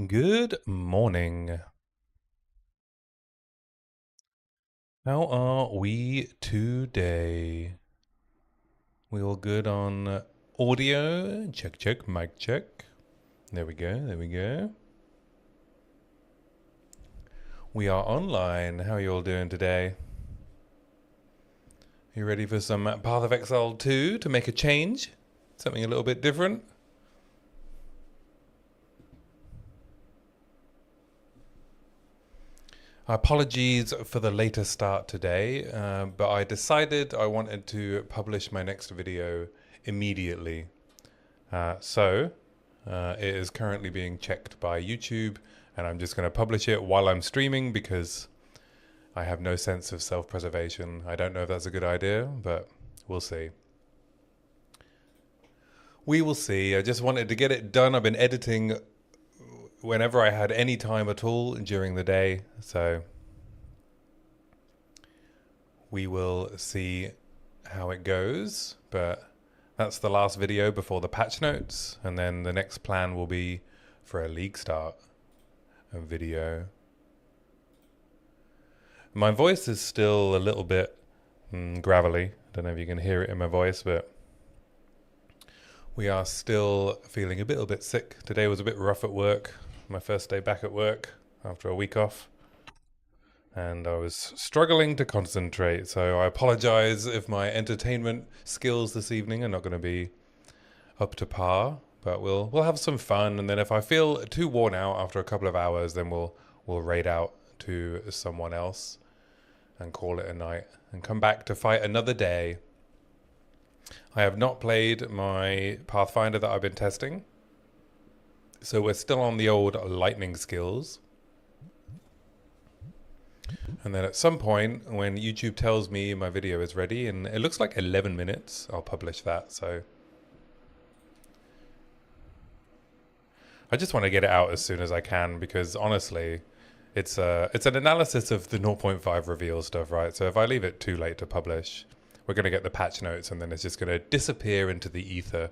Good morning. How are we today? We all good on audio? Check, check, mic check. There we go, there we go. We are online. How are you all doing today? You ready for some Path of Exile 2 to make a change? Something a little bit different? Apologies for the later start today, but I decided I wanted to publish my next video immediately. So it is currently being checked by YouTube, and I'm just going to publish it while I'm streaming because I have no sense of self-preservation. I don't know if that's a good idea, but we'll see. We will see. I just wanted to get it done. I've been editing whenever I had any time at all during the day, so we will see how it goes. But that's the last video before the patch notes, and then the next plan will be for a league start video. My voice is still a little bit gravelly. I don't know if you can hear it in my voice, but we are still feeling a little bit sick. Today was a bit rough at work. My first day back at work after a week off. And I was struggling to concentrate, so I apologize if my entertainment skills this evening are not going to be up to par. But we'll have some fun, and then if I feel too worn out after a couple of hours, then we'll raid out to someone else and call it a night and come back to fight another day. I have not played my Pathfinder that I've been testing, so we're still on the old lightning skills. And then at some point, when YouTube tells me my video is ready, and it looks like 11 minutes, I'll publish that. So I just want to get it out as soon as I can, because honestly, it's an analysis of the 0.5 reveal stuff, right? So if I leave it too late to publish, we're going to get the patch notes, and then it's just going to disappear into the ether.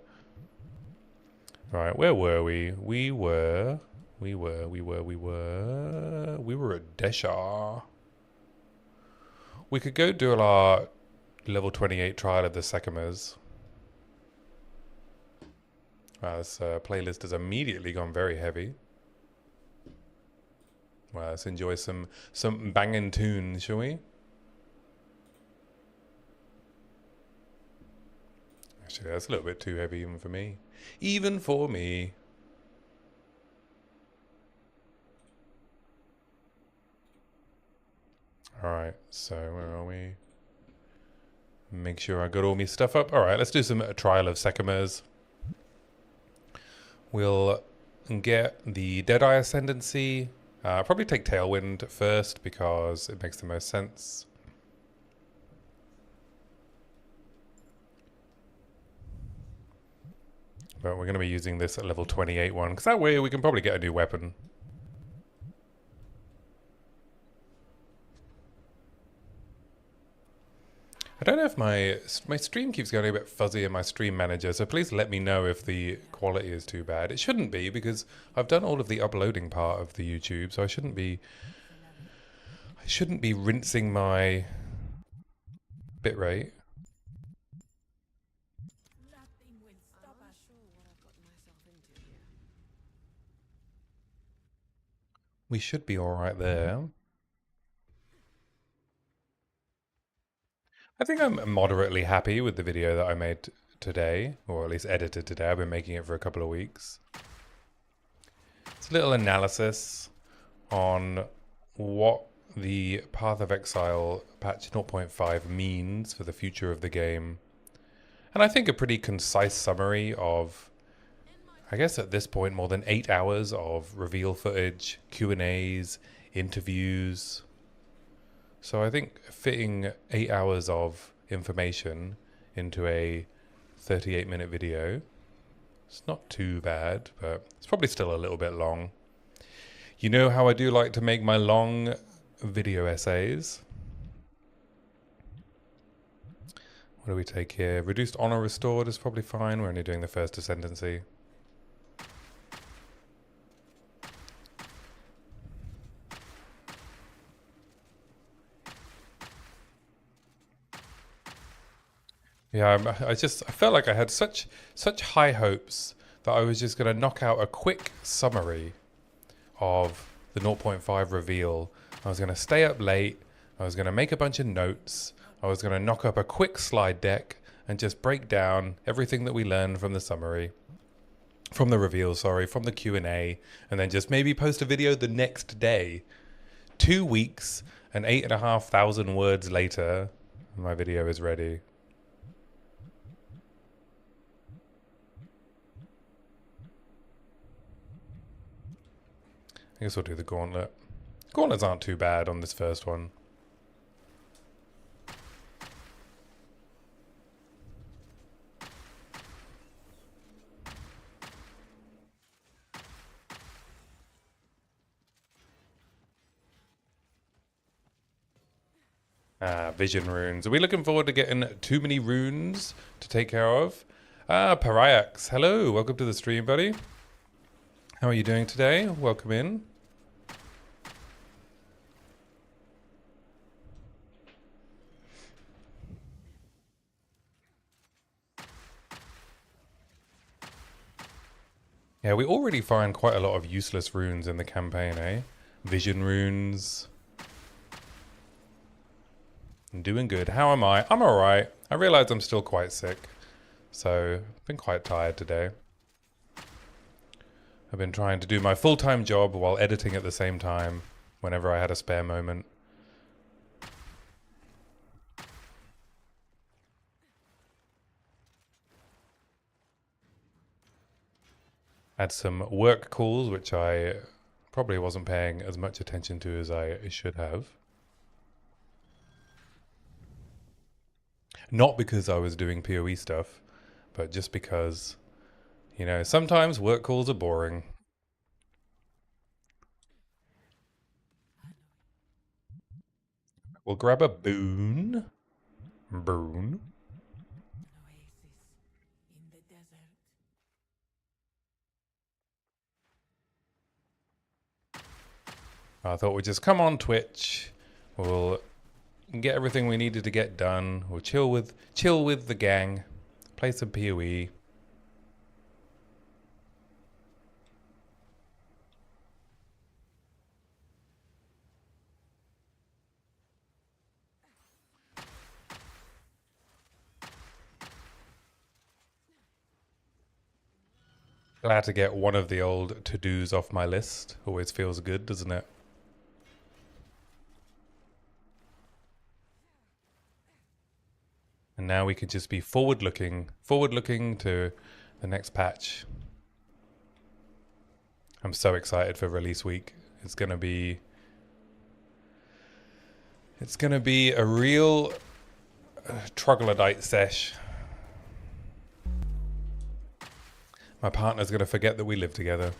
All right, where were we? We were at Deshar. We could go do our level 28 trial of the Sekimers. Wow, this playlist has immediately gone very heavy. Well, let's enjoy some banging tunes, shall we? Actually, that's a little bit too heavy even for me. Even for me. Alright, so where are we? Make sure I got all my stuff up. Alright, let's do some trial of Sekimers. We'll get the Deadeye Ascendancy. Probably take Tailwind first because it makes the most sense. But we're going to be using this at level 28 one, because that way we can probably get a new weapon. I don't know if my stream keeps going a bit fuzzy in my stream manager, so please let me know if the quality is too bad. It shouldn't be, because I've done all of the uploading part of the YouTube, so I shouldn't be rinsing my bitrate. We should be all right there. I think I'm moderately happy with the video that I made today, or at least edited today. I've been making it for a couple of weeks. It's a little analysis on what the Path of Exile patch 0.5 means for the future of the game. And I think a pretty concise summary of, I guess at this point, more than 8 hours of reveal footage, Q&As, interviews. So I think fitting 8 hours of information into a 38-minute video, it's not too bad, but it's probably still a little bit long. You know how I do like to make my long video essays. What do we take here? Reduced honor restored is probably fine. We're only doing the first ascendancy. Yeah, I felt like I had such high hopes that I was just going to knock out a quick summary of the zero point 0.5 reveal. I was going to stay up late. I was going to make a bunch of notes. I was going to knock up a quick slide deck and just break down everything that we learned from the summary, from the reveal, sorry, from the Q&A, and then just maybe post a video the next day. 2 weeks and 8,500 words later, my video is ready. I guess we'll do the gauntlet. Gauntlets aren't too bad on this first one. Vision runes. Are we looking forward to getting too many runes to take care of? Pariax. Hello, welcome to the stream, buddy. How are you doing today? Welcome in. Yeah, we already find quite a lot of useless runes in the campaign, eh? Vision runes. I'm doing good. How am I? I'm alright. I realize I'm still quite sick. So, I've been quite tired today. I've been trying to do my full-time job while editing at the same time, whenever I had a spare moment. Had some work calls, which I probably wasn't paying as much attention to as I should have. Not because I was doing PoE stuff, but just because, you know, sometimes work calls are boring. We'll grab a boon. Boon. I thought we'd just come on Twitch. We'll get everything we needed to get done. We'll chill with the gang. Play some PoE. Glad to get one of the old to-dos off my list. Always feels good, doesn't it? And now we can just be forward-looking to the next patch. I'm so excited for release week. It's gonna be a real troglodyte sesh. My partner's gonna forget that we live together.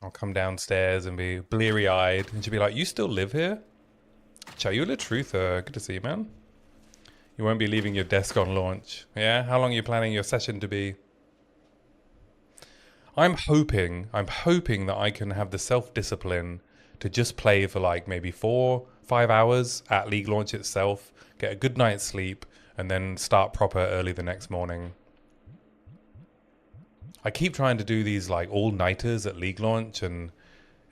I'll come downstairs and be bleary-eyed, and she'll be like, "You still live here?" Chayula Truther, good to see you, man. You won't be leaving your desk on launch. Yeah? How long are you planning your session to be? I'm hoping that I can have the self-discipline to just play for like maybe 4-5 hours at League launch itself, get a good night's sleep, and then start proper early the next morning. I keep trying to do these like all-nighters at League launch, and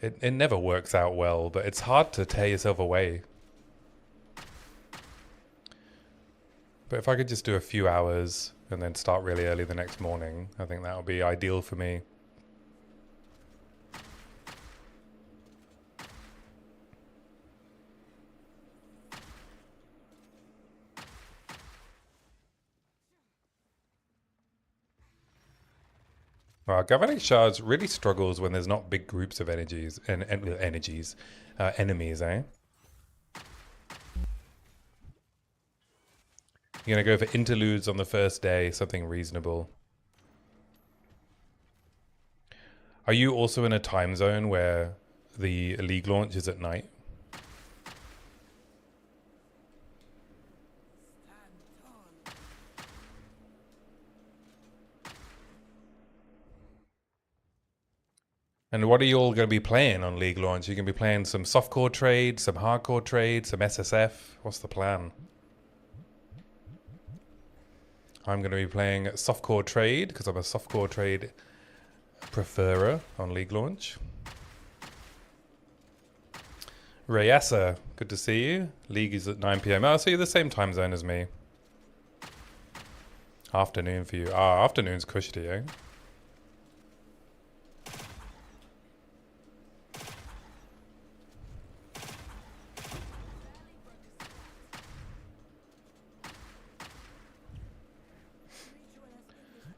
it never works out well, but it's hard to tear yourself away. But if I could just do a few hours and then start really early the next morning, I think that would be ideal for me. Well, Galvanic Shards really struggles when there's not big groups of enemies, eh? You're gonna go for interludes on the first day, something reasonable. Are you also in a time zone where the League launch is at night? And what are you all going to be playing on League launch? You're going to be playing some softcore trade, some hardcore trade, some SSF. What's the plan? I'm going to be playing softcore trade because I'm a softcore trade preferer on League launch. Rayasa, good to see you. League is at 9 p.m. Oh, so you're the same time zone as me. Afternoon for you. Ah, afternoon's cushy, eh?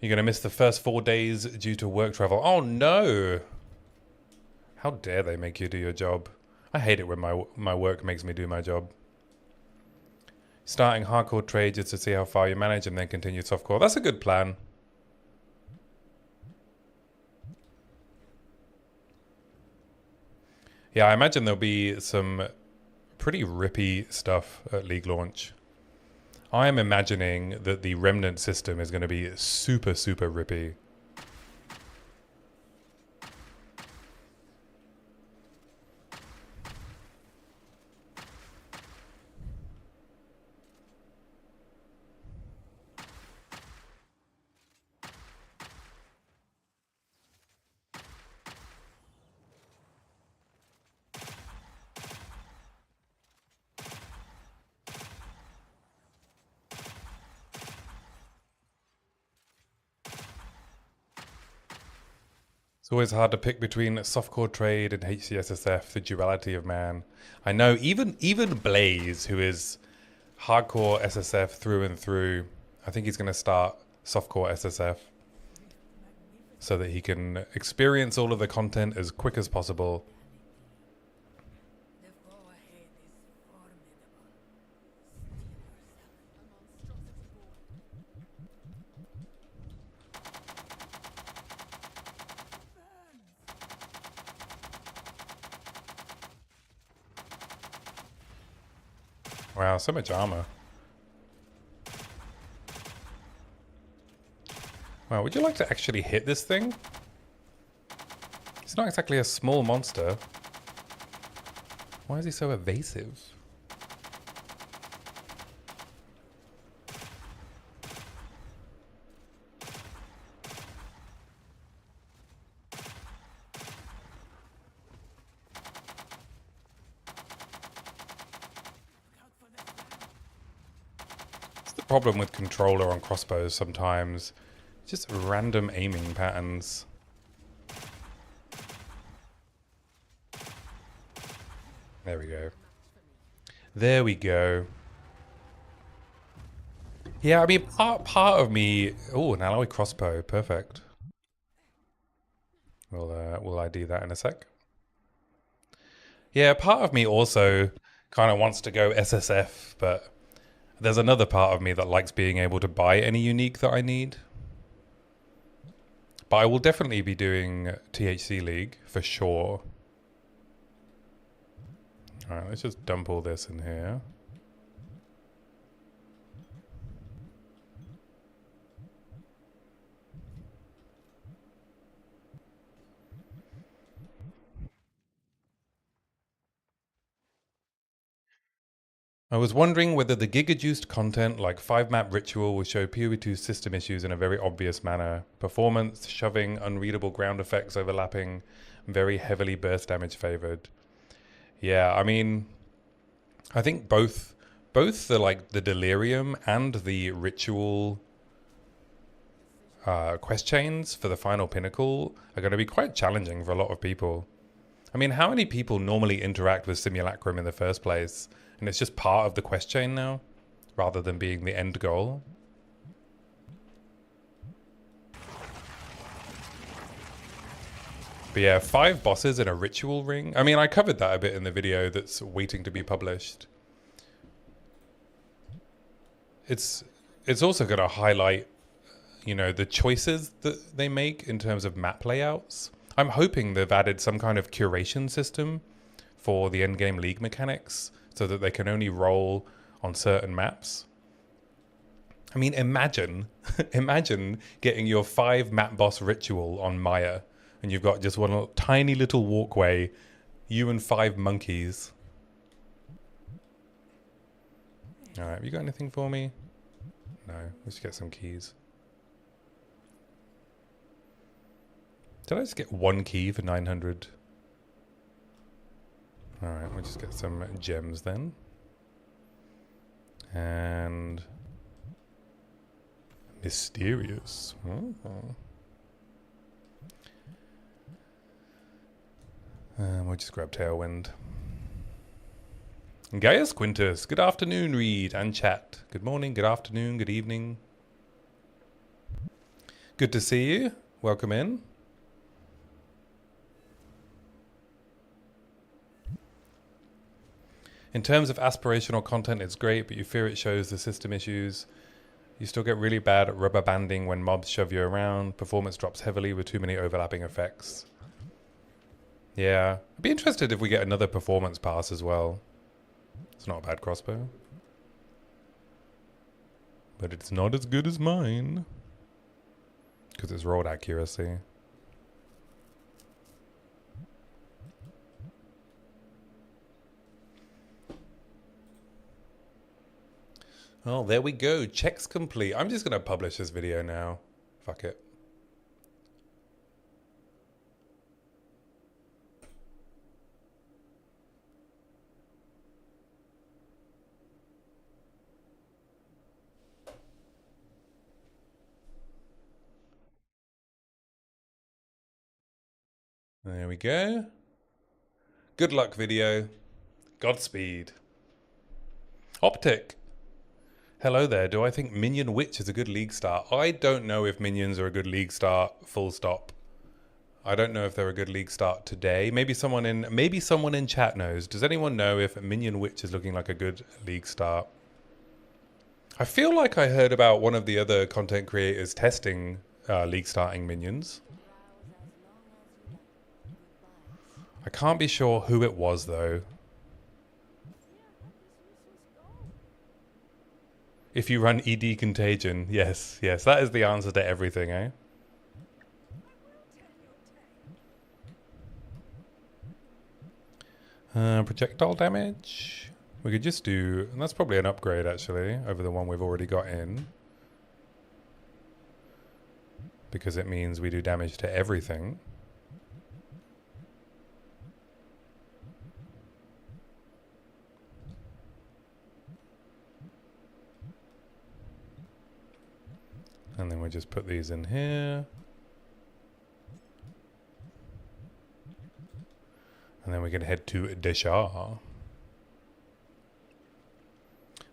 You're going to miss the first 4 days due to work travel. Oh, no. How dare they make you do your job? I hate it when my work makes me do my job. Starting hardcore trade just to see how far you manage and then continue softcore. That's a good plan. Yeah, I imagine there'll be some pretty rippy stuff at League launch. I am imagining that the Remnant system is going to be super, super rippy. It's always hard to pick between softcore trade and HCSSF, the duality of man. I know, even Blaze, who is hardcore SSF through and through, I think he's going to start softcore SSF so that he can experience all of the content as quick as possible. Wow, so much armor. Wow, would you like to actually hit this thing? It's not exactly a small monster. Why is he so evasive? Problem with controller on crossbows sometimes. Just random aiming patterns. There we go. There we go. Yeah, I mean, part of me... Oh, an alloy crossbow. Perfect. We'll ID that in a sec. Yeah, part of me also kind of wants to go SSF, but there's another part of me that likes being able to buy any unique that I need. But I will definitely be doing THC League for sure. Alright, let's just dump all this in here. I was wondering whether the giga-juiced content like 5-map ritual will show PoE2 system issues in a very obvious manner. Performance, shoving, unreadable ground effects overlapping, very heavily burst damage favored. Yeah, I mean, I think both the delirium and the ritual quest chains for the final pinnacle are going to be quite challenging for a lot of people. I mean, how many people normally interact with Simulacrum in the first place? And it's just part of the quest chain now, rather than being the end goal. But yeah, 5 bosses in a ritual ring. I mean, I covered that a bit in the video that's waiting to be published. It's also going to highlight, you know, the choices that they make in terms of map layouts. I'm hoping they've added some kind of curation system for the endgame League mechanics, so that they can only roll on certain maps. I mean, imagine getting your 5 map boss ritual on Maya and you've got just one tiny little walkway, you and 5 monkeys. Alright, have you got anything for me? No, let's get some keys. Did I just get 1 key for 900? Alright, we'll just get some gems then. And... mysterious. Oh. We'll just grab Tailwind. Gaius Quintus, good afternoon, Reed, and chat. Good morning, good afternoon, good evening. Good to see you. Welcome in. In terms of aspirational content, it's great, but you fear it shows the system issues. You still get really bad at rubber banding when mobs shove you around. Performance drops heavily with too many overlapping effects. Yeah. I'd be interested if we get another performance pass as well. It's not a bad crossbow. But it's not as good as mine. Because it's rolled accuracy. Oh, there we go. Checks complete. I'm just going to publish this video now. Fuck it. There we go. Good luck, video. Godspeed. Optic. Hello there. Do I think Minion Witch is a good league start? I don't know if minions are a good league start, full stop. I don't know if they're a good league start today. Maybe someone in chat knows. Does anyone know if Minion Witch is looking like a good league start? I feel like I heard about one of the other content creators testing league starting minions. I can't be sure who it was though. If you run ED Contagion, yes, that is the answer to everything, eh? Projectile damage. We could just do, and that's probably an upgrade actually, over the one we've already got in. Because it means we do damage to everything. And then we just put these in here. And then we can head to Deshar.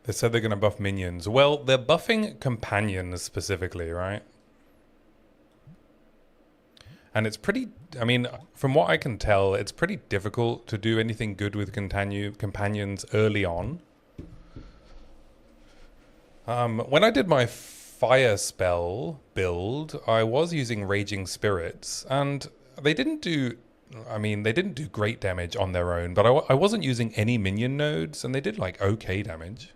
They said they're going to buff minions. Well, they're buffing companions specifically, right? And it's pretty, I mean, from what I can tell, it's pretty difficult to do anything good with companions early on. When I did my fire spell build, I was using Raging Spirits, and they didn't do, I mean, they didn't do great damage on their own, but I wasn't using any minion nodes, and they did like okay damage.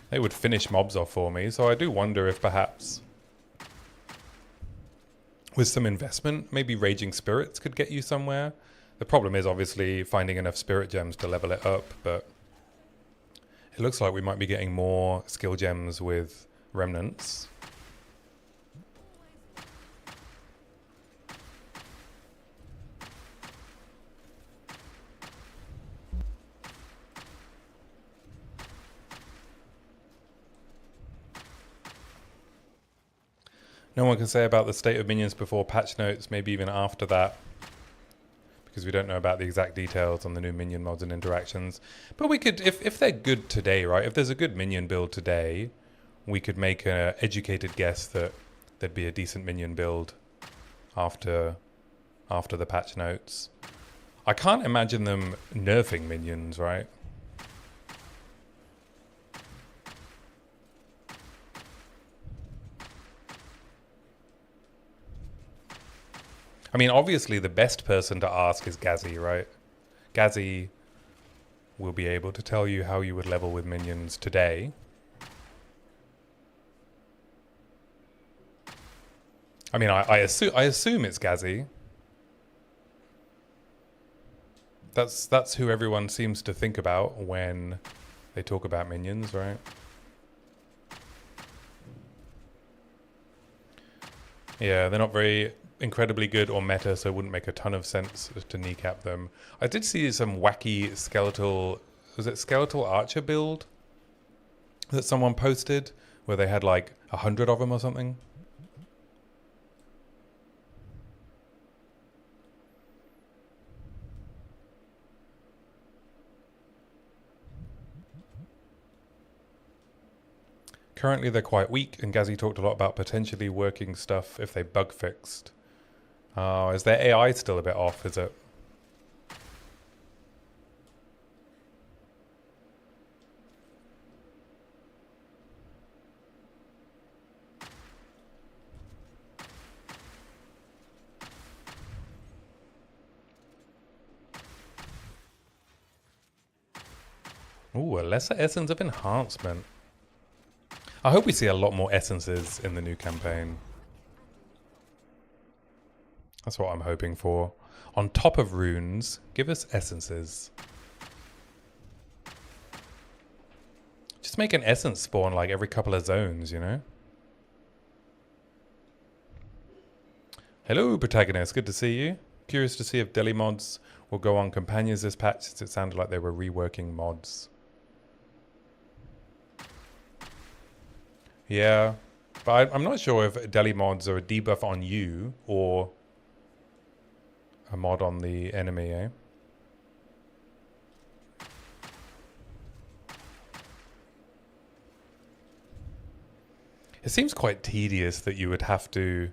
They would finish mobs off for me, so I do wonder if perhaps with some investment, maybe Raging Spirits could get you somewhere. The problem is obviously finding enough spirit gems to level it up, but it looks like we might be getting more skill gems with remnants. No one can say about the state of minions before patch notes, maybe even after that, because we don't know about the exact details on the new minion mods and interactions. But we could, if they're good today, right? If there's a good minion build today, we could make an educated guess that there'd be a decent minion build after the patch notes. I can't imagine them nerfing minions, right? I mean, obviously the best person to ask is Gazzy, right? Gazzy will be able to tell you how you would level with minions today. I mean, I assume it's Ghazi. That's who everyone seems to think about when they talk about minions, right? Yeah, they're not very incredibly good or meta, so it wouldn't make a ton of sense to kneecap them. I did see some wacky skeletal, was it skeletal archer build that someone posted where they had like 100 of them or something? Currently they're quite weak, and Ghazi talked a lot about potentially working stuff if they bug fixed. Is their AI still a bit off, is it? Ooh, a lesser essence of enhancement. I hope we see a lot more essences in the new campaign. That's what I'm hoping for. On top of runes, give us essences. Just make an essence spawn like every couple of zones, you know? Hello, protagonist. Good to see you. Curious to see if Deli mods will go on companions this patch, since it sounded like they were reworking mods. Yeah, but I'm not sure if Deli mods are a debuff on you or a mod on the enemy, eh? It seems quite tedious that you would have to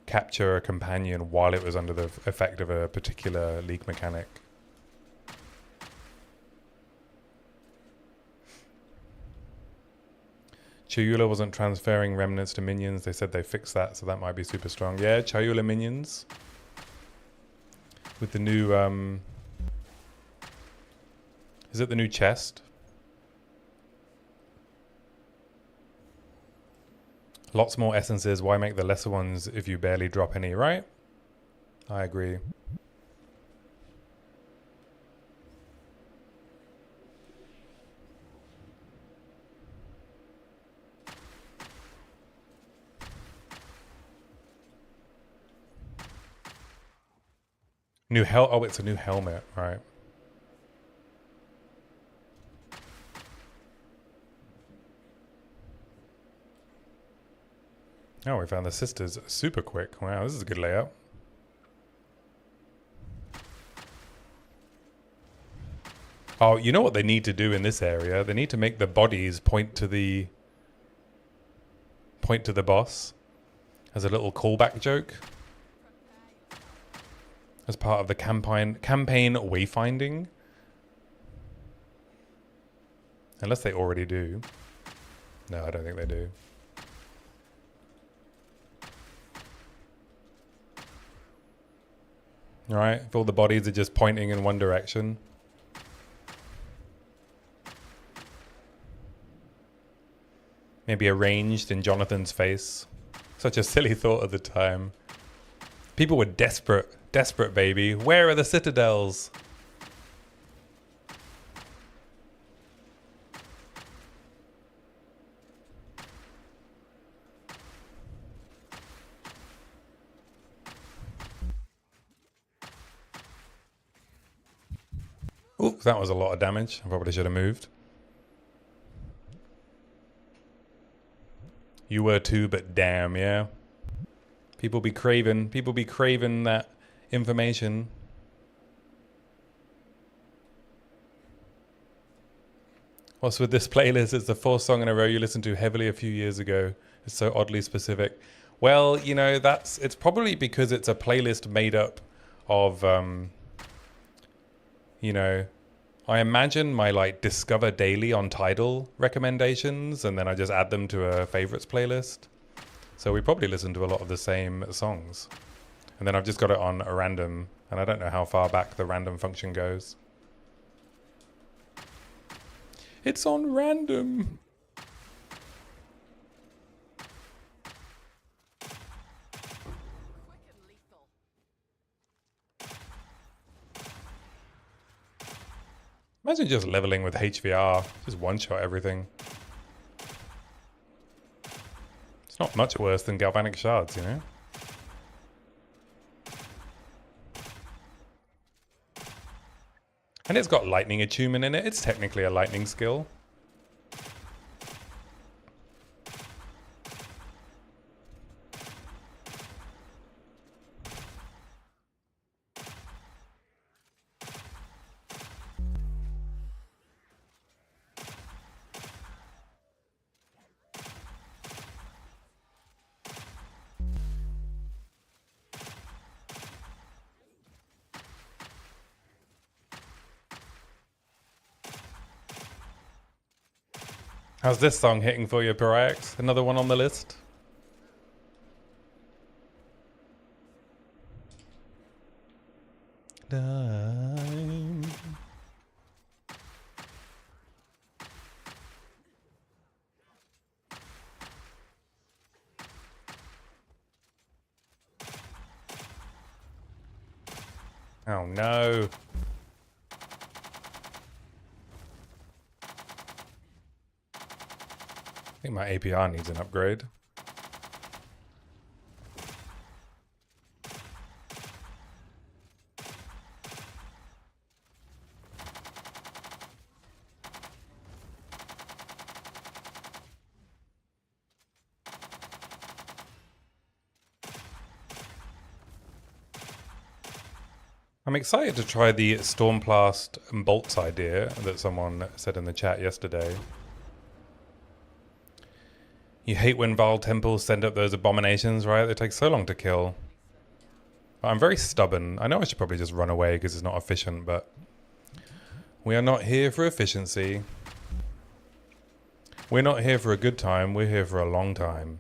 capture a companion while it was under the effect of a particular league mechanic. Chayula wasn't transferring remnants to minions. They said they fixed that, so that might be super strong. Yeah, Chayula minions. With the new, is it the new chest? Lots more essences. Why make the lesser ones if you barely drop any, right? I agree. Oh, it's a new helmet, right? Oh, we found the sisters super quick. Wow, this is a good layout. Oh, you know what they need to do in this area? They need to make the bodies point to the boss as a little callback joke. As part of the campaign wayfinding. Unless they already do. No, I don't think they do. Alright, if all the bodies are just pointing in one direction. Maybe arranged in Jonathan's face. Such a silly thought at the time. People were desperate. Desperate, baby. Where are the citadels? Ooh, that was a lot of damage. I probably should have moved. You were too, but damn, yeah. People be craving that information. What's with this playlist? It's the fourth song in a row you listened to heavily a few years ago. It's so oddly specific. Well, you know, it's probably because it's a playlist made up of, you know, I imagine my like Discover Daily on Tidal recommendations, and then I just add them to a favorites playlist. So we probably listen to a lot of the same songs. And then I've just got it on a random, and I don't know how far back the random function goes. It's on random. Imagine just leveling with HVR. Just one-shot everything. It's not much worse than galvanic shards, you know? And it's got lightning attunement in it. It's technically a lightning skill. How's this song hitting for you, Pyrax? Another one on the list? Dime. Oh no. I think my APR needs an upgrade. I'm excited to try the Stormblast and Bolts idea that someone said in the chat yesterday. You hate when Vaal temples send up those abominations, right? They take so long to kill. But I'm very stubborn. I know I should probably just run away because it's not efficient, but we are not here for efficiency. We're not here for a good time. We're here for a long time.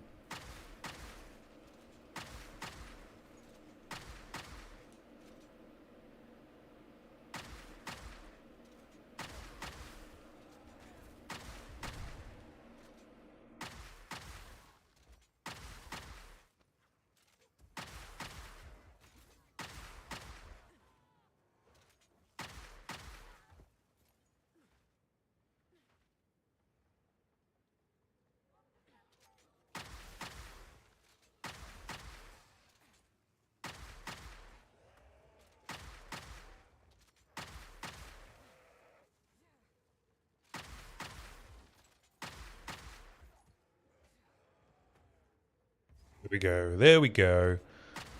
There we go. There we go.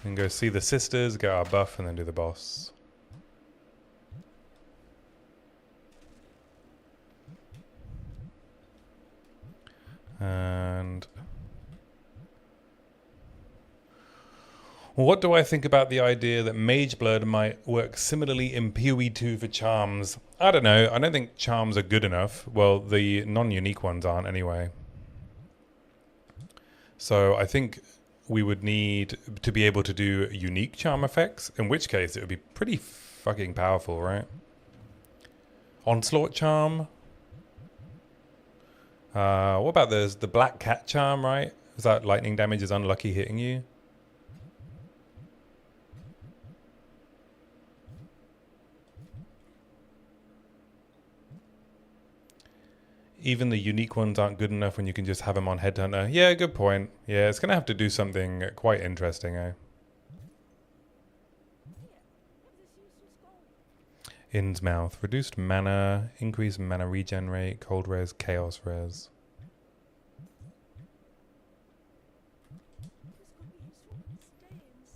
And go see the sisters, get our buff, and then do the boss. And what do I think about the idea that Mage Blood might work similarly in PoE 2 for charms? I don't know. I don't think charms are good enough. Well, the non-unique ones aren't anyway. So I think we would need to be able to do unique charm effects, in which case it would be pretty fucking powerful, right? Onslaught charm. What about the Black Cat charm, right? Is that lightning damage is unlucky hitting you? Even the unique ones aren't good enough when you can just have them on Headhunter. Yeah, good point. Yeah, it's going to have to do something quite interesting, eh? Innsmouth. Reduced mana, increased mana regen rate, cold res, chaos res.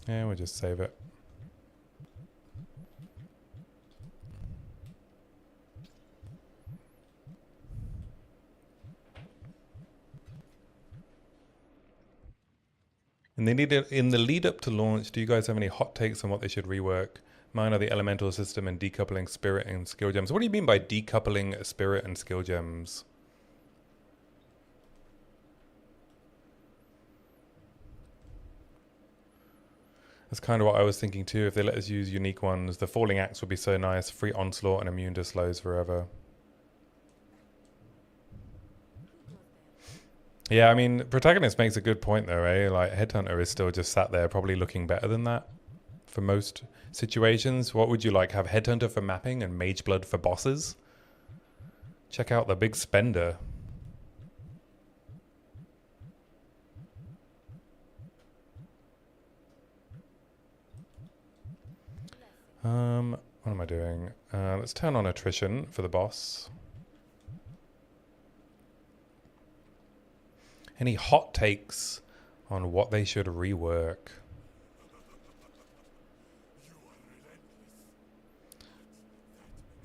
Yeah, we'll just save it. And they need it in the lead up to launch. Do you guys have any hot takes on what they should rework? Mine are the elemental system and decoupling spirit and skill gems. What do you mean by decoupling spirit and skill gems? That's kind of what I was thinking too. If they let us use unique ones, the falling axe would be so nice. Free onslaught and immune to slows forever. Yeah, I mean, Protagonist makes a good point though, eh? Like, Headhunter is still just sat there probably looking better than that for most situations. What would you like? Have Headhunter for mapping and Mage Blood for bosses? Check out the big spender. What am I doing? Let's turn on attrition for the boss. Any hot takes on what they should rework?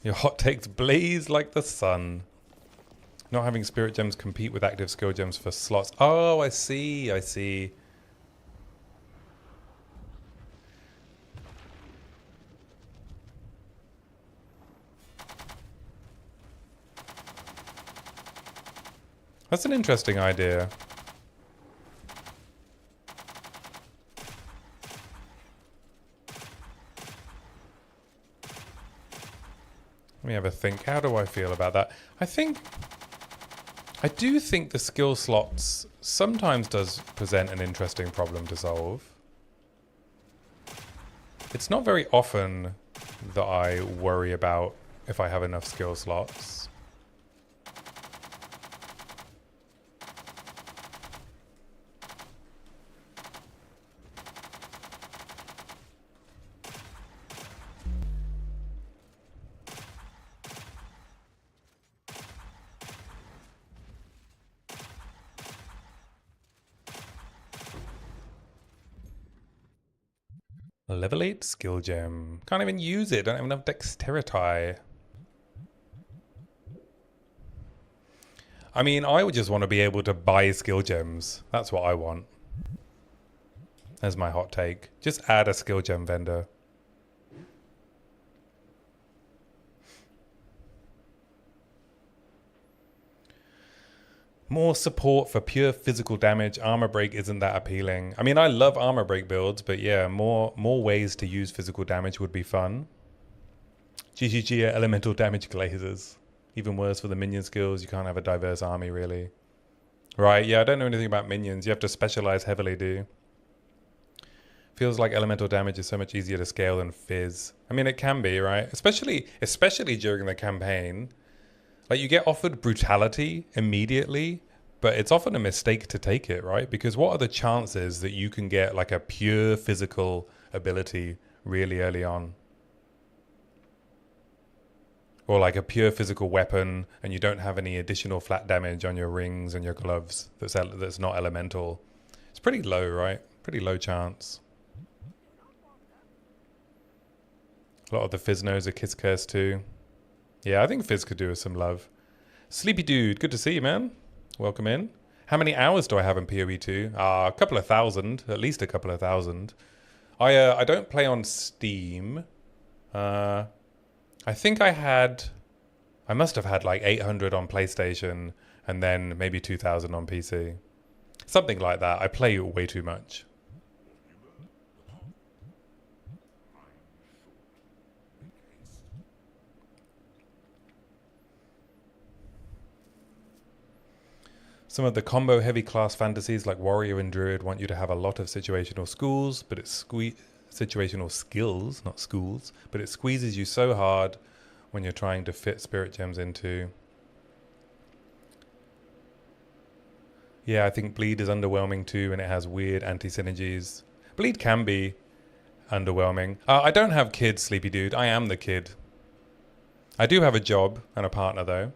Your hot takes blaze like the sun. Not having spirit gems compete with active skill gems for slots. Oh, I see, I see. That's an interesting idea. Let me have a think. How do I feel about that? I do think the skill slots sometimes does present an interesting problem to solve. It's not very often that I worry about if I have enough skill slots. Level 8 skill gem. Can't even use it. Don't have enough dexterity. I mean, I would just want to be able to buy skill gems. That's what I want. There's my hot take. Just add a skill gem vendor. More support for pure physical damage. Armor break isn't that appealing. I mean, I love armor break builds, but yeah, more ways to use physical damage would be fun. GGG elemental damage glazers. Even worse for the minion skills. You can't have a diverse army, really. Right, yeah, I don't know anything about minions. You have to specialize heavily, do you? Feels like elemental damage is so much easier to scale than fizz. I mean, it can be, right? Especially during the campaign. Like, you get offered brutality immediately, but it's often a mistake to take it, right? Because what are the chances that you can get like a pure physical ability really early on? Or like a pure physical weapon and you don't have any additional flat damage on your rings and your gloves that's not elemental. It's pretty low, right? Pretty low chance. A lot of the Fizznos are Kiss Curse too. Yeah, I think Fizz could do with some love. Sleepy Dude, good to see you, man. Welcome in. How many hours do I have in PoE 2? A couple of thousand, at least a couple of thousand. I don't play on Steam. I think I must have had like 800 on PlayStation and then maybe 2,000 on PC. Something like that. I play way too much. Some of the combo heavy class fantasies like Warrior and Druid want you to have a lot of situational schools, but it's situational skills, not schools, but it squeezes you so hard when you're trying to fit spirit gems into. Yeah, I think Bleed is underwhelming too, and it has weird anti-synergies. Bleed can be underwhelming. I don't have kids, Sleepy Dude. I am the kid. I do have a job and a partner though.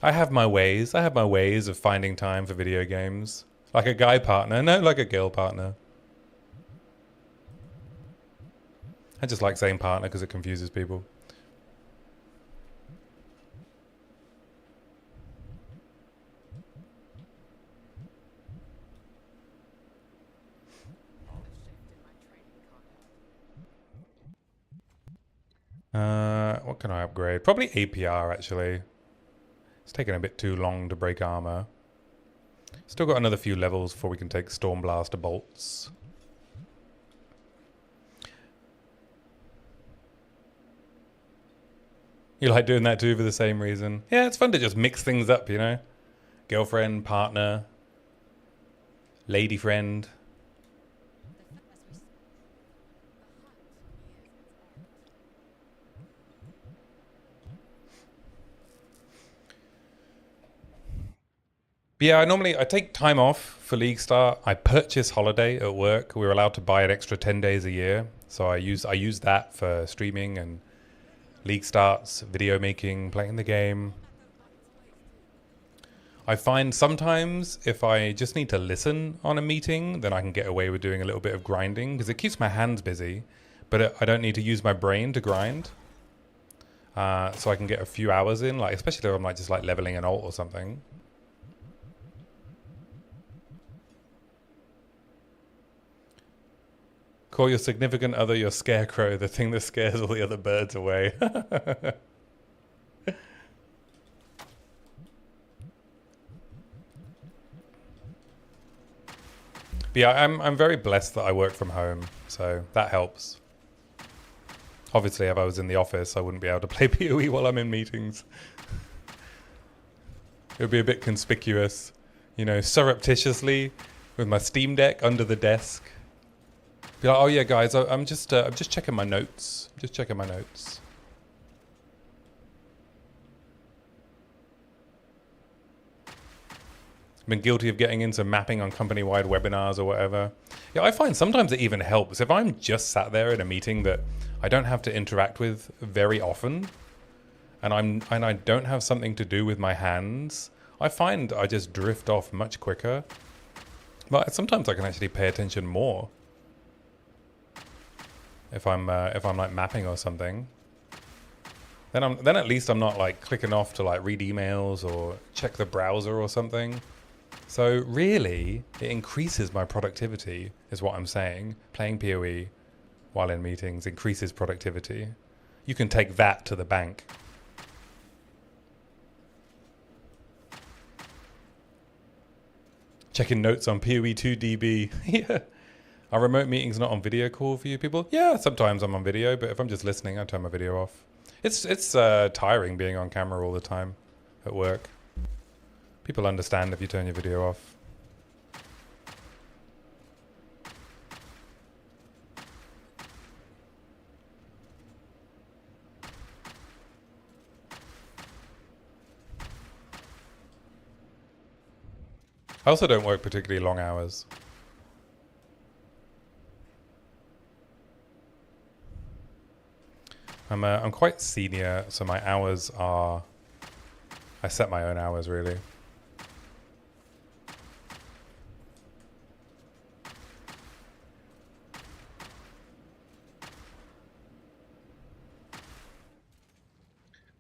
I have my ways. I have my ways of finding time for video games. Like a guy partner, no, like a girl partner. I just like saying partner because it confuses people. What can I upgrade? Probably APR actually. It's taking a bit too long to break armor. Still got another few levels before we can take Stormblaster bolts. You like doing that too for the same reason? Yeah, it's fun to just mix things up, you know? Girlfriend, partner, lady friend. But yeah, I take time off for League Start. I purchase holiday at work. We're allowed to buy an extra 10 days a year. So I use that for streaming and League Starts, video making, playing the game. I find sometimes if I just need to listen on a meeting, then I can get away with doing a little bit of grinding because it keeps my hands busy, but I don't need to use my brain to grind. So I can get a few hours in, like especially if I'm like just like leveling an ult or something. Call your significant other your scarecrow, the thing that scares all the other birds away. But yeah, I'm very blessed that I work from home, so that helps. Obviously, if I was in the office, I wouldn't be able to play PoE while I'm in meetings. It would be a bit conspicuous, you know, surreptitiously with my Steam Deck under the desk. Be like, oh yeah, guys, I'm just checking my notes. Just checking my notes. I've been guilty of getting into mapping on company-wide webinars or whatever. Yeah, I find sometimes it even helps if I'm just sat there in a meeting that I don't have to interact with very often, and I don't have something to do with my hands. I find I just drift off much quicker. But sometimes I can actually pay attention more if I'm like mapping or something. Then at least I'm not like clicking off to like read emails or check the browser or something. So really, it increases my productivity, is what I'm saying. Playing PoE while in meetings increases productivity. You can take that to the bank. Checking notes on PoE 2DB. Yeah. Are remote meetings not on video call for you people? Yeah, sometimes I'm on video, but if I'm just listening, I turn my video off. It's tiring being on camera all the time at work. People understand if you turn your video off. I also don't work particularly long hours. I'm quite senior, so my hours are... I set my own hours, really.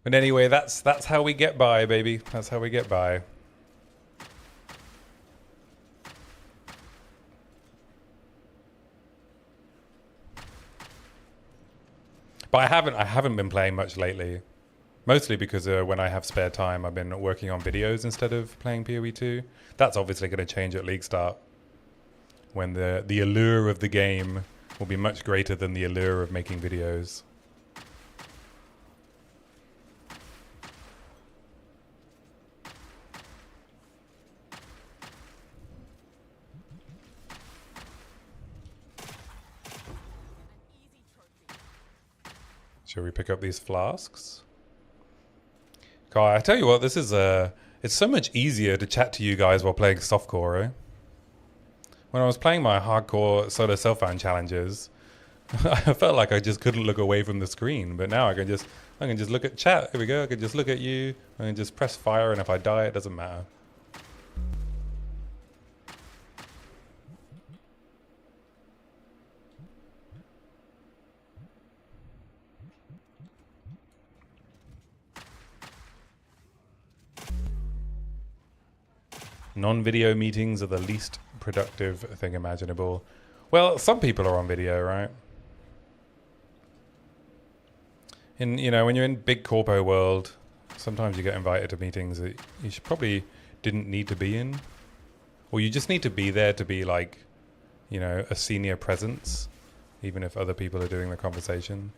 But anyway, that's how we get by, baby. That's how we get by. But I haven't been playing much lately. Mostly because when I have spare time, I've been working on videos instead of playing PoE 2. That's obviously going to change at League Start, when the allure of the game will be much greater than the allure of making videos. Shall we pick up these flasks? God, I tell you what, this is it's so much easier to chat to you guys while playing softcore, eh? When I was playing my hardcore solo self-found challenges, I felt like I just couldn't look away from the screen, but now I can just look at chat. Here we go. I can just look at you. I can just press fire, and if I die, it doesn't matter. Non-video meetings are the least productive thing imaginable. Well, some people are on video, right? When you're in big corpo world, sometimes you get invited to meetings that you probably didn't need to be in. Or you just need to be there to be like, a senior presence, even if other people are doing the conversation.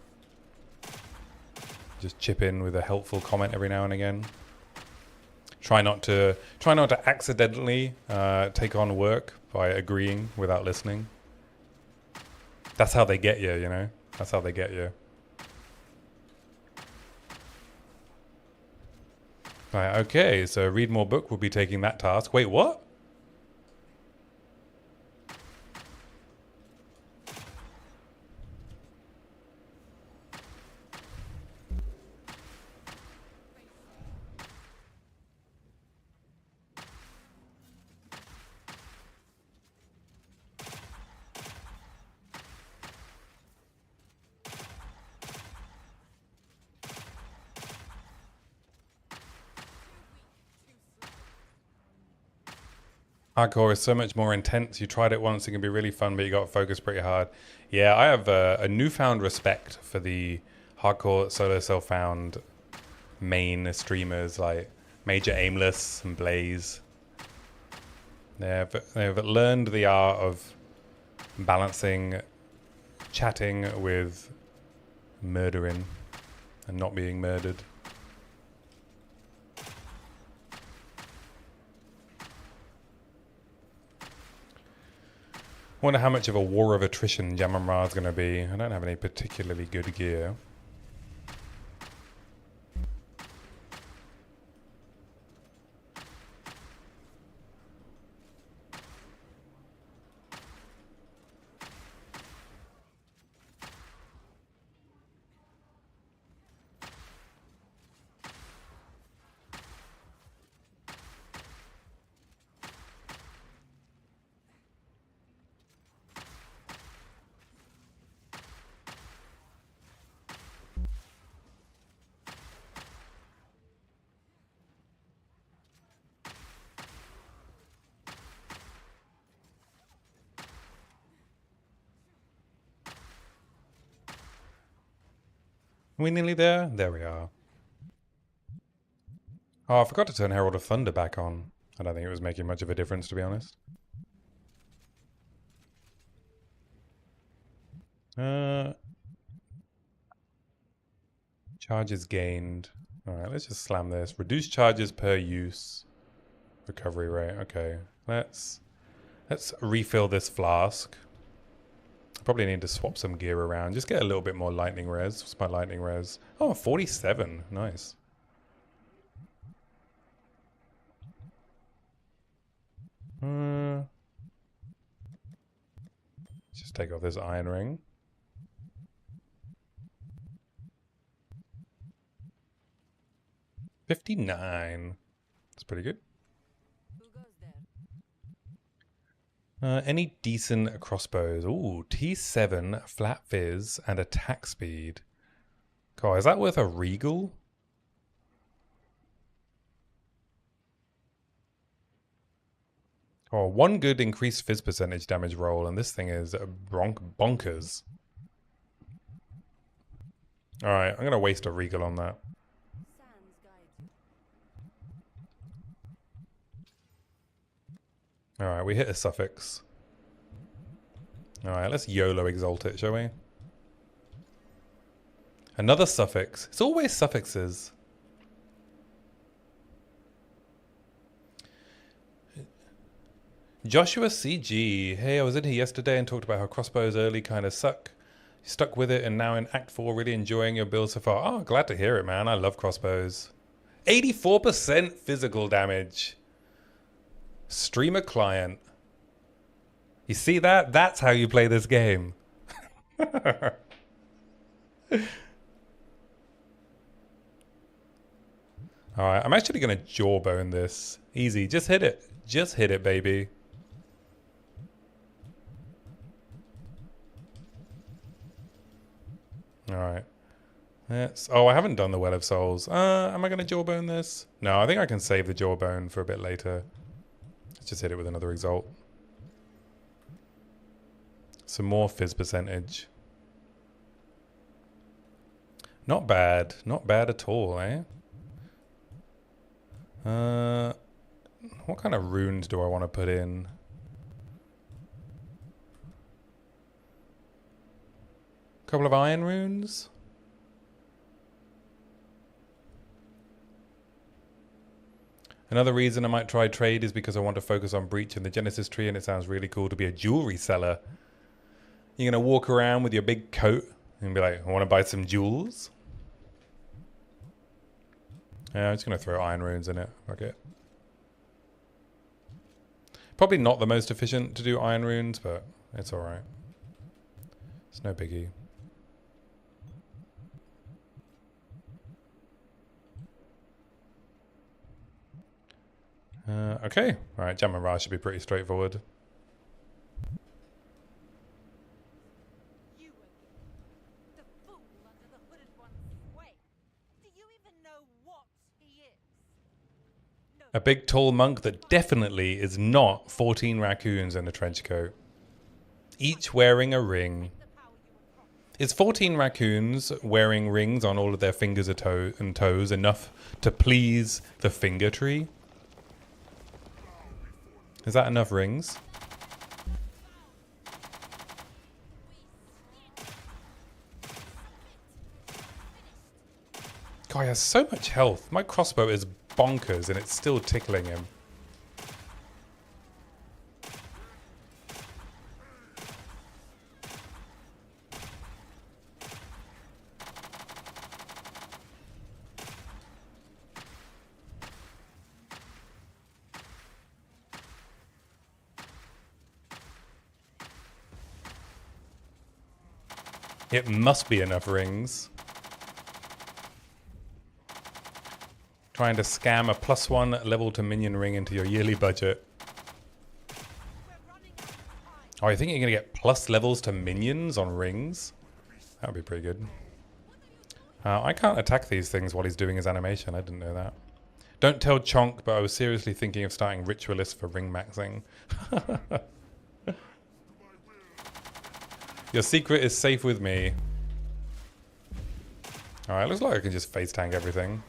Just chip in with a helpful comment every now and again. Try not to accidentally take on work by agreeing without listening. That's how they get you, That's how they get you. Right, okay, so read more book will be taking that task. Wait, what? Hardcore is so much more intense. You tried it once, it can be really fun, but you got to focus pretty hard. Yeah, I have a newfound respect for the hardcore solo self-found main streamers like Major Aimless and Blaze. They've learned the art of balancing chatting with murdering and not being murdered. Wonder how much of a war of attrition Jamamra is going to be. I don't have any particularly good gear. Are we nearly there? There we are. Oh, I forgot to turn Herald of Thunder back on. I don't think it was making much of a difference, to be honest. Charges gained. Alright, let's just slam this. Reduce charges per use. Recovery rate. Okay. Let's refill this flask. Probably need to swap some gear around. Just get a little bit more lightning res. What's my lightning res? Oh, 47. Nice. Just take off this iron ring. $59. That's pretty good. Any decent crossbows? Ooh, T7, flat fizz, and attack speed. God, is that worth a regal? Oh, one good increased fizz percentage damage roll, and this thing is bonkers. Alright, I'm going to waste a regal on that. Alright, we hit a suffix. Alright, let's YOLO exalt it, shall we? Another suffix. It's always suffixes. Joshua CG. Hey, I was in here yesterday and talked about how crossbows early kind of suck. You stuck with it and now in Act 4 really enjoying your build so far. Oh, glad to hear it, man. I love crossbows. 84% physical damage. Streamer client. You see that? That's how you play this game. Alright, I'm actually going to jawbone this. Easy, just hit it. Just hit it, baby. Alright. Oh, I haven't done the Well of Souls. Am I going to jawbone this? No, I think I can save the jawbone for a bit later. Let's just hit it with another exalt. Some more fizz percentage. Not bad. Not bad at all, eh? What kind of runes do I want to put in? A couple of iron runes? Another reason I might try trade is because I want to focus on Breach and the Genesis tree, and it sounds really cool to be a jewelry seller. You're going to walk around with your big coat and be like, I want to buy some jewels. Yeah, I'm just going to throw iron runes in it. Okay. Probably not the most efficient to do iron runes, but it's alright. It's no biggie. Okay. Alright, Jam and Ra should be pretty straightforward. A big tall monk that definitely is not 14 raccoons in a trench coat. Each wearing a ring. Is 14 raccoons wearing rings on all of their fingers and toes enough to please the finger tree? Is that enough rings? Guy has so much health. My crossbow is bonkers and it's still tickling him. It must be enough rings. Trying to scam a +1 level to minion ring into your yearly budget. Oh, you think you're going to get plus levels to minions on rings? That would be pretty good. I can't attack these things while he's doing his animation. I didn't know that. Don't tell Chonk, but I was seriously thinking of starting Ritualist for ring maxing. Your secret is safe with me. Alright, looks like I can just face tank everything.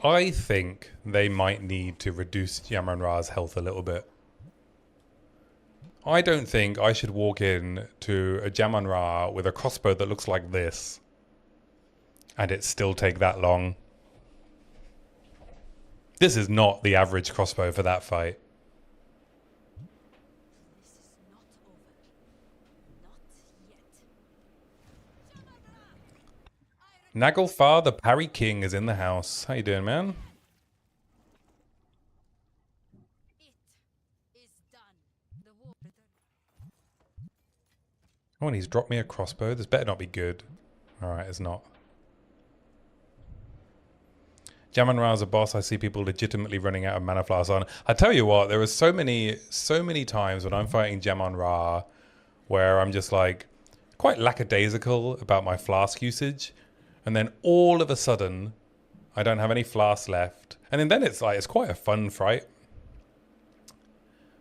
I think they might need to reduce Yaman Ra's health a little bit. I don't think I should walk in to a Yaman Ra with a crossbow that looks like this and it still take that long. This is not the average crossbow for that fight. Naglfar, the Parry King, is in the house. How you doing, man? Oh, and he's dropped me a crossbow. This better not be good. Alright, it's not. Yaman Ra's a boss. I see people legitimately running out of mana flasks on. I tell you what, there are so many times when I'm fighting Yaman Ra where I'm just like quite lackadaisical about my flask usage. And then all of a sudden, I don't have any flasks left. And then it's like, it's quite a fun fight.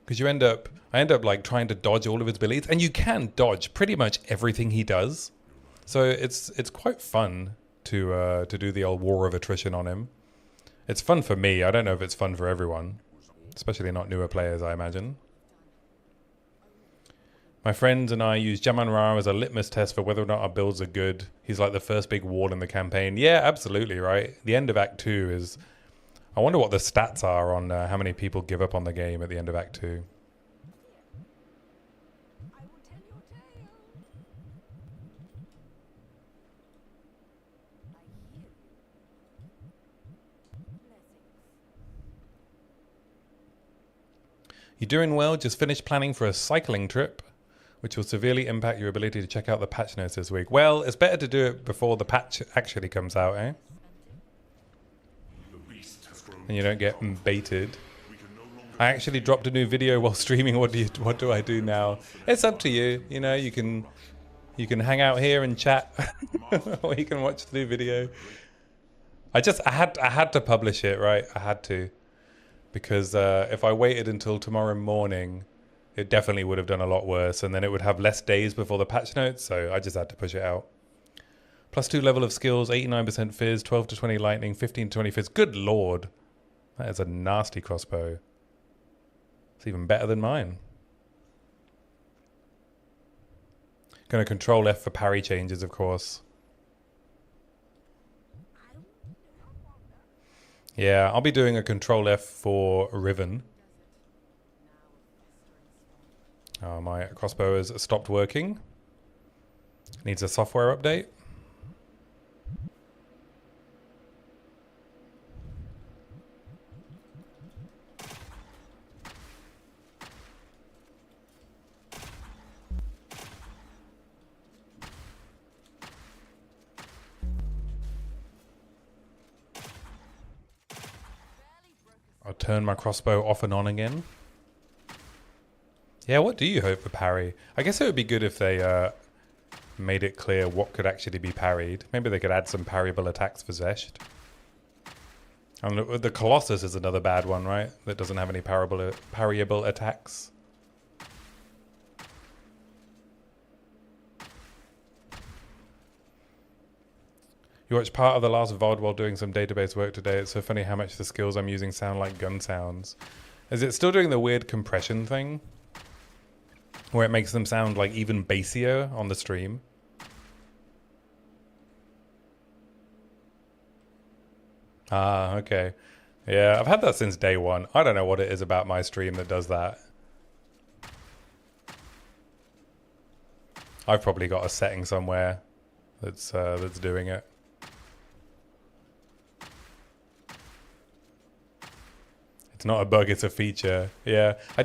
Because I end up like trying to dodge all of his abilities. And you can dodge pretty much everything he does. So it's quite fun to do the old war of attrition on him. It's fun for me. I don't know if it's fun for everyone. Especially not newer players, I imagine. My friends and I use Yaman Ra as a litmus test for whether or not our builds are good. He's like the first big wall in the campaign. Yeah, absolutely, right? The end of Act 2 is... I wonder what the stats are on how many people give up on the game at the end of Act 2. You're doing well. Just finished planning for a cycling trip, which will severely impact your ability to check out the patch notes this week. Well, it's better to do it before the patch actually comes out, eh? And you don't get baited. I actually dropped a new video while streaming. What do I do now? It's up to you. You know, you can hang out here and chat, or you can watch the new video. I had to publish it, right? I had to. Because if I waited until tomorrow morning, it definitely would have done a lot worse. And then it would have less days before the patch notes. So I just had to push it out. +2 level of skills, 89% fizz, 12 to 20 lightning, 15 to 20 fizz. Good lord. That is a nasty crossbow. It's even better than mine. Gonna control F for parry changes, of course. Yeah, I'll be doing a control F for Riven. Oh, my crossbow has stopped working. Needs a software update. I'll turn my crossbow off and on again. Yeah, what do you hope for parry? I guess it would be good if they made it clear what could actually be parried. Maybe they could add some parryable attacks for Zesht. And the Colossus is another bad one, right? That doesn't have any parryable attacks. You watched part of the last VOD while doing some database work today. It's so funny how much the skills I'm using sound like gun sounds. Is it still doing the weird compression thing? Where it makes them sound like even bassier on the stream? Ah, okay. Yeah, I've had that since day one. I don't know what it is about my stream that does that. I've probably got a setting somewhere that's doing it. It's not a bug, it's a feature. Yeah. I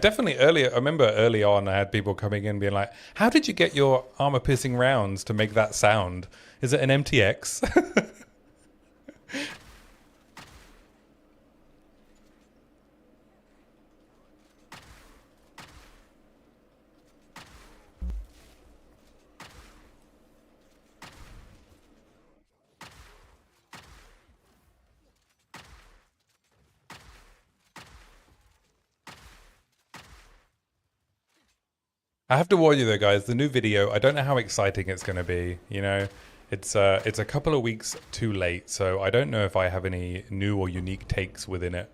remember early on I had people coming in being like, how did you get your armor piercing rounds to make that sound? Is it an MTX? I have to warn you though, guys, the new video, I don't know how exciting it's going to be, you know? It's a couple of weeks too late, so I don't know if I have any new or unique takes within it.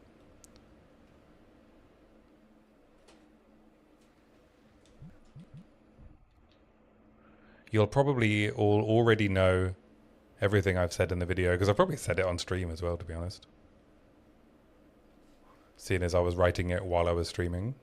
You'll probably all already know everything I've said in the video, because I've probably said it on stream as well, to be honest. Seeing as I was writing it while I was streaming.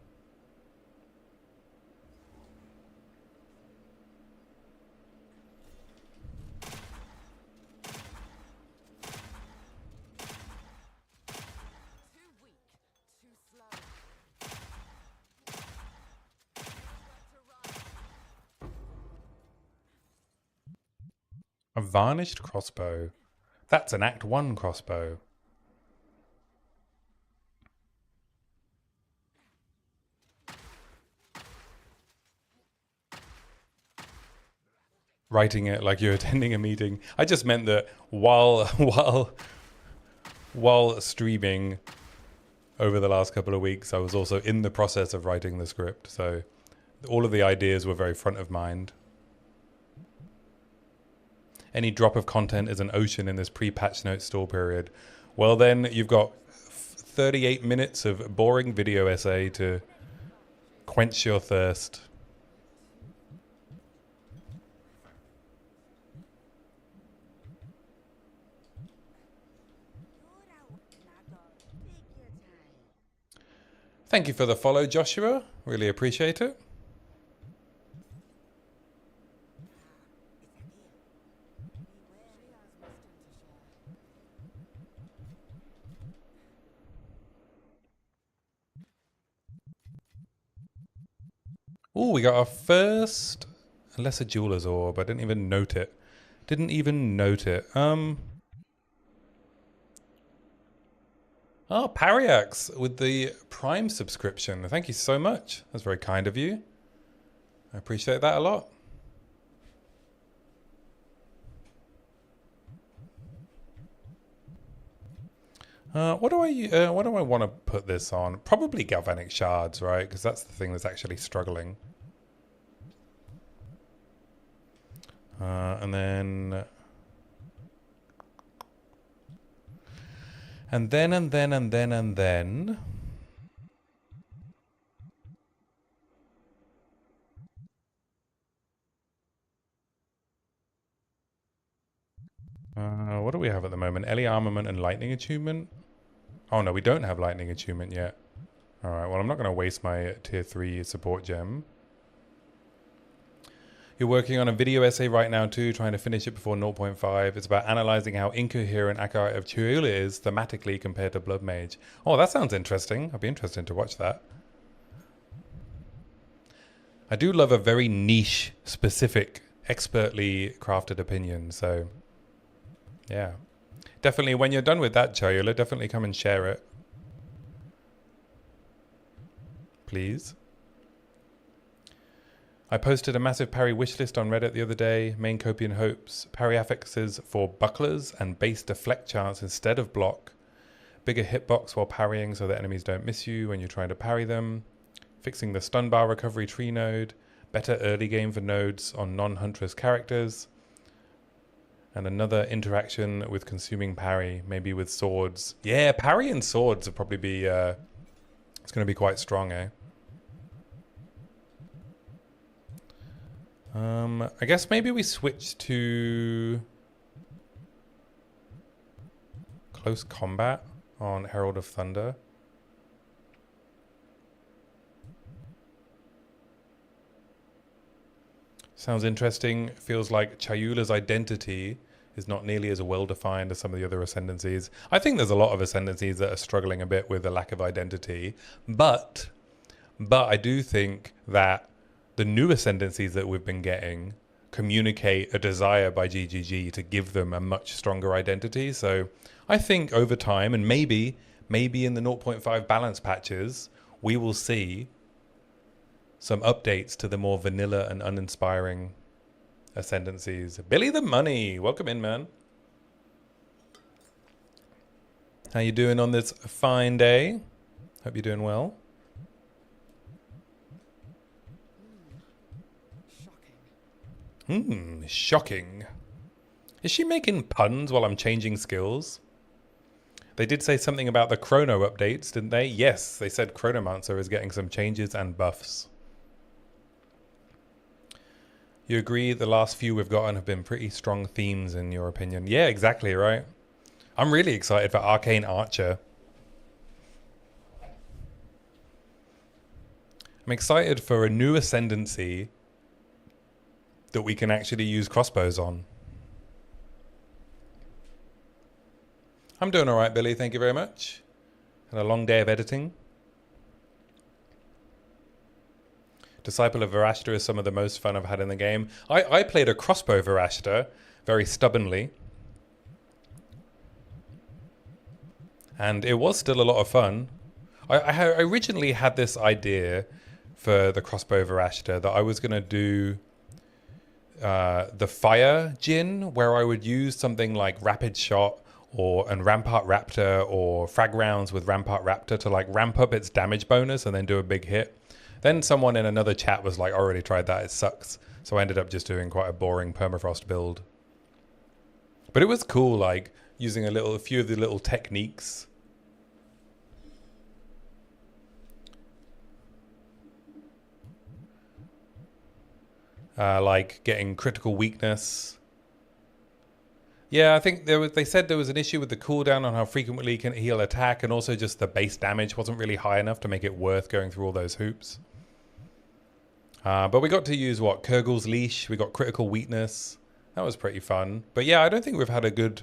A varnished crossbow. That's an Act 1 crossbow. Writing it like you're attending a meeting. I just meant that while streaming over the last couple of weeks, I was also in the process of writing the script. So all of the ideas were very front of mind. Any drop of content is an ocean in this pre-patch note store period. Well, then you've got 38 minutes of boring video essay to quench your thirst. Thank you for the follow, Joshua. Really appreciate it. Oh, we got our first lesser jeweler's orb. I didn't even note it. Oh, Pariax with the Prime subscription. Thank you so much. That's very kind of you. I appreciate that a lot. What do I want to put this on? Probably galvanic shards, right? Because that's the thing that's actually struggling. And then And then. What do we have at the moment? Ellie Armament and Lightning Attunement? Oh no, we don't have Lightning Attunement yet. Alright, well I'm not going to waste my tier 3 support gem. You're working on a video essay right now too, trying to finish it before 0.5. It's about analysing how incoherent Acolyte of Chayula is thematically compared to Blood Mage. Oh, that sounds interesting. I'd be interested to watch that. I do love a very niche, specific, expertly crafted opinion, so yeah. Definitely, when you're done with that, Chayula, definitely come and share it. Please. I posted a massive parry wishlist on Reddit the other day. Main Copian hopes parry affixes for bucklers and base deflect chance instead of block. Bigger hitbox while parrying so that enemies don't miss you when you're trying to parry them. Fixing the stun bar recovery tree node. Better early game for nodes on non-huntress characters. And another interaction with consuming parry, maybe with swords. Yeah, parry and swords will probably be, it's going to be quite strong, eh? I guess maybe we switch to close combat on Herald of Thunder. Sounds interesting. Feels like Chayula's identity is not nearly as well defined as some of the other ascendancies. I think there's a lot of ascendancies that are struggling a bit with a lack of identity, but I do think that the new ascendancies that we've been getting communicate a desire by GGG to give them a much stronger identity. So I think over time, and maybe in the 0.5 balance patches, we will see some updates to the more vanilla and uninspiring ascendancies. Billy the Money, welcome in, man. How you doing on this fine day? Hope you're doing well. Shocking. Is she making puns while I'm changing skills? They did say something about the Chrono updates, didn't they? Yes, they said Chronomancer is getting some changes and buffs. You agree the last few we've gotten have been pretty strong themes in your opinion? Yeah, exactly, right? I'm really excited for Arcane Archer. I'm excited for a new ascendancy that we can actually use crossbows on. I'm doing all right, Billy. Thank you very much. Had a long day of editing. Disciple of Varashta is some of the most fun I've had in the game. I played a crossbow Varashta very stubbornly. And it was still a lot of fun. I originally had this idea for the crossbow Varashta that I was going to do the fire Jin, where I would use something like Rapid Shot and Rampart Raptor or Frag Rounds with Rampart Raptor to like ramp up its damage bonus and then do a big hit. Then someone in another chat was like, I already tried that, it sucks. So I ended up just doing quite a boring permafrost build. But it was cool, like using a few of the little techniques. Like getting critical weakness. Yeah, I think they said there was an issue with the cooldown on how frequently can heal attack, and also just the base damage wasn't really high enough to make it worth going through all those hoops. But we got to use, what, Kurgle's Leash. We got critical weakness. That was pretty fun. But yeah, I don't think we've had a good,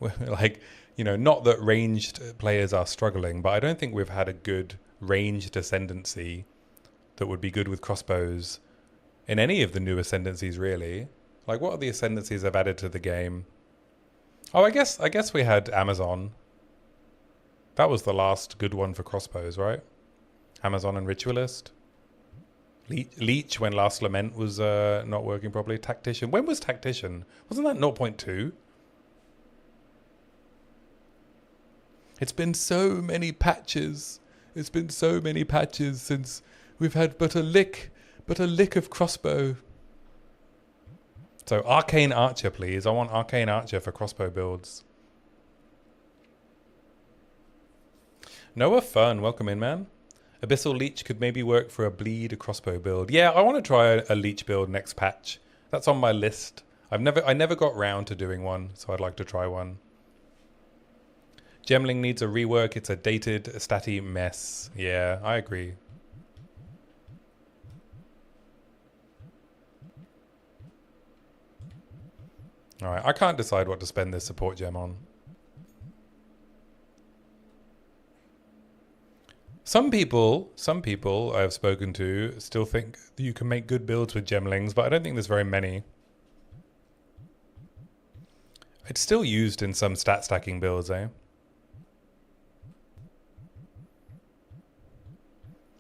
like, you know, not that ranged players are struggling, but I don't think we've had a good ranged ascendancy that would be good with crossbows in any of the new ascendancies, really. Like, what are the ascendancies I've added to the game? Oh, I guess we had Amazon. That was the last good one for crossbows, right? Amazon and Ritualist. Leech when Last Lament was not working properly. Tactician. When was Tactician? Wasn't that 0.2? It's been so many patches. It's been so many patches since we've had but a lick of crossbow. So Arcane Archer, please. I want Arcane Archer for crossbow builds. Noah Fun, welcome in, man. Abyssal Leech could maybe work for a bleed crossbow build. Yeah, I want to try a Leech build next patch. That's on my list. I never got round to doing one, so I'd like to try one. Gemling needs a rework. It's a dated, statty mess. Yeah, I agree. Alright, I can't decide what to spend this support gem on. Some people I've spoken to still think that you can make good builds with gemlings, but I don't think there's very many. It's still used in some stat stacking builds, eh?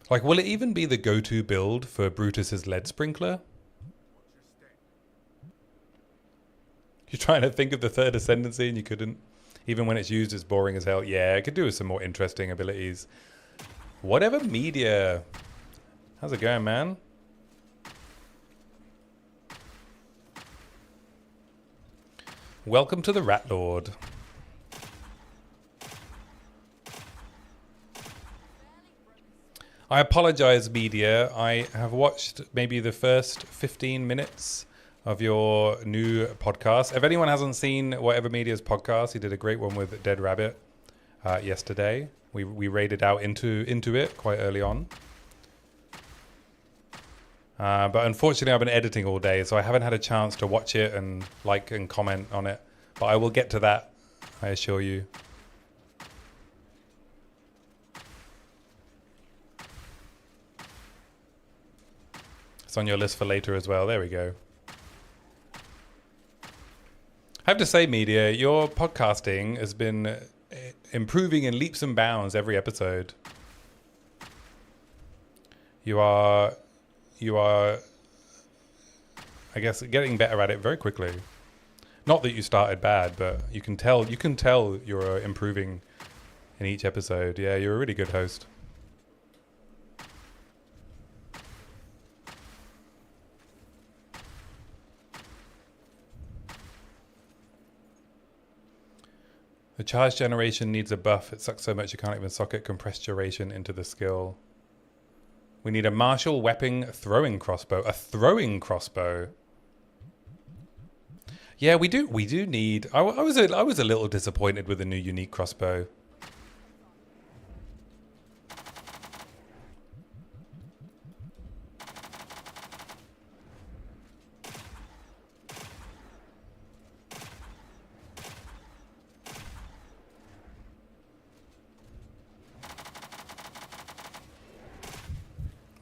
Like, will it even be the go-to build for Brutus's lead sprinkler? You're trying to think of the third ascendancy and you couldn't. Even when it's used, it's boring as hell. Yeah, it could do with some more interesting abilities. Whatever media. How's it going, man? Welcome to the Rat Lord. I apologize, media. I have watched maybe the first 15 minutes of your new podcast. If anyone hasn't seen Whatever Media's podcast, he did a great one with Dead Rabbit yesterday. We raided out into it quite early on. But unfortunately, I've been editing all day, so I haven't had a chance to watch it and like and comment on it. But I will get to that, I assure you. It's on your list for later as well. There we go. I have to say, media, your podcasting has been improving in leaps and bounds every episode. You are, I guess, getting better at it very quickly. Not that you started bad, but you can tell you're improving in each episode. Yeah, you're a really good host. The charge generation needs a buff. It sucks so much you can't even socket compressed duration into the skill. We need a martial weapon throwing crossbow. A throwing crossbow. Yeah, we do need. I was a little disappointed with the new unique crossbow.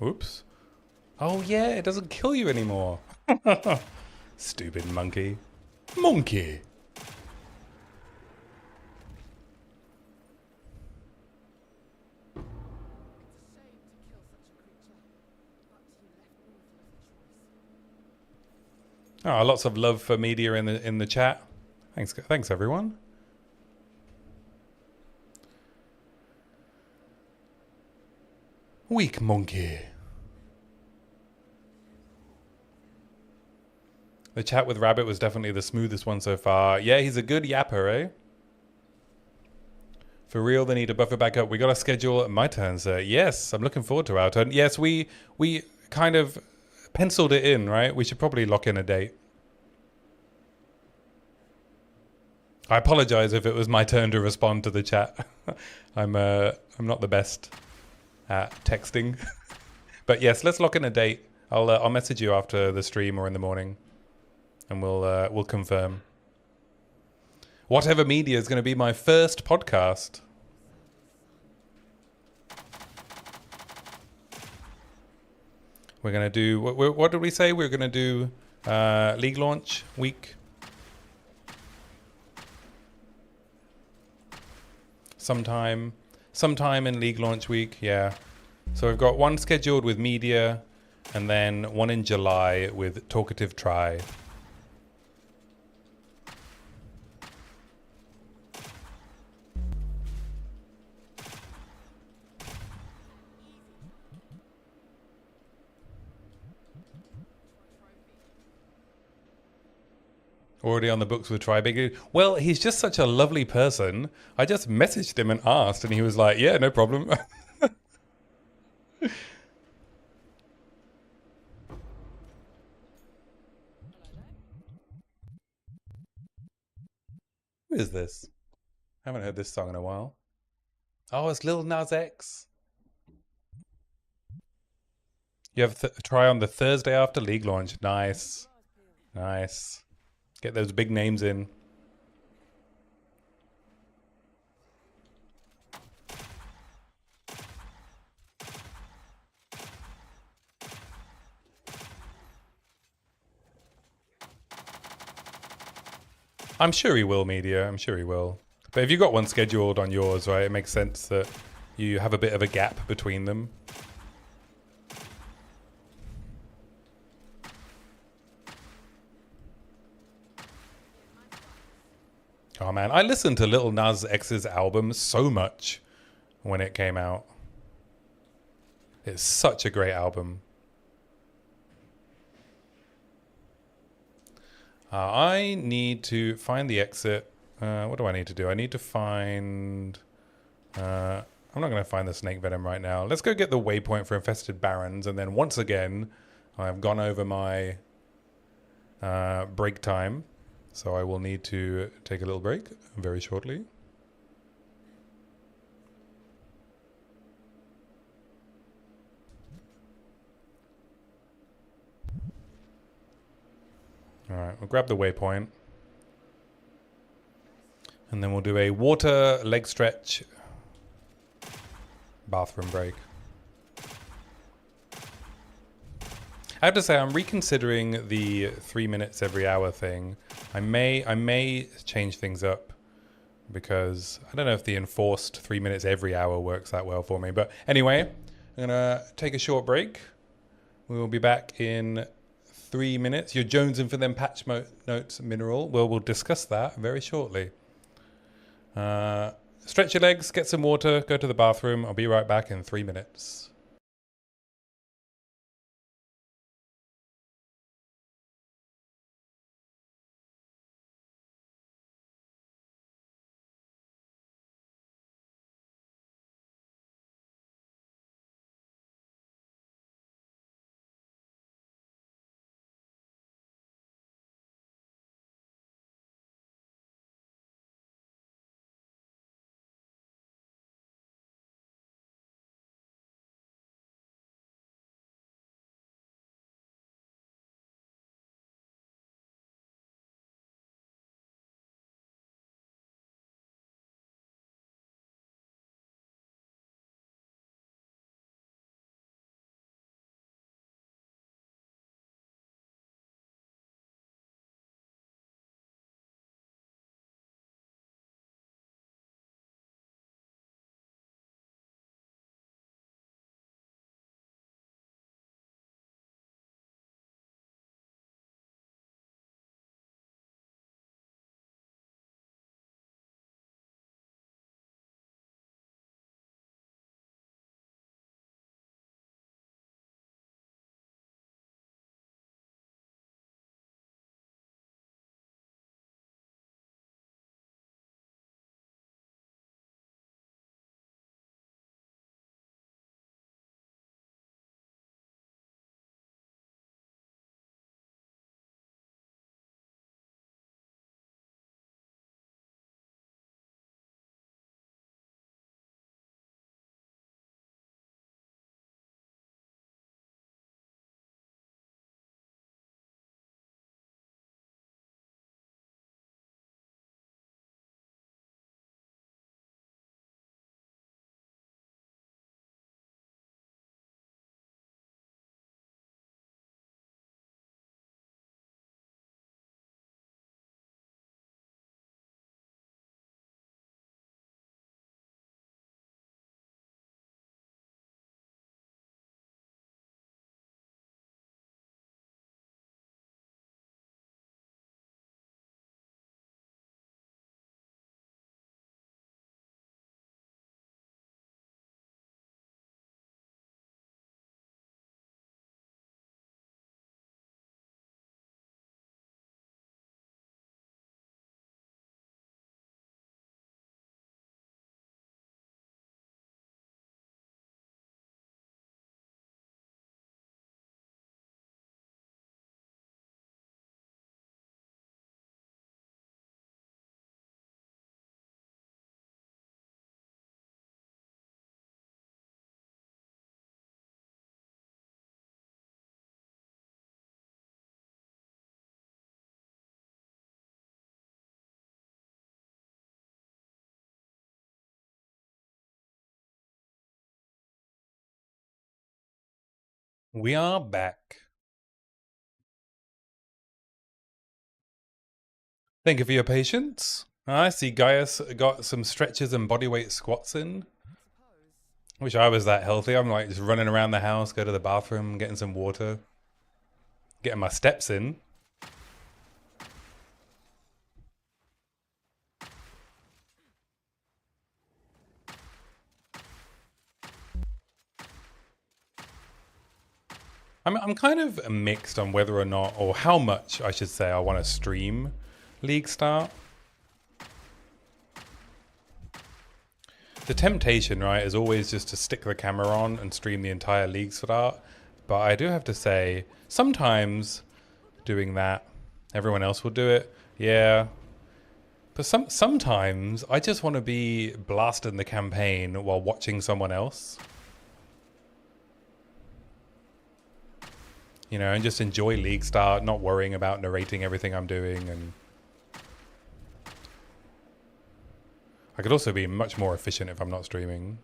Oops. Oh yeah, it doesn't kill you anymore. Stupid monkey. Monkey. Oh, lots of love for media in the chat. Thanks everyone. Weak monkey. The chat with Rabbit was definitely the smoothest one so far. Yeah, he's a good yapper, eh? For real, they need to buff it back up. We got to schedule my turn, sir. Yes, I'm looking forward to our turn. Yes, we kind of penciled it in, right? We should probably lock in a date. I apologize if it was my turn to respond to the chat. I'm not the best at texting. But yes, let's lock in a date. I'll message you after the stream or in the morning. And we'll confirm. Whatever Media is going to be my first podcast. We're going to do... What did we say? We're going to do League launch week. Sometime in League launch week, yeah. So we've got one scheduled with Media and then one in July with Talkative Try. Already on the books with Try Bigger. Well, he's just such a lovely person. I just messaged him and asked, and he was like, "Yeah, no problem." Who is this? I haven't heard this song in a while. Oh, it's Lil Nas X. You have Try on the Thursday after League launch. Nice, nice. Get those big names in. I'm sure he will, media. I'm sure he will. But if you've got one scheduled on yours, right, it makes sense that you have a bit of a gap between them. Oh man, I listened to Lil Nas X's album so much when it came out. It's such a great album. I need to find the exit. What do I need to do? I need to find... I'm not going to find the snake venom right now. Let's go get the waypoint for infested barrens, and then once again, I've gone over my break time, so I will need to take a little break very shortly. All right, we'll grab the waypoint, and then we'll do a water leg stretch bathroom break. I have to say, I'm reconsidering the 3 minutes every hour thing. I may change things up because I don't know if the enforced 3 minutes every hour works that well for me. But anyway, I'm gonna take a short break. We will be back in 3 minutes. You're jonesing for them patch notes, Mineral. Well, we'll discuss that very shortly. Stretch your legs, get some water, go to the bathroom. I'll be right back in 3 minutes. We are back. Thank you for your patience. I see Gaius got some stretches and bodyweight squats in. Wish I was that healthy. I'm like just running around the house, go to the bathroom, getting some water, getting my steps in. I'm kind of mixed on whether or not, or how much I should say, I want to stream League Start. The temptation, right, is always just to stick the camera on and stream the entire League Start. But I do have to say, sometimes doing that, everyone else will do it. Yeah. But sometimes I just want to be blasting the campaign while watching someone else. You know, and just enjoy League Start, not worrying about narrating everything I'm doing. And I could also be much more efficient if I'm not streaming.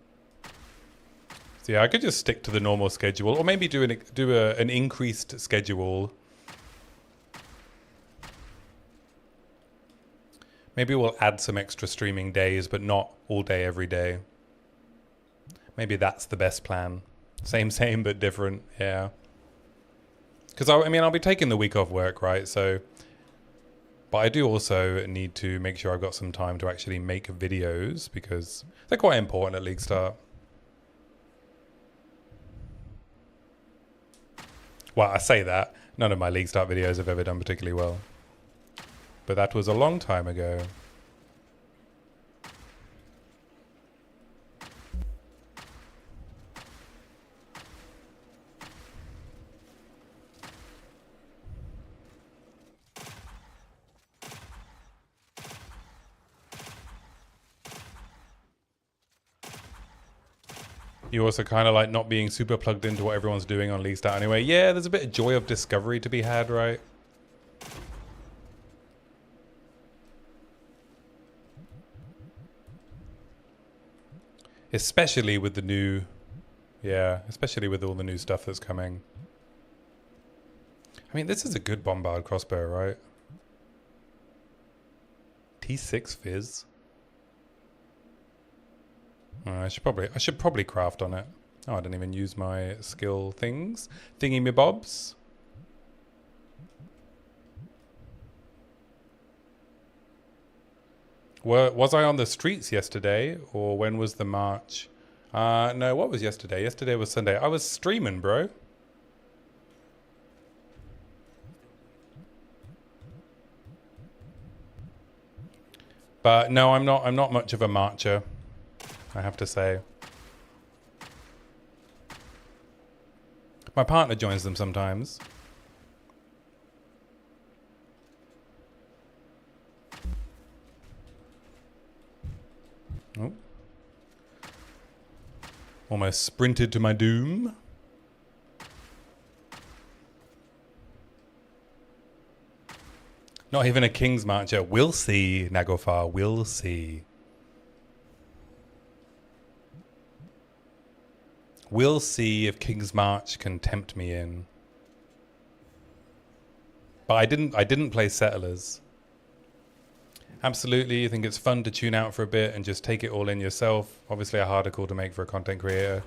So yeah, I could just stick to the normal schedule, or maybe do an increased schedule. Maybe we'll add some extra streaming days, but not all day, every day. Maybe that's the best plan. Same, but different. Yeah. Because I mean, I'll be taking the week off work, right? So, but I do also need to make sure I've got some time to actually make videos because they're quite important at League Start. Well, I say that. None of my League Start videos have ever done particularly well. But that was a long time ago. You also kind of like not being super plugged into what everyone's doing on League Start anyway. Yeah, there's a bit of joy of discovery to be had, right? Especially with the new... Yeah, especially with all the new stuff that's coming. I mean, this is a good bombard crossbow, right? T6 fizz. I should probably craft on it. Oh, I didn't even use my skill things. Thingy me bobs. Was I on the streets yesterday, or when was the march? No, what was yesterday? Yesterday was Sunday. I was streaming, bro. But no, I'm not much of a marcher, I have to say. My partner joins them sometimes. Oh. Almost sprinted to my doom. Not even a King's Marcher. We'll see, Nagofar. We'll see. We'll see if King's March can tempt me in. But I didn't play Settlers. Absolutely, I think it's fun to tune out for a bit and just take it all in yourself. Obviously a harder call to make for a content creator.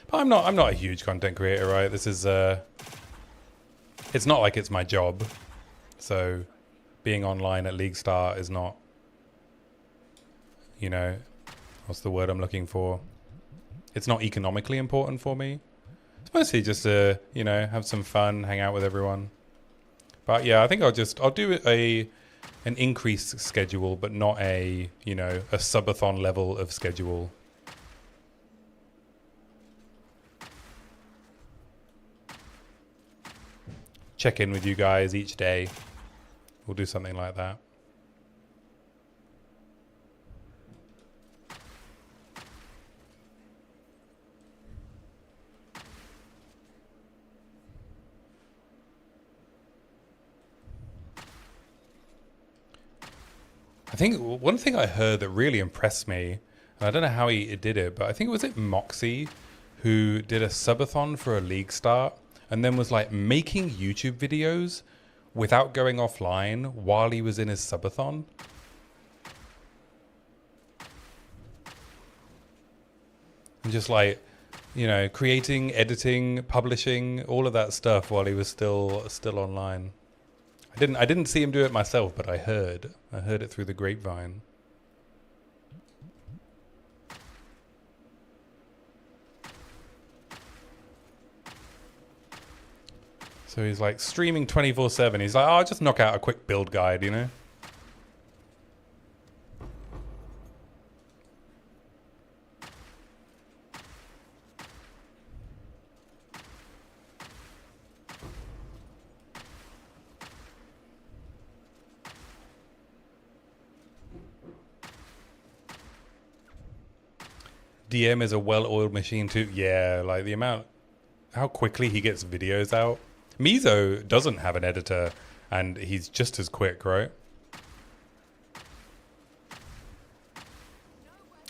But I'm not a huge content creator, right? This is it's not like it's my job. So being online at League Start is not, you know, what's the word I'm looking for? It's not economically important for me. It's mostly just to, you know, have some fun, hang out with everyone. But yeah, I think I'll do an increased schedule, but not a, you know, a subathon level of schedule. Check in with you guys each day. We'll do something like that. I think one thing I heard that really impressed me, and I don't know how he did it, but I think was it Moxie who did a subathon for a League Start and then was like making YouTube videos without going offline while he was in his subathon. And just like, you know, creating, editing, publishing, all of that stuff while he was still online. I didn't see him do it myself, but I heard it through the grapevine. So he's like streaming 24/7. He's like, oh, I'll just knock out a quick build guide, you know? DM is a well-oiled machine too. Yeah, like the amount, how quickly he gets videos out. Mizo doesn't have an editor, and he's just as quick, right?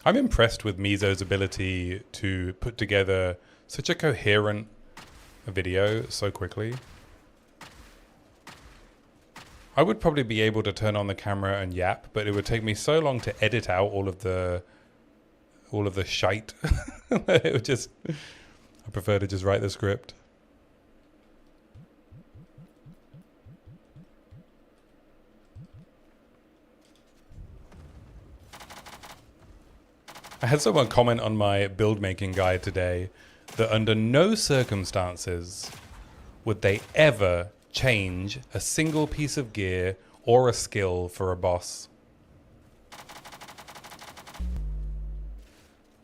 I'm impressed with Mizo's ability to put together such a coherent video so quickly. I would probably be able to turn on the camera and yap, but it would take me so long to edit out all of the shite. It would just, I prefer to just write the script. I had someone comment on my build making guide today that under no circumstances would they ever change a single piece of gear or a skill for a boss.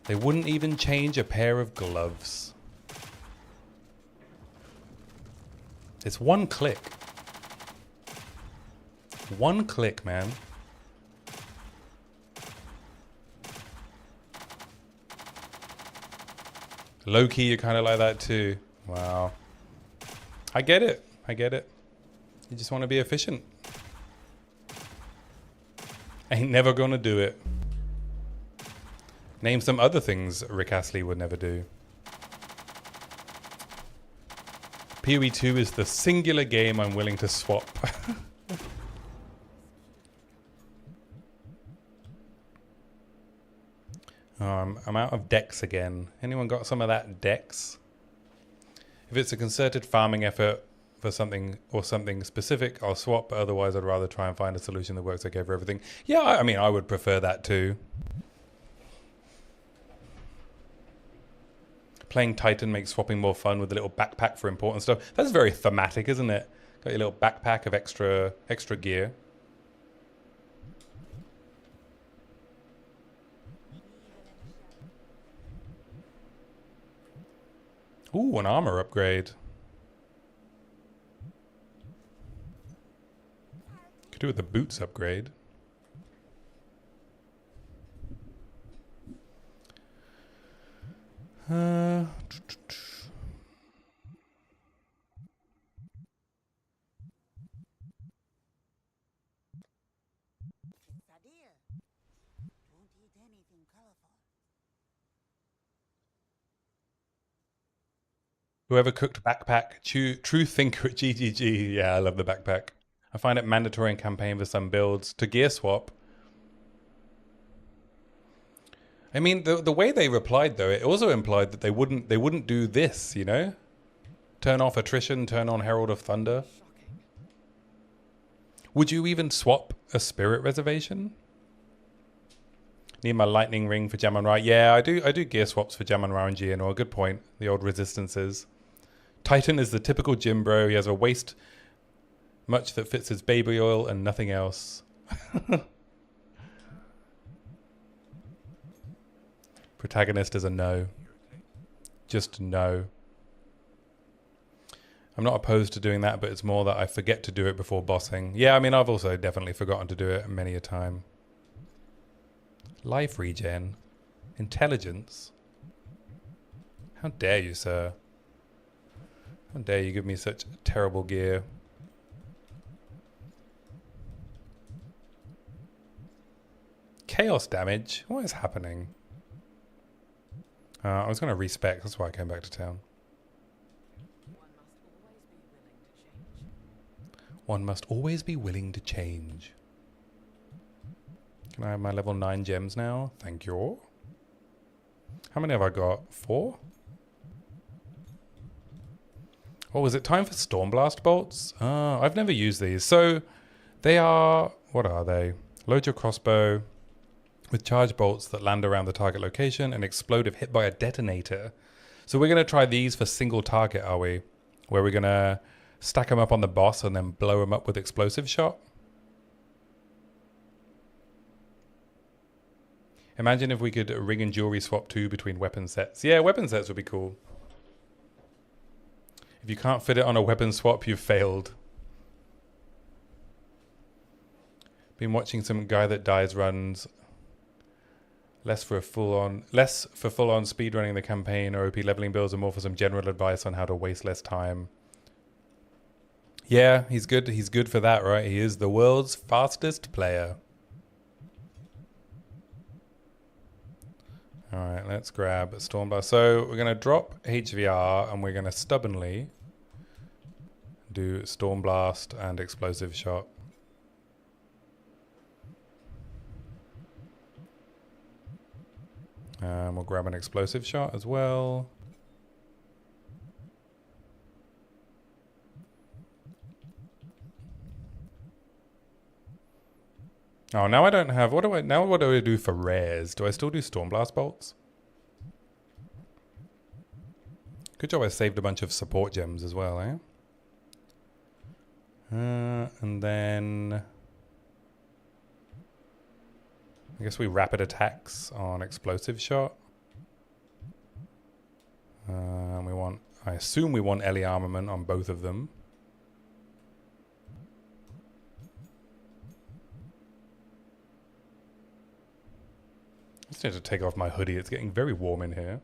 They wouldn't even change a pair of gloves. It's one click. One click, man. Low-key, you're kind of like that too. Wow. I get it. I get it. You just want to be efficient. Ain't never gonna do it. Name some other things Rick Astley would never do. PoE 2 is the singular game I'm willing to swap. I'm out of dex again. Anyone got some of that dex? If it's a concerted farming effort for something or something specific, I'll swap. But otherwise, I'd rather try and find a solution that works okay for everything. Yeah, I mean, I would prefer that too. Playing Titan makes swapping more fun with a little backpack for important stuff. That's very thematic, isn't it? Got your little backpack of extra gear. Ooh, an armor upgrade. Could do with the boots upgrade. Whoever cooked backpack, true thinker at GGG. Yeah, I love the backpack. I find it mandatory in campaign for some builds to gear swap. I mean, the way they replied though, it also implied that they wouldn't do this, you know? Turn off attrition, turn on Herald of Thunder. Would you even swap a spirit reservation? Need my lightning ring for Jamun-Ra. Yeah, I do gear swaps for Jamun-Ra and GNR. Good point. The old resistances. Titan is the typical gym bro. He has a waist much that fits his baby oil and nothing else. Protagonist is a no. Just no. I'm not opposed to doing that, but it's more that I forget to do it before bossing. Yeah, I mean, I've also definitely forgotten to do it many a time. Life regen. Intelligence. How dare you, sir? How dare you give me such terrible gear? Chaos damage? What is happening? I was going to respec. That's why I came back to town. One must always be willing to change. Can I have my level 9 gems now? Thank you. How many have I got? 4? Oh, is it time for Stormblast bolts? I've never used these. So they are, what are they? Load your crossbow with charge bolts that land around the target location and explode if hit by a detonator. So we're going to try these for single target, are we? Where we're going to stack them up on the boss and then blow them up with explosive shot. Imagine if we could ring and jewelry swap too between weapon sets. Yeah, weapon sets would be cool. If you can't fit it on a weapon swap, you've failed. Been watching some guy that dies runs. Less for full-on speedrunning the campaign or OP leveling builds and more for some general advice on how to waste less time. Yeah, he's good. He's good for that, right? He is the world's fastest player. All right, let's grab Stormblast. So we're going to drop HVR and we're going to stubbornly do Stormblast and Explosive Shot. We'll grab an Explosive Shot as well. Oh, now I don't have... What do I do for rares? Do I still do Stormblast bolts? Good job I saved a bunch of support gems as well, eh? And then... I guess we rapid attacks on Explosive Shot. We want... I assume we want Ellie armament on both of them. I just need to take off my hoodie. It's getting very warm in here.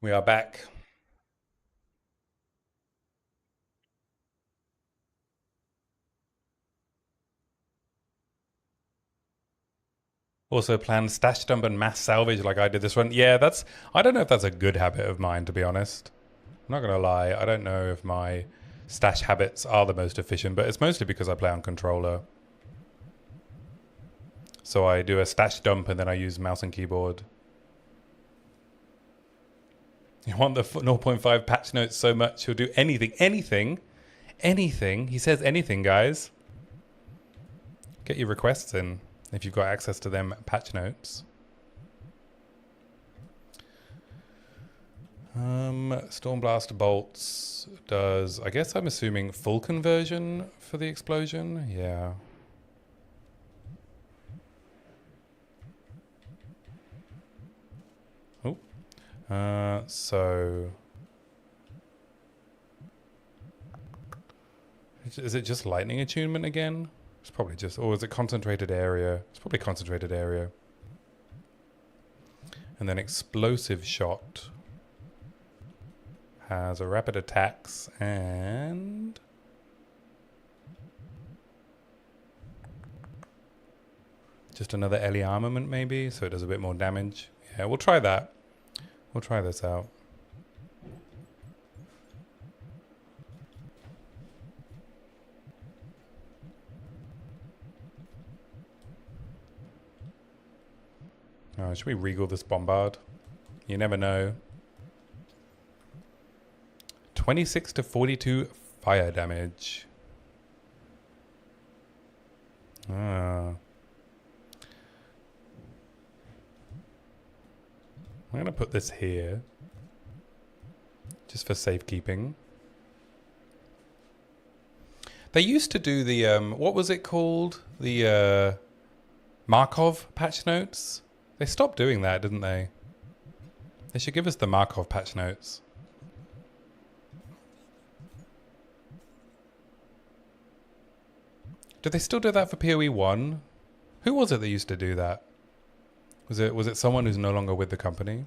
We are back. Also plan stash dump and mass salvage like I did this one. Yeah, that's... I don't know if that's a good habit of mine, to be honest. I'm not going to lie. I don't know if my stash habits are the most efficient, but it's mostly because I play on controller. So I do a stash dump and then I use mouse and keyboard. You want the 0.5 patch notes so much, you'll do anything. Anything. He says anything, guys. Get your requests in if you've got access to them patch notes. Stormblast bolts does, I guess I'm assuming full conversion for the explosion. Yeah. So is it just lightning attunement again? It's probably just, or is it concentrated area? It's probably concentrated area. And then explosive shot has a rapid attacks and just another Ellie armament maybe, so it does a bit more damage. Yeah, we'll try that. We'll try this out. Oh, should we regal this bombard? You never know. 26 to 42 fire damage. Ah. I'm going to put this here, just for safekeeping. They used to do the, what was it called? The Markov patch notes. They stopped doing that, didn't they? They should give us the Markov patch notes. Do they still do that for PoE 1? Who was it that used to do that? Was it someone who's no longer with the company?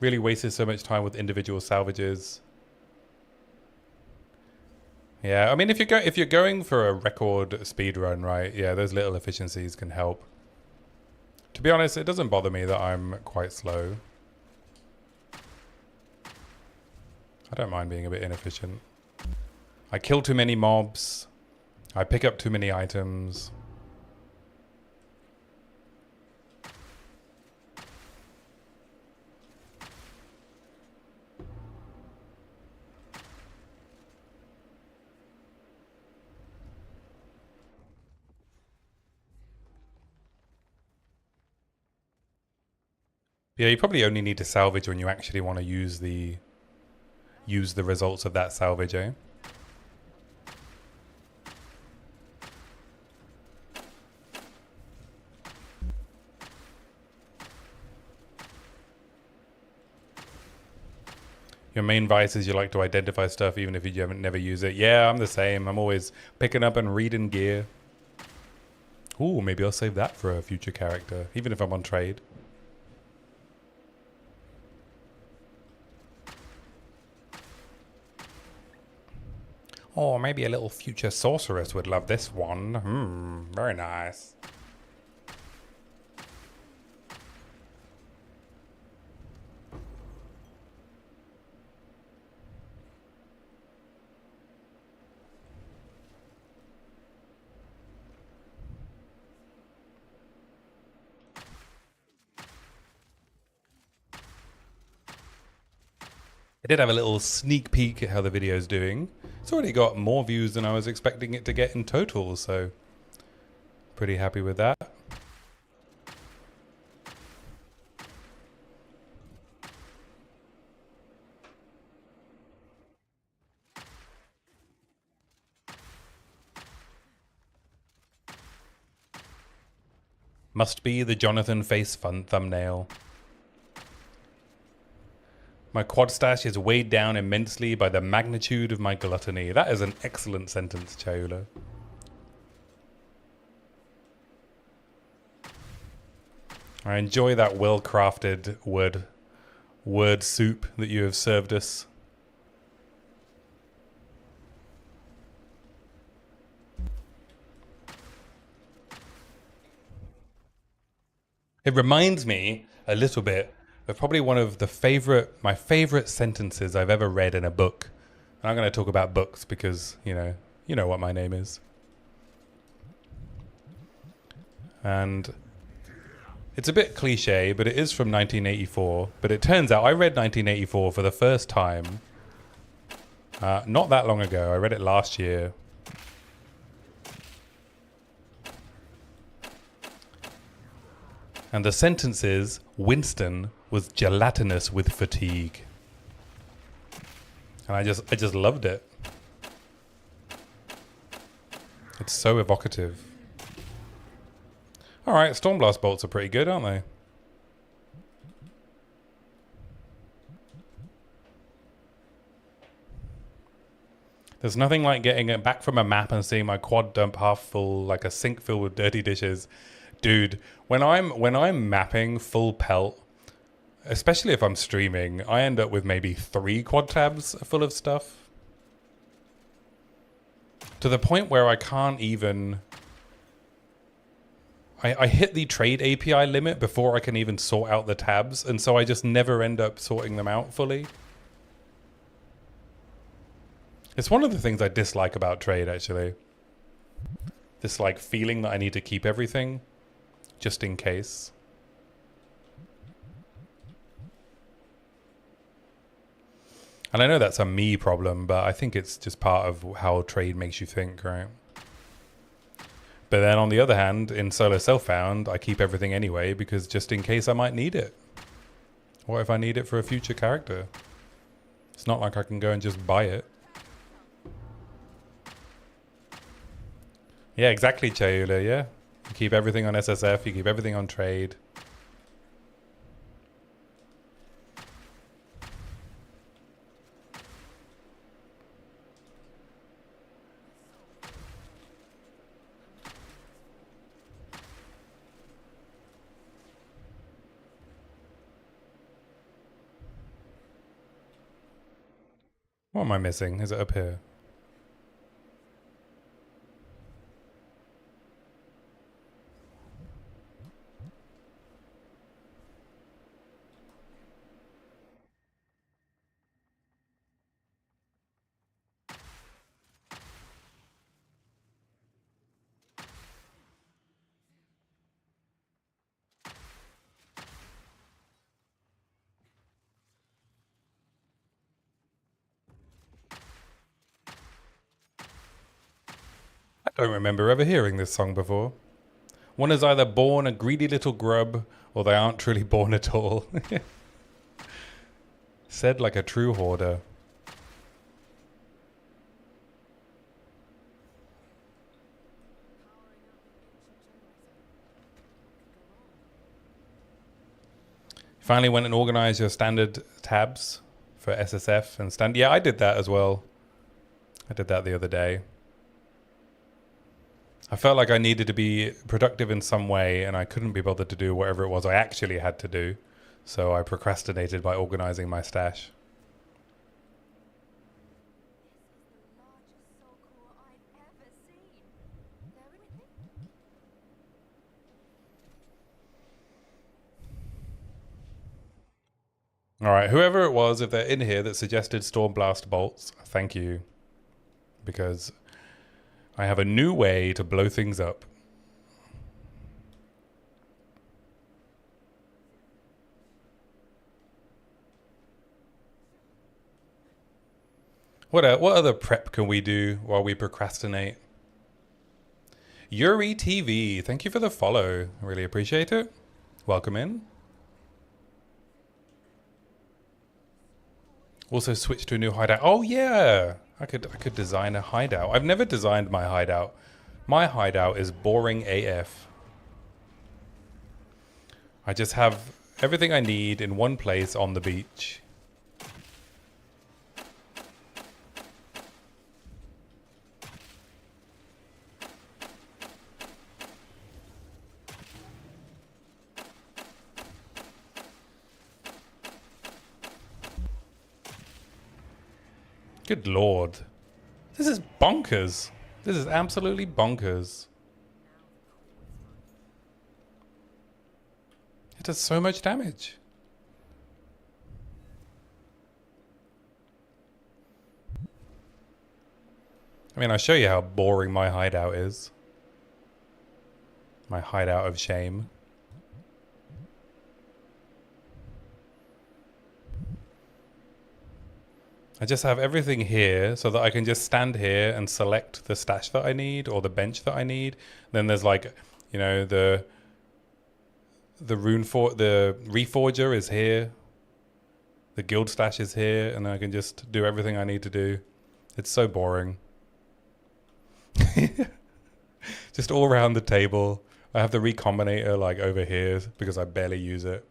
Really wasted so much time with individual salvages. Yeah, I mean, if you're going for a record speed run, right? Yeah, those little efficiencies can help. To be honest, it doesn't bother me that I'm quite slow. I don't mind being a bit inefficient. I kill too many mobs. I pick up too many items. Yeah, you probably only need to salvage when you actually want to use the results of that salvage, eh? Your main vice is you like to identify stuff even if you haven't never used it. Yeah, I'm the same. I'm always picking up and reading gear. Ooh, maybe I'll save that for a future character, even if I'm on trade. Oh, maybe a little future sorceress would love this one. Very nice. I did have a little sneak peek at how the video's doing. It's already got more views than I was expecting it to get in total, so pretty happy with that. Must be the Jonathan face fun thumbnail. My quad stash is weighed down immensely by the magnitude of my gluttony. That is an excellent sentence, Chayula. I enjoy that well-crafted word soup that you have served us. It reminds me a little bit of probably one of my favorite sentences I've ever read in a book. And I'm going to talk about books because, you know what my name is. And it's a bit cliche, but it is from 1984. But it turns out I read 1984 for the first time not that long ago. I read it last year. And the sentence is, Winston was gelatinous with fatigue. And I just loved it. It's so evocative. All right, Stormblast bolts are pretty good, aren't they? There's nothing like getting it back from a map and seeing my quad dump half full, like a sink filled with dirty dishes. Dude, when I'm mapping full pelt, especially if I'm streaming, I end up with maybe 3 quad tabs full of stuff. To the point where I can't even... I hit the trade API limit before I can even sort out the tabs, and so I just never end up sorting them out fully. It's one of the things I dislike about trade, actually. This like feeling that I need to keep everything, just in case. And I know that's a me problem, but I think it's just part of how trade makes you think, right? But then on the other hand, in solo self-found, I keep everything anyway, because just in case I might need it. What if I need it for a future character? It's not like I can go and just buy it. Yeah, exactly, Chayula, yeah. You keep everything on SSF, you keep everything on trade. What am I missing? Is it up here? I don't remember ever hearing this song before. One is either born a greedy little grub, or they aren't truly born at all. Said like a true hoarder. Finally went and organized your standard tabs for SSF and stand. Yeah, I did that as well. I did that the other day. I felt like I needed to be productive in some way, and I couldn't be bothered to do whatever it was I actually had to do. So I procrastinated by organizing my stash. All right, whoever it was, if they're in here that suggested Stormblast bolts, thank you. Because I have a new way to blow things up. What other prep can we do while we procrastinate? Yuri TV, thank you for the follow. I really appreciate it. Welcome in. Also switch to a new hideout. Oh yeah, I could design a hideout. I've never designed my hideout. My hideout is boring AF. I just have everything I need in one place on the beach. Good lord. This is bonkers. This is absolutely bonkers. It does so much damage. I mean, I'll show you how boring my hideout is. My hideout of shame. I just have everything here so that I can just stand here and select the stash that I need or the bench that I need. Then there's like, you know, the reforger is here. The guild stash is here, and I can just do everything I need to do. It's so boring. Just all around the table. I have the recombinator like over here because I barely use it.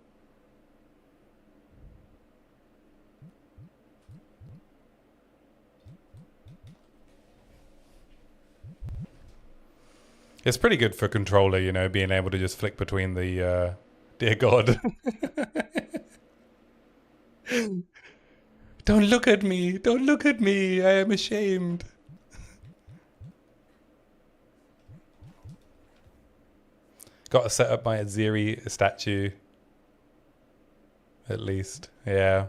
It's pretty good for controller, you know, being able to just flick between the, dear God. Don't look at me. Don't look at me. I am ashamed. Got to set up my Aziri statue. At least. Yeah.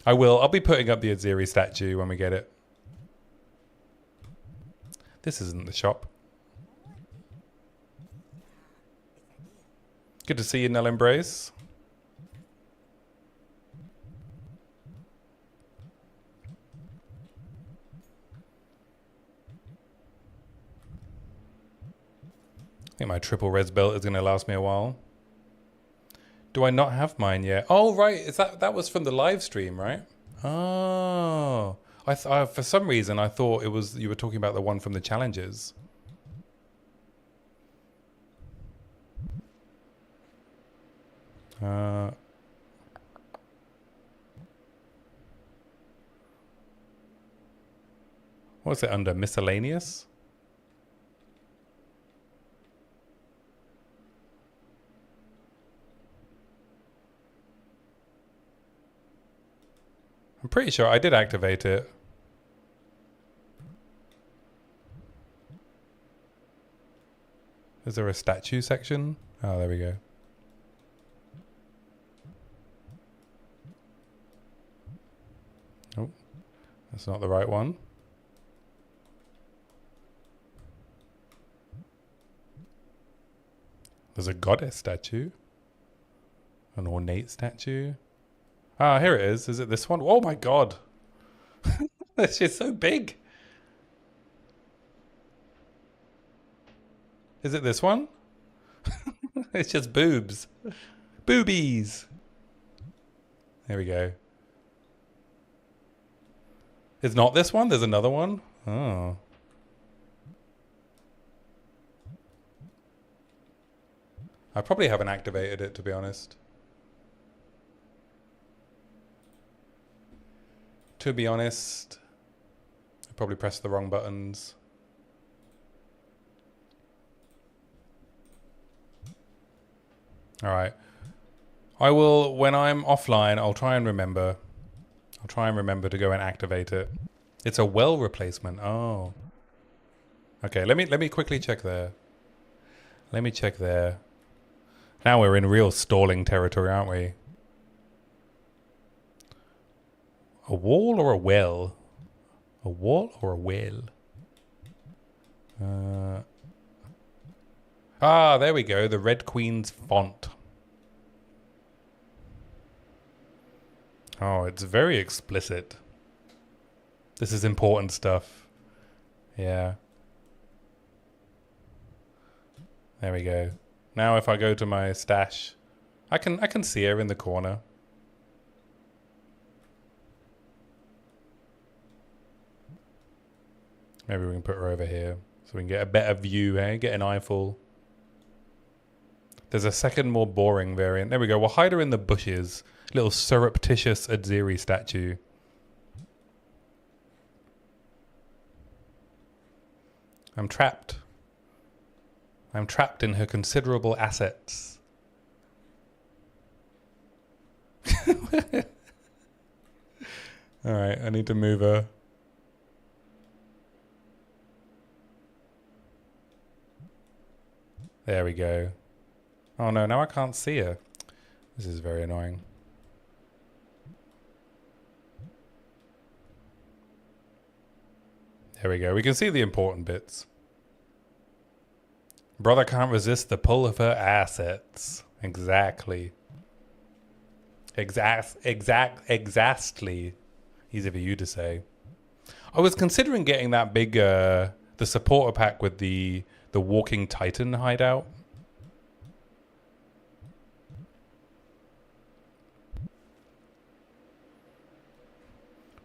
I will. I'll be putting up the Aziri statue when we get it. This isn't the shop. Good to see you, Null Embrace. I think my triple res belt is going to last me a while. Do I not have mine yet? Oh, right. Is that was from the live stream, right? Oh. For some reason, I thought it was you were talking about the one from the challenges. What's it under? Miscellaneous? I'm pretty sure I did activate it. Is there a statue section? Oh, there we go. Oh, that's not the right one. There's a goddess statue. An ornate statue. Ah, here it is. Is it this one? Oh my god. That's just so big. Is it this one? It's just boobs. Boobies. There we go. It's not this one? There's another one? Oh. I probably haven't activated it, to be honest. To be honest, I probably pressed the wrong buttons. All right. I will, when I'm offline, I'll try and remember. I'll try and remember to go and activate it. It's a well replacement. Oh. Okay, let me quickly check there. Let me check there. Now we're in real stalling territory, aren't we? A wall or a well? A wall or a well? Ah, there we go. The Red Queen's font. Oh, it's very explicit. This is important stuff. Yeah. There we go. Now if I go to my stash, I can see her in the corner. Maybe we can put her over here so we can get a better view, eh? Get an eyeful. There's a second, more boring variant. There we go. We'll hide her in the bushes. Little surreptitious Adziri statue. I'm trapped. I'm trapped in her considerable assets. Alright, I need to move her. There we go. Oh no, now I can't see her. This is very annoying. There we go. We can see the important bits. Brother can't resist the pull of her assets. Exactly. Exactly. Easy for you to say. I was considering getting that big, the supporter pack with the walking titan hideout.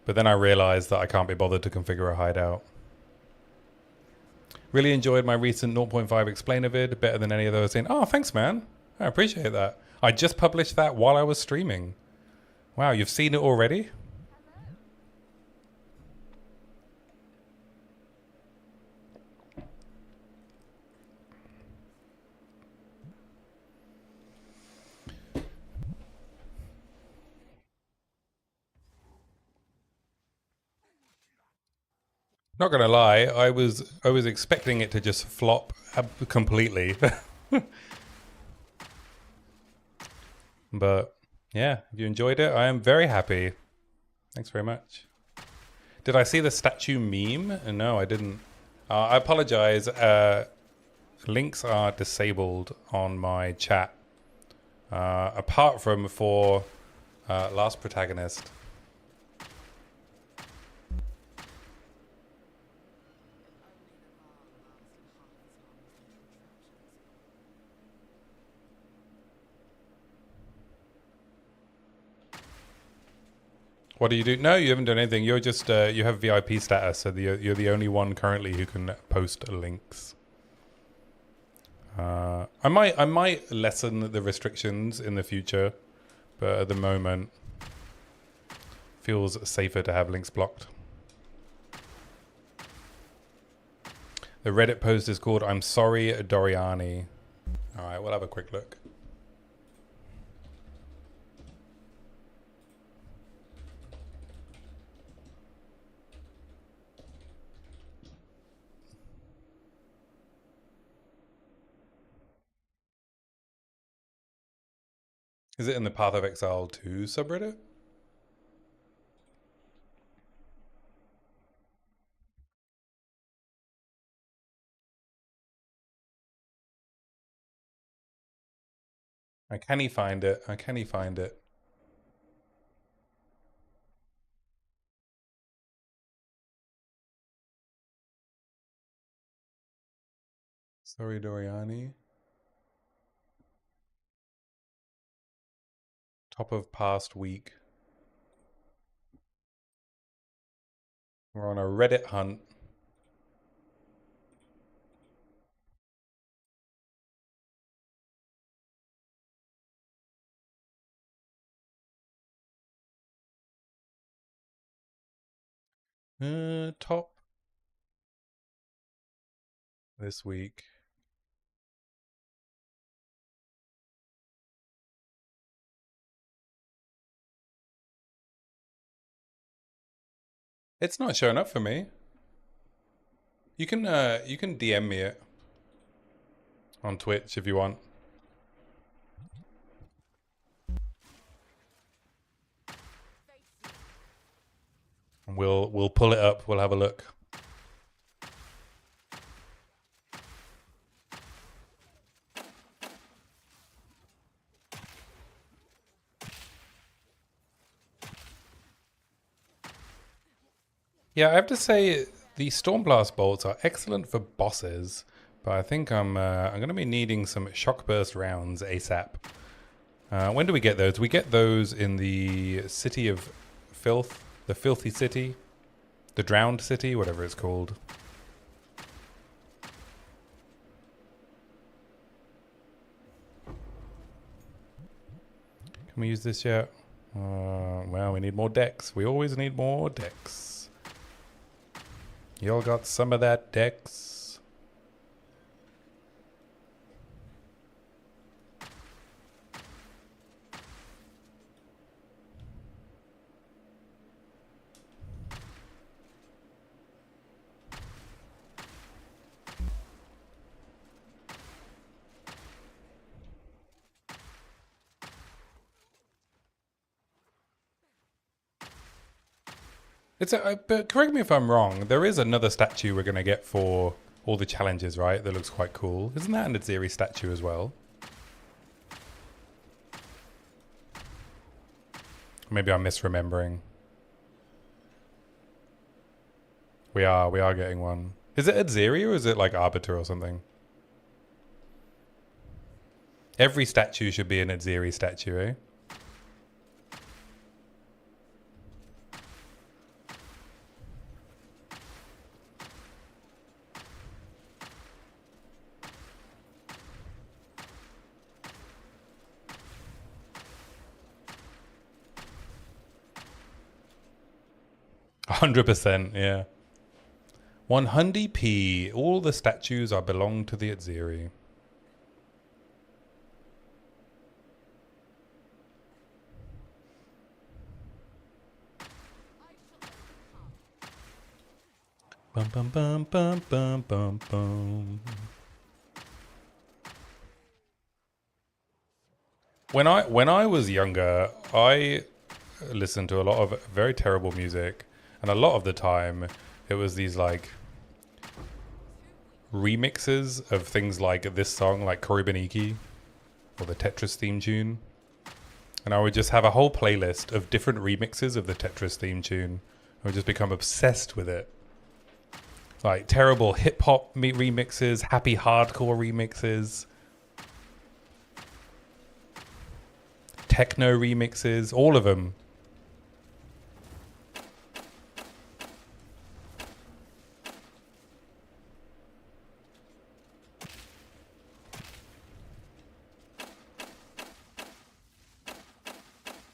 But then I realized that I can't be bothered to configure a hideout. Really enjoyed my recent 0.5 explainer vid, better than any of those in. Oh, thanks, man. I appreciate that. I just published that while I was streaming. Wow, you've seen it already? Not gonna lie, I was expecting it to just flop completely. But yeah, if you enjoyed it, I am very happy. Thanks very much. Did I see the statue meme? No, I didn't. I apologize. Links are disabled on my chat. Apart from for Last Protagonist. What do you do? No, you haven't done anything. You're just you have VIP status, so you're the only one currently who can post links. I might lessen the restrictions in the future, but at the moment, feels safer to have links blocked. The Reddit post is called "I'm sorry, Doriani." All right, we'll have a quick look. Is it in the Path of Exile 2 subreddit? I can't find it. I can't find it. Sorry, Doriani. Top of past week. We're on a Reddit hunt. Top this week. It's not showing up for me. You can DM me it on Twitch if you want. And we'll pull it up. We'll have a look. Yeah, I have to say the Stormblast bolts are excellent for bosses, but I think I'm going to be needing some shock burst rounds ASAP. When do we get those? We get those in the City of Filth, the Filthy City, the Drowned City, whatever it's called. Can we use this yet? Well, we need more decks. We always need more decks. Y'all got some of that decks? But correct me if I'm wrong. There is another statue we're gonna get for all the challenges, right? That looks quite cool. Isn't that an Aziri statue as well? Maybe I'm misremembering. We are getting one. Is it Aziri or is it like Arbiter or something? Every statue should be an Aziri statue, eh? 100%, yeah. 100p. All the statues are belong to the Aziri. Bum bum bum bum bum bum bum. When I was younger, I listened to a lot of very terrible music, and a lot of the time it was these like remixes of things like this song, like Koribaniki, or the Tetris theme tune. And I would just have a whole playlist of different remixes of the Tetris theme tune. I would just become obsessed with it. Like terrible hip hop remixes, happy hardcore remixes, techno remixes, all of them.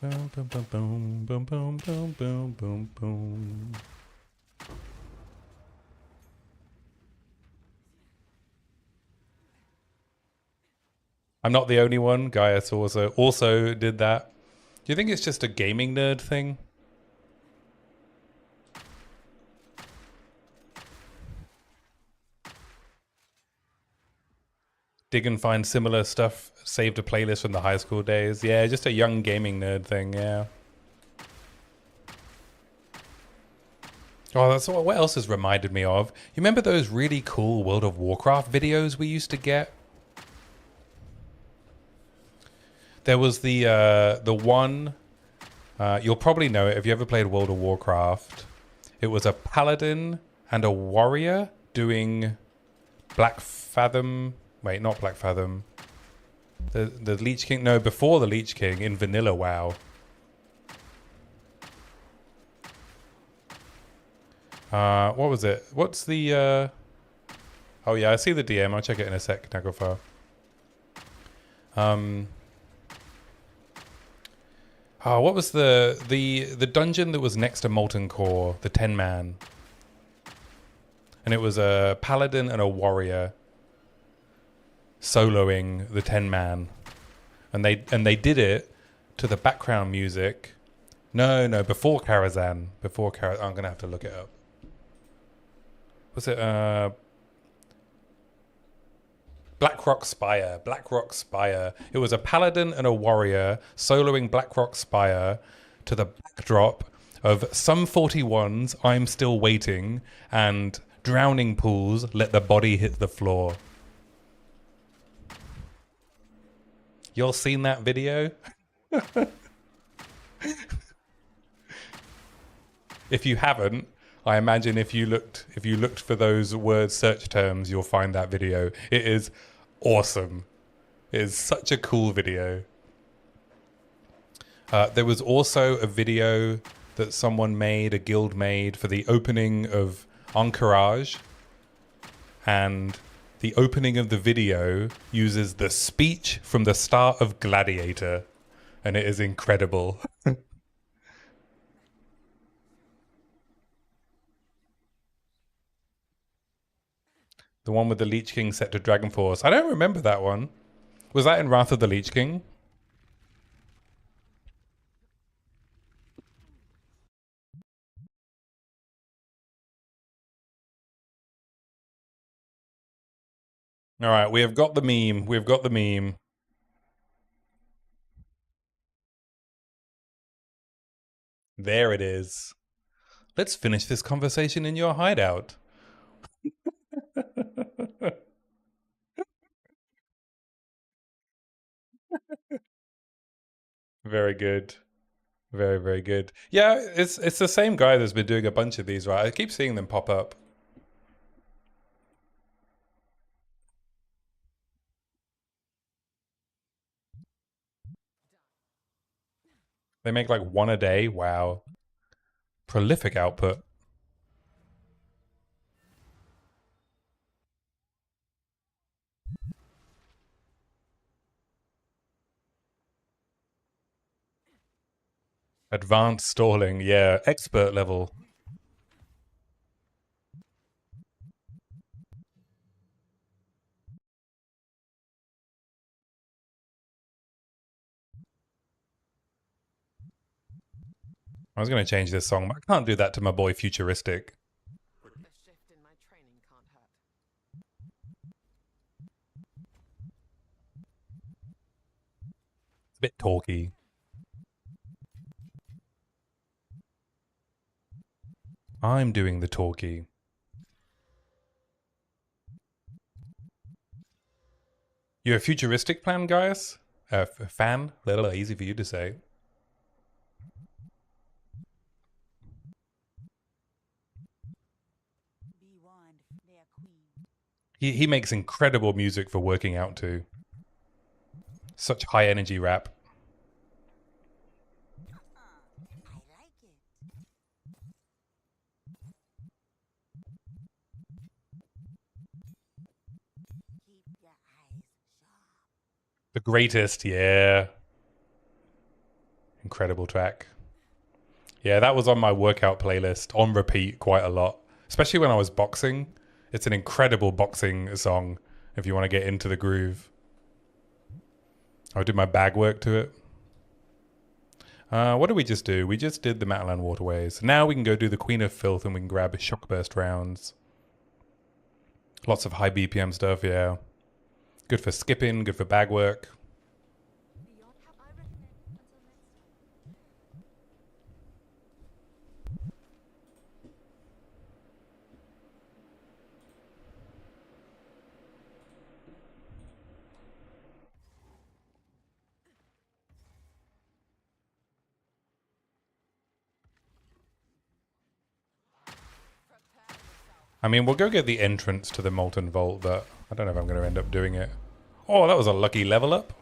Boom, boom, boom, boom, boom, boom, boom, boom, boom, boom. I'm not the only one. Gaius also did that. Do you think it's just a gaming nerd thing? dig and find similar stuff saved to playlist from the high school days. Yeah, just a young gaming nerd thing, yeah. Oh, that's what else has reminded me of. You remember those really cool World of Warcraft videos we used to get? There was the one, you'll probably know it if you ever played World of Warcraft. It was a paladin and a warrior doing Black Fathom. Wait, not Black Fathom. The Lich King. No, before the Lich King in Vanilla WoW. What was it? What's the... Oh yeah, I see the DM. I'll check it in a sec, Nagofar. Oh, what was the dungeon that was next to Molten Core? The 10-man. And it was a paladin and a warrior soloing the 10-man. And they did it to the background music. No, before Karazhan. Before Karazhan. I'm going to have to look it up. Was it Blackrock Spire? Blackrock Spire. It was a paladin and a warrior soloing Blackrock Spire to the backdrop of Some 41's I'm Still Waiting and Drowning Pools Let the Body Hit the Floor. Y'all seen that video? If you haven't, I imagine if you looked for those word search terms, you'll find that video. It is awesome. It is such a cool video. There was also a video that someone made, a guild made, for the opening of Encourage. And the opening of the video uses the speech from the start of Gladiator. And it is incredible. The one with the Lich King set to Dragon Force. I don't remember that one. Was that in Wrath of the Lich King? All right, we have got the meme. We've got the meme. There it is. Let's finish this conversation in your hideout. Very good. Very, very good. Yeah, it's the same guy that's been doing a bunch of these, right? I keep seeing them pop up. They make like one a day. Wow. Prolific output. Advanced stalling. Yeah, expert level. I was going to change this song, but I can't do that to my boy Futuristic. It's a bit talky. I'm doing the talkie. You a futuristic plan, guys? Fan? Little easy for you to say. He makes incredible music for working out too. Such high energy rap. The greatest, yeah. Incredible track. Yeah, that was on my workout playlist on repeat quite a lot, especially when I was boxing. It's an incredible boxing song if you want to get into the groove. I did my bag work to it. What did we just do? We just did the Matalan Waterways. Now we can go do the Queen of Filth and we can grab shock burst rounds. Lots of high BPM stuff, yeah. Good for skipping, good for bag work. I mean, we'll go get the entrance to the Molten Vault, but I don't know if I'm going to end up doing it. Oh, that was a lucky level up.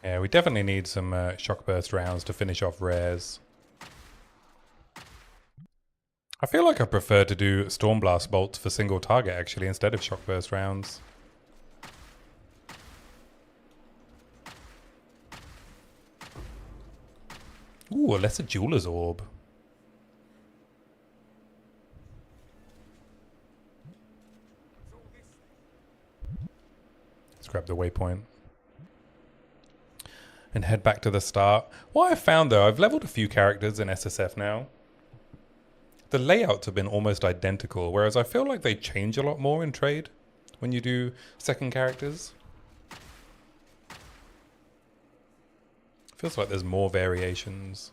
Yeah, we definitely need some shock burst rounds to finish off rares. I feel like I prefer to do Stormblast bolts for single target actually instead of shock burst rounds. Ooh, a lesser jeweler's orb. Let's grab the waypoint. And head back to the start. What I've found though, I've leveled a few characters in SSF now. The layouts have been almost identical, whereas I feel like they change a lot more in trade when you do second characters. Feels like there's more variations.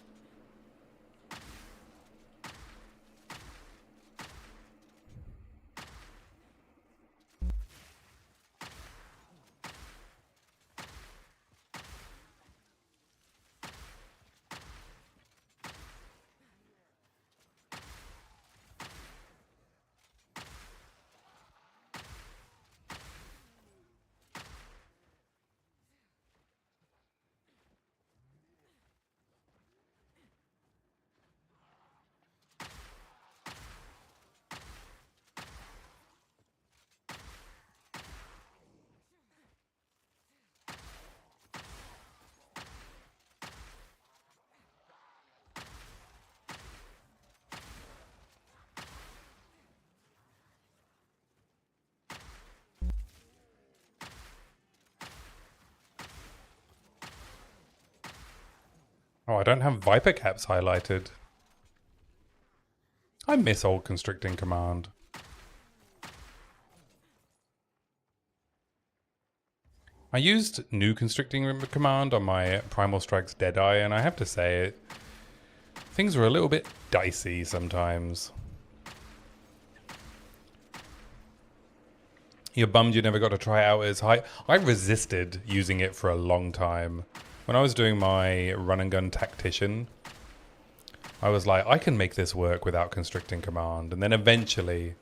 Oh, I don't have Viper Caps highlighted. I miss old Constricting Command. I used new Constricting Command on my Primal Strikes Deadeye, and I have to say, things were a little bit dicey sometimes. You're bummed you never got to try it out as high. I resisted using it for a long time. When I was doing my run and gun tactician, I was like, I can make this work without Constricting Command. And then eventually,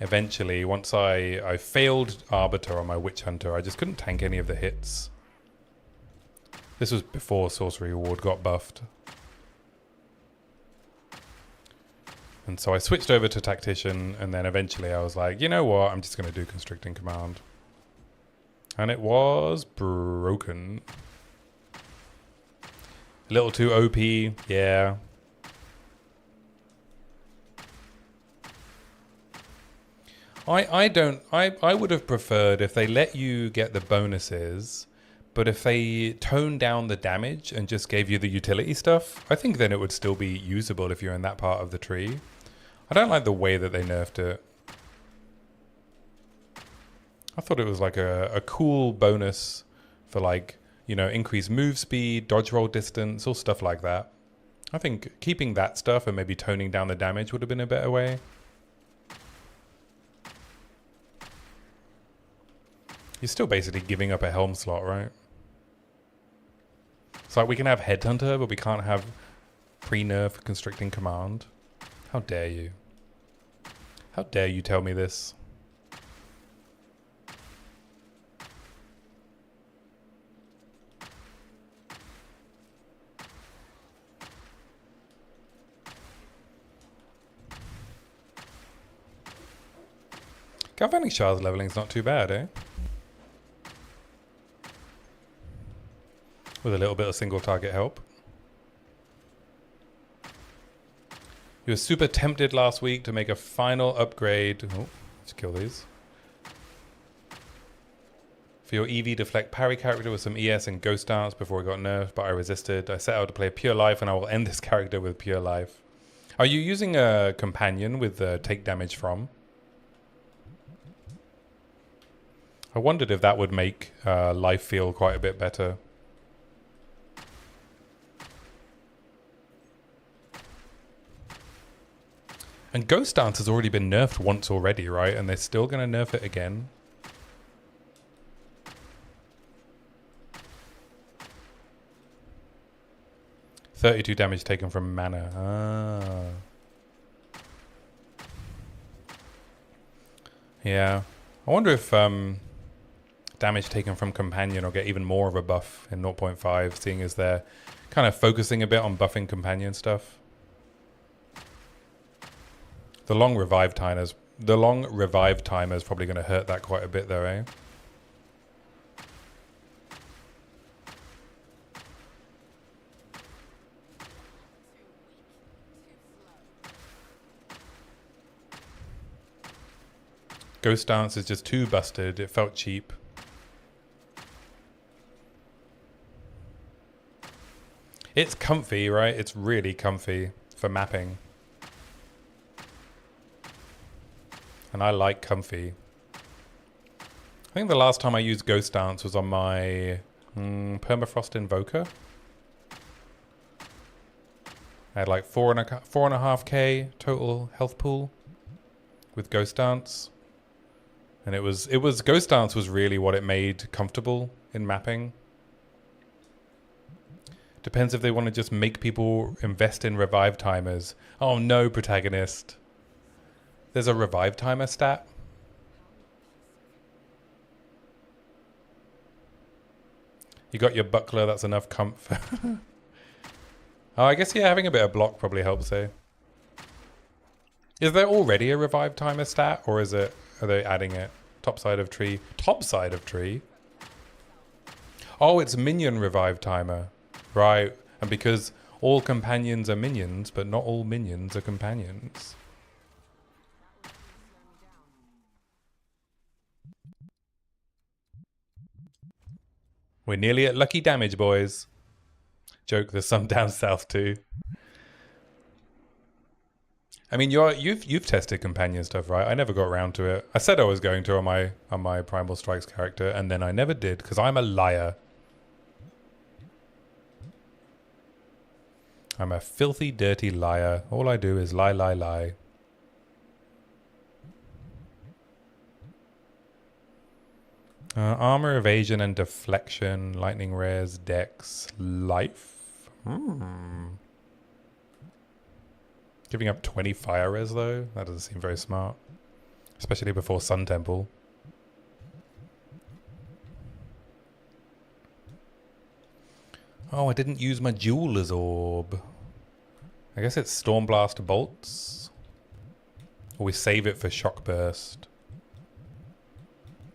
once I failed Arbiter on my Witch Hunter, I just couldn't tank any of the hits. This was before Sorcery Ward got buffed. And so I switched over to Tactician, and then eventually I was like, you know what, I'm just going to do Constricting Command. And it was broken. A little too OP, yeah. I would have preferred if they let you get the bonuses, but if they toned down the damage and just gave you the utility stuff, I think then it would still be usable if you're in that part of the tree. I don't like the way that they nerfed it. I thought it was like a cool bonus for like, you know, increased move speed, dodge roll distance, all stuff like that. I think keeping that stuff and maybe toning down the damage would have been a better way. You're still basically giving up a helm slot, right? It's like we can have Headhunter, but we can't have pre-nerf Constricting Command. How dare you? How dare you tell me this? Galvanic Shard's leveling's not too bad, eh? With a little bit of single target help. You were super tempted last week to make a final upgrade. Oh, let's kill these. For your EV deflect parry character with some ES and Ghost Dance before it got nerfed, but I resisted. I set out to play Pure Life and I will end this character with Pure Life. Are you using a companion with take damage from? I wondered if that would make life feel quite a bit better. And Ghost Dance has already been nerfed once already, right? And they're still going to nerf it again. $32 damage taken from mana. Ah. Yeah. I wonder if damage taken from companion will get even more of a buff in 0.5, seeing as they're kind of focusing a bit on buffing companion stuff. The long revive timer is probably going to hurt that quite a bit though, eh? Ghost Dance is just too busted. It felt cheap. It's comfy, right? It's really comfy for mapping. And I like comfy. I think the last time I used Ghost Dance was on my Permafrost Invoker. I had like 4.5k total health pool with Ghost Dance. And it was Ghost Dance was really what it made comfortable in mapping. Depends if they want to just make people invest in revive timers. Oh no, protagonist. There's a revive timer stat. You got your buckler, that's enough comfort. Oh, I guess yeah, having a bit of block probably helps, eh? Is there already a revive timer stat, or are they adding it? Top side of tree. Top side of tree? Oh, it's minion revive timer. Right. And because all companions are minions, but not all minions are companions. We're nearly at lucky damage, boys. Joke, there's some down south too. I mean, you've tested companion stuff, right? I never got around to it. I said I was going to on my Primal Strikes character, and then I never did because I'm a liar. I'm a filthy, dirty liar. All I do is lie, lie, lie. Armor, evasion, and deflection. Lightning rares, dex, life. Giving up 20 fire res though? That doesn't seem very smart. Especially before Sun Temple. Oh, I didn't use my Jeweler's Orb. I guess it's Stormblast Bolts. Or we save it for Shock Burst.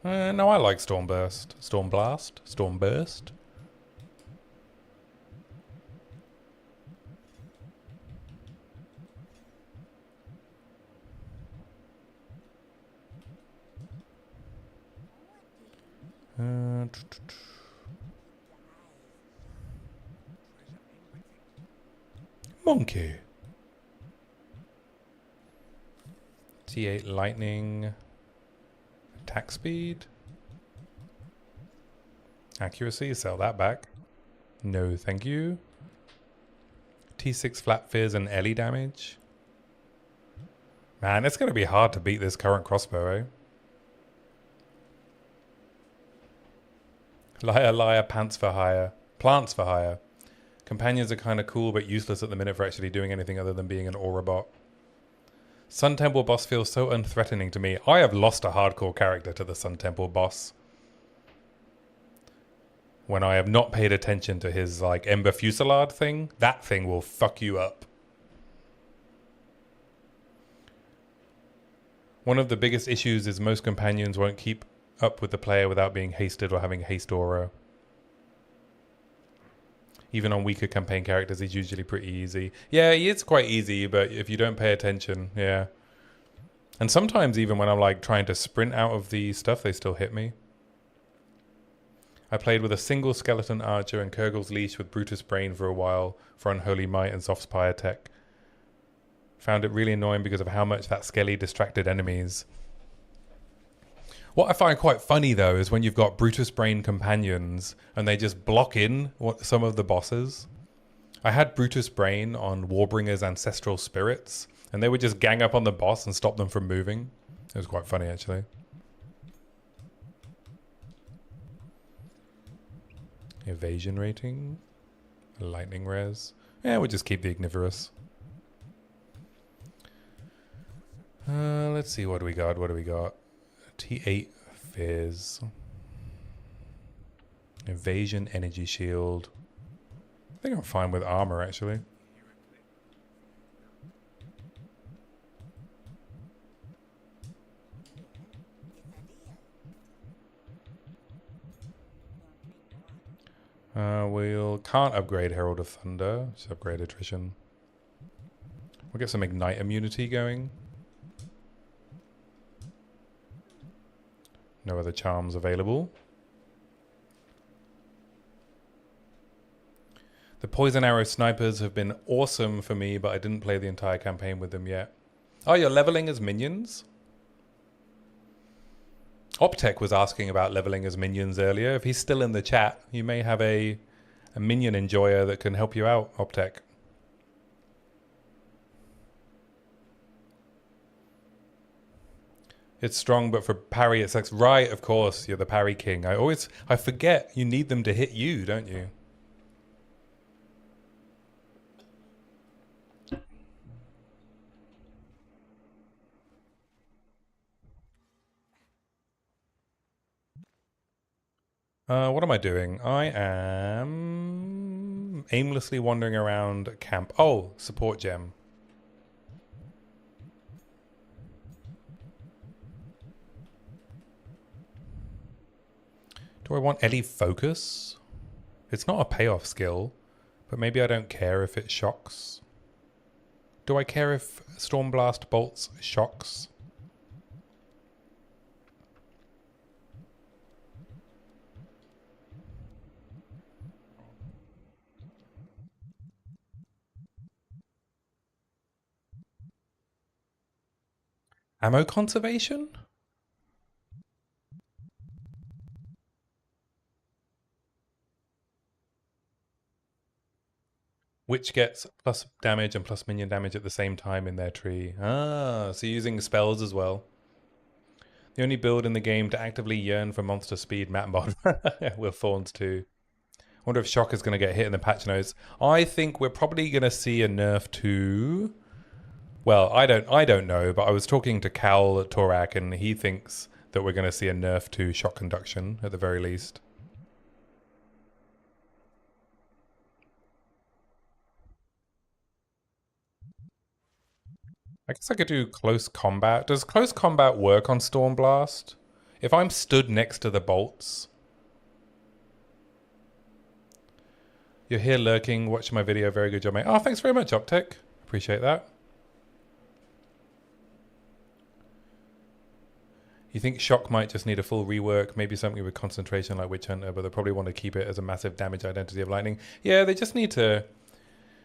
No, I like Stormburst. Stormblast? Stormburst? Monkey. T8 lightning. Attack speed. Accuracy, sell that back. No, thank you. T6 flat fizz and Ellie damage. Man, it's going to be hard to beat this current crossbow, eh? Liar, liar, pants for hire. Plants for hire. Companions are kind of cool, but useless at the minute for actually doing anything other than being an aura bot. Sun Temple boss feels so unthreatening to me. I have lost a hardcore character to the Sun Temple boss. When I have not paid attention to his, like, Ember Fusillade thing. That thing will fuck you up. One of the biggest issues is most companions won't keep up with the player without being hasted or having haste aura. Even on weaker campaign characters, he's usually pretty easy. Yeah, he is quite easy, but if you don't pay attention, yeah. And sometimes even when I'm like trying to sprint out of the stuff, they still hit me. I played with a single skeleton archer and Kurgle's Leash with Brutus Brain for a while for Unholy Might and Zophspire tech. Found it really annoying because of how much that Skelly distracted enemies. What I find quite funny though is when you've got Brutus Brain companions and they just block in some of the bosses. I had Brutus Brain on Warbringer's Ancestral Spirits and they would just gang up on the boss and stop them from moving. It was quite funny actually. Evasion rating. Lightning res. Yeah, we'll just keep the Ignivorous. Let's see, what do we got? T8 Fizz. Evasion, Energy Shield. I think I'm fine with armor, actually. Can't upgrade Herald of Thunder. Just upgrade Attrition. We'll get some Ignite immunity going. No other charms available. The Poison Arrow Snipers have been awesome for me, but I didn't play the entire campaign with them yet. Oh, you're leveling as minions? Optech was asking about leveling as minions earlier. If he's still in the chat, you may have a minion enjoyer that can help you out, Optech. It's strong, but for parry it sucks. Right, of course, you're the parry king. I forget you need them to hit you, don't you? What am I doing? I am aimlessly wandering around camp. Oh, support gem. Do I want Ellie Focus? It's not a payoff skill, but maybe I don't care if it shocks. Do I care if Stormblast Bolts shocks? Ammo conservation? Which gets plus damage and plus minion damage at the same time in their tree. Ah, so using spells as well. The only build in the game to actively yearn for monster speed, Matt Mod. Will Thorns too. Wonder if Shock is going to get hit in the patch notes. I think we're probably going to see a nerf to... Well, I don't know, but I was talking to Cal Torak and he thinks that we're going to see a nerf to shock conduction at the very least. I guess I could do close combat. Does close combat work on Stormblast? If I'm stood next to the bolts. You're here lurking, watching my video. Very good job, mate. Oh, thanks very much, Optic. Appreciate that. You think Shock might just need a full rework, maybe something with concentration like Witch Hunter, but they probably want to keep it as a massive damage identity of Lightning. Yeah, they just need to...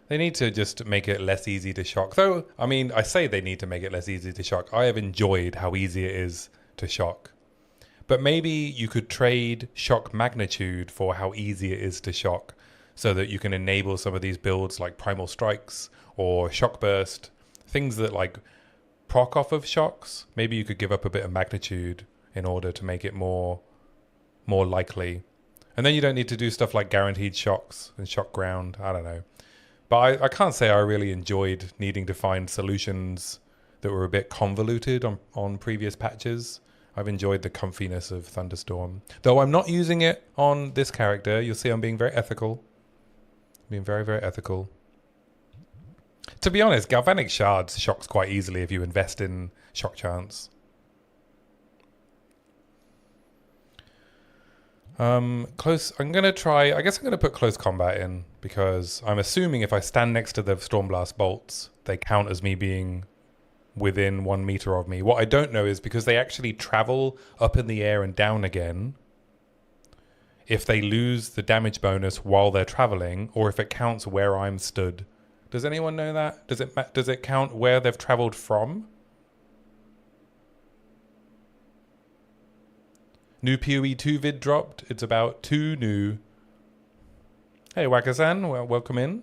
They need to just make it less easy to shock. Though, I mean, I say they need to make it less easy to shock. I have enjoyed how easy it is to shock. But maybe you could trade shock magnitude for how easy it is to shock so that you can enable some of these builds like Primal Strikes or Shock Burst, things that like proc off of shocks. Maybe you could give up a bit of magnitude in order to make it more likely. And then you don't need to do stuff like guaranteed shocks and shock ground. I don't know. But I can't say I really enjoyed needing to find solutions that were a bit convoluted on previous patches. I've enjoyed the comfiness of Thunderstorm. Though I'm not using it on this character. You'll see I'm being very ethical. Being very, very ethical. To be honest, Galvanic Shards shocks quite easily if you invest in shock chance. I guess I'm going to put close combat in because I'm assuming if I stand next to the Stormblast bolts, they count as me being within 1 meter of me. What I don't know is because they actually travel up in the air and down again, if they lose the damage bonus while they're traveling, or if it counts where I'm stood. Does anyone know that? Does it count where they've traveled from? New PoE 2 vid dropped. It's about 2 new. Hey, Wakasan, well, welcome in.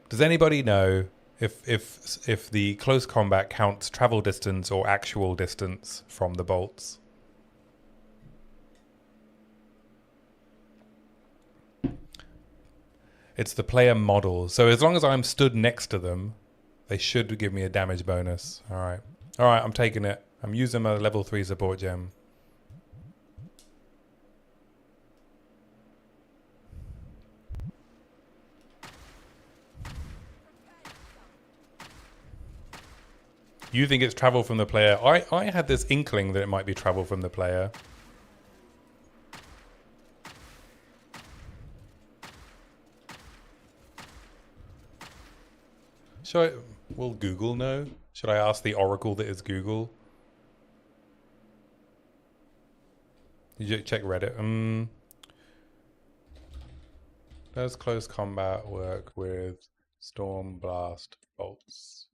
Does anybody know if the close combat counts travel distance or actual distance from the bolts? It's the player model. So as long as I'm stood next to them, they should give me a damage bonus. All right. All right, I'm taking it. I'm using my level 3 support gem. You think it's travel from the player. I had this inkling that it might be travel from the player. Will Google know? Should I ask the oracle that is Google? Did you check Reddit? Does close combat work with storm blast bolts?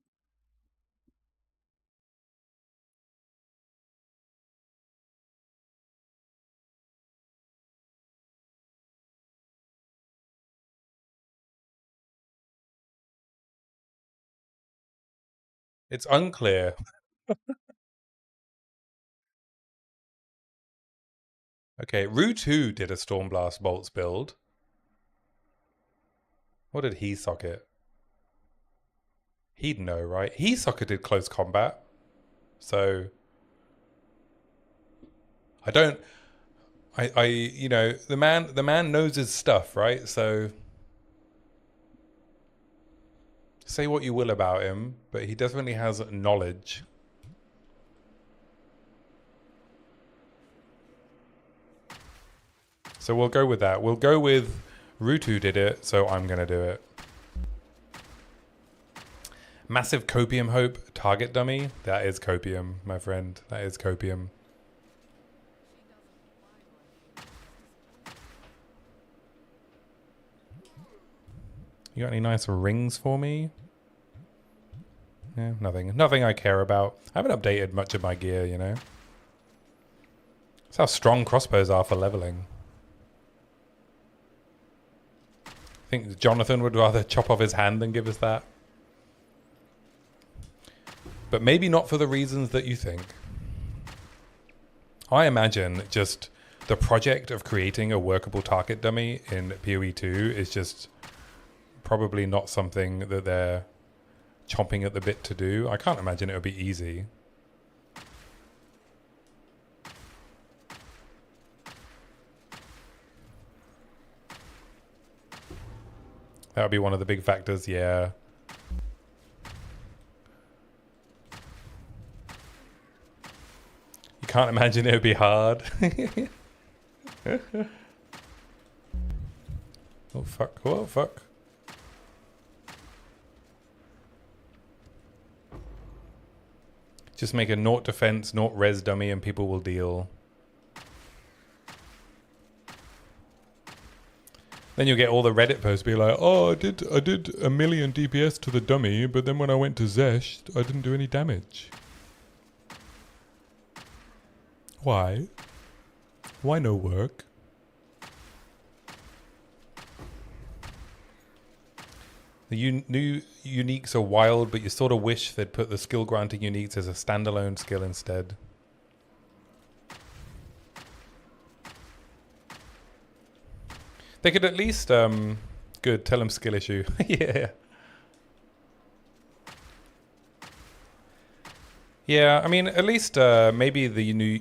It's unclear. Okay, Ru2 did a Stormblast Bolts build. What did he socket? He'd know, right? He socketed close combat. So you know, the man knows his stuff, right? So say what you will about him, but he definitely has knowledge. So we'll go with that. We'll go with Rutu did it, so I'm going to do it. Massive Copium Hope target dummy. That is Copium, my friend. That is Copium. You got any nice rings for me? Yeah, nothing. Nothing I care about. I haven't updated much of my gear, you know. That's how strong crossbows are for leveling. I think Jonathan would rather chop off his hand than give us that. But maybe not for the reasons that you think. I imagine just the project of creating a workable target dummy in PoE 2 is just probably not something that they're chomping at the bit to do. I can't imagine it would be easy. That would be one of the big factors, yeah. You can't imagine it would be hard. Oh fuck, oh fuck. Just make a naught defense, naught res dummy and people will deal. Then you'll get all the Reddit posts be like, oh, I did 1,000,000 DPS to the dummy, but then when I went to Zesht, I didn't do any damage. Why? Why no work? The new uniques are wild, but you sort of wish they'd put the skill granting uniques as a standalone skill instead. They could at least, good, tell them skill issue. Yeah. Yeah, I mean, at least maybe the new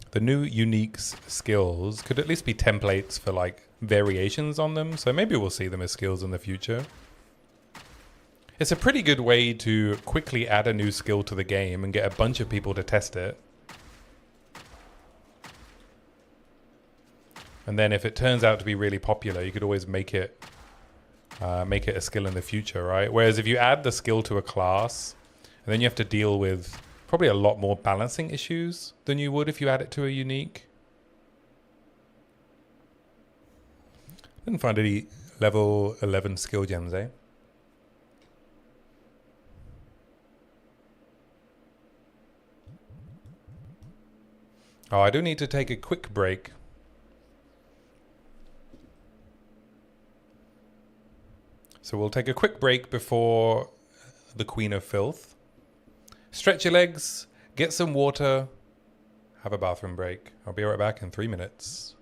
uniques skills could at least be templates for like variations on them. So maybe we'll see them as skills in the future. It's a pretty good way to quickly add a new skill to the game and get a bunch of people to test it. And then if it turns out to be really popular, you could always make it a skill in the future, right? Whereas if you add the skill to a class, and then you have to deal with probably a lot more balancing issues than you would if you add it to a unique. Didn't find any level 11 skill gems, eh? Oh, I do need to take a quick break. So we'll take a quick break before the Queen of Filth. Stretch your legs, get some water, have a bathroom break. I'll be right back in 3 minutes.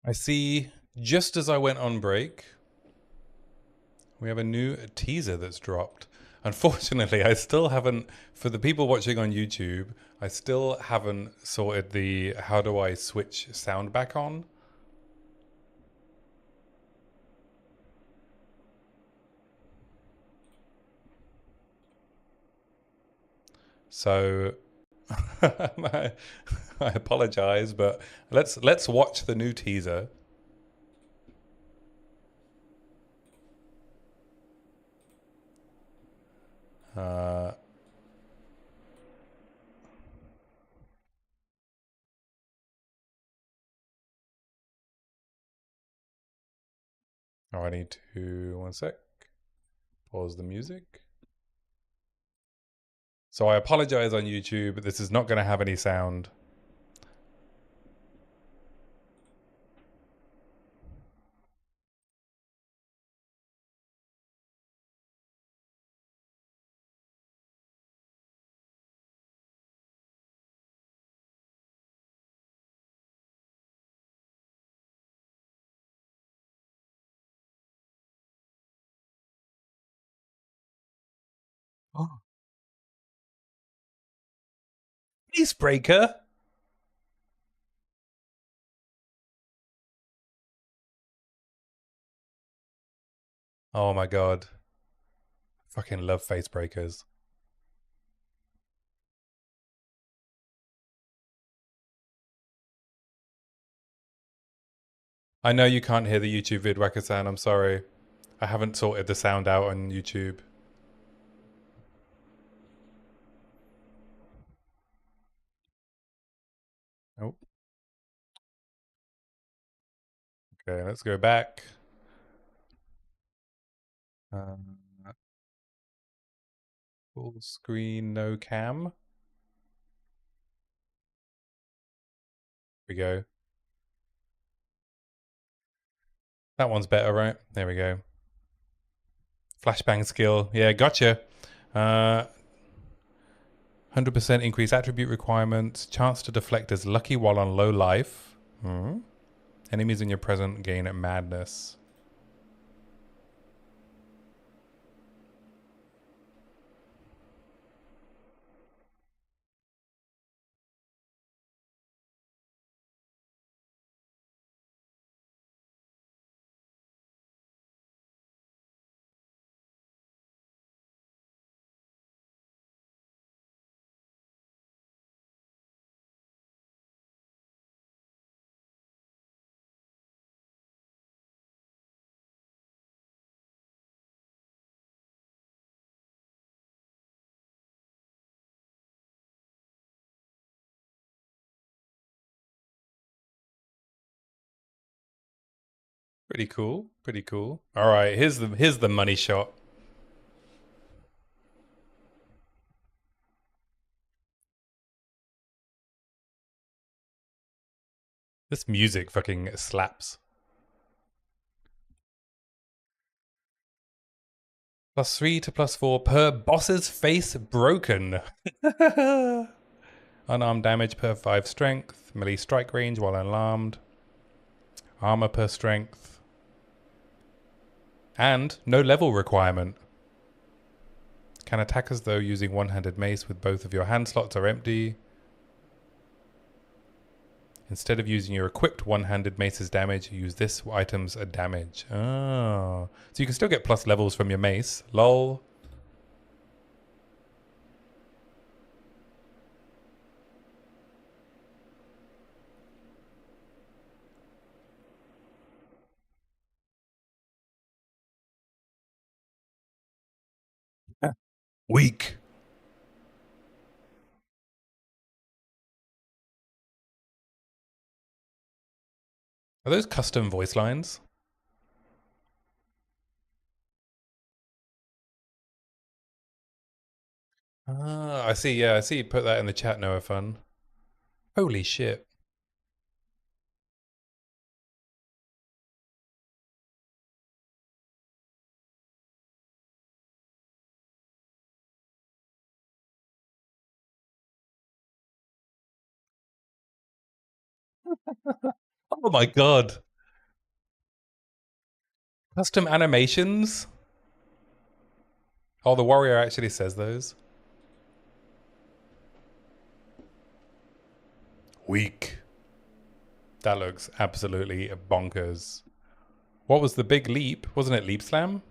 I see, just as I went on break, we have a new teaser that's dropped. Unfortunately, I still haven't, for the people watching on YouTube, I still haven't sorted the how do I switch sound back on. So I apologize, but let's watch the new teaser. Uh, oh, I need to, one sec, pause the music. So I apologize on YouTube, but this is not going to have any sound. Icebreaker? Oh my god. Fucking love face breakers. I know you can't hear the YouTube vid, Wakasan. I'm sorry. I haven't sorted the sound out on YouTube. Oh. Okay, let's go back. Um, full screen, no cam. Here we go. That one's better, right? There we go. Flashbang skill. Yeah, gotcha. 100% increase attribute requirements. Chance to deflect is lucky while on low life. Enemies in your present gain madness. Pretty cool. Pretty cool. All right, here's the money shot. This music fucking slaps. +3 to +4 per boss's face broken. Unarmed damage per 5 strength. Melee strike range while alarmed. Armor per strength. And no level requirement. Can attack as though using one-handed mace with both of your hand slots are empty. Instead of using your equipped one-handed mace's damage, use this item's damage. Oh. So you can still get plus levels from your mace. Lol. Weak. Are those custom voice lines? Ah, I see. Yeah, I see you put that in the chat, Noah Fun. Holy shit. Oh my god. Custom animations? Oh, the warrior actually says those. Weak. That looks absolutely bonkers. What was the big leap? Wasn't it Leap Slam?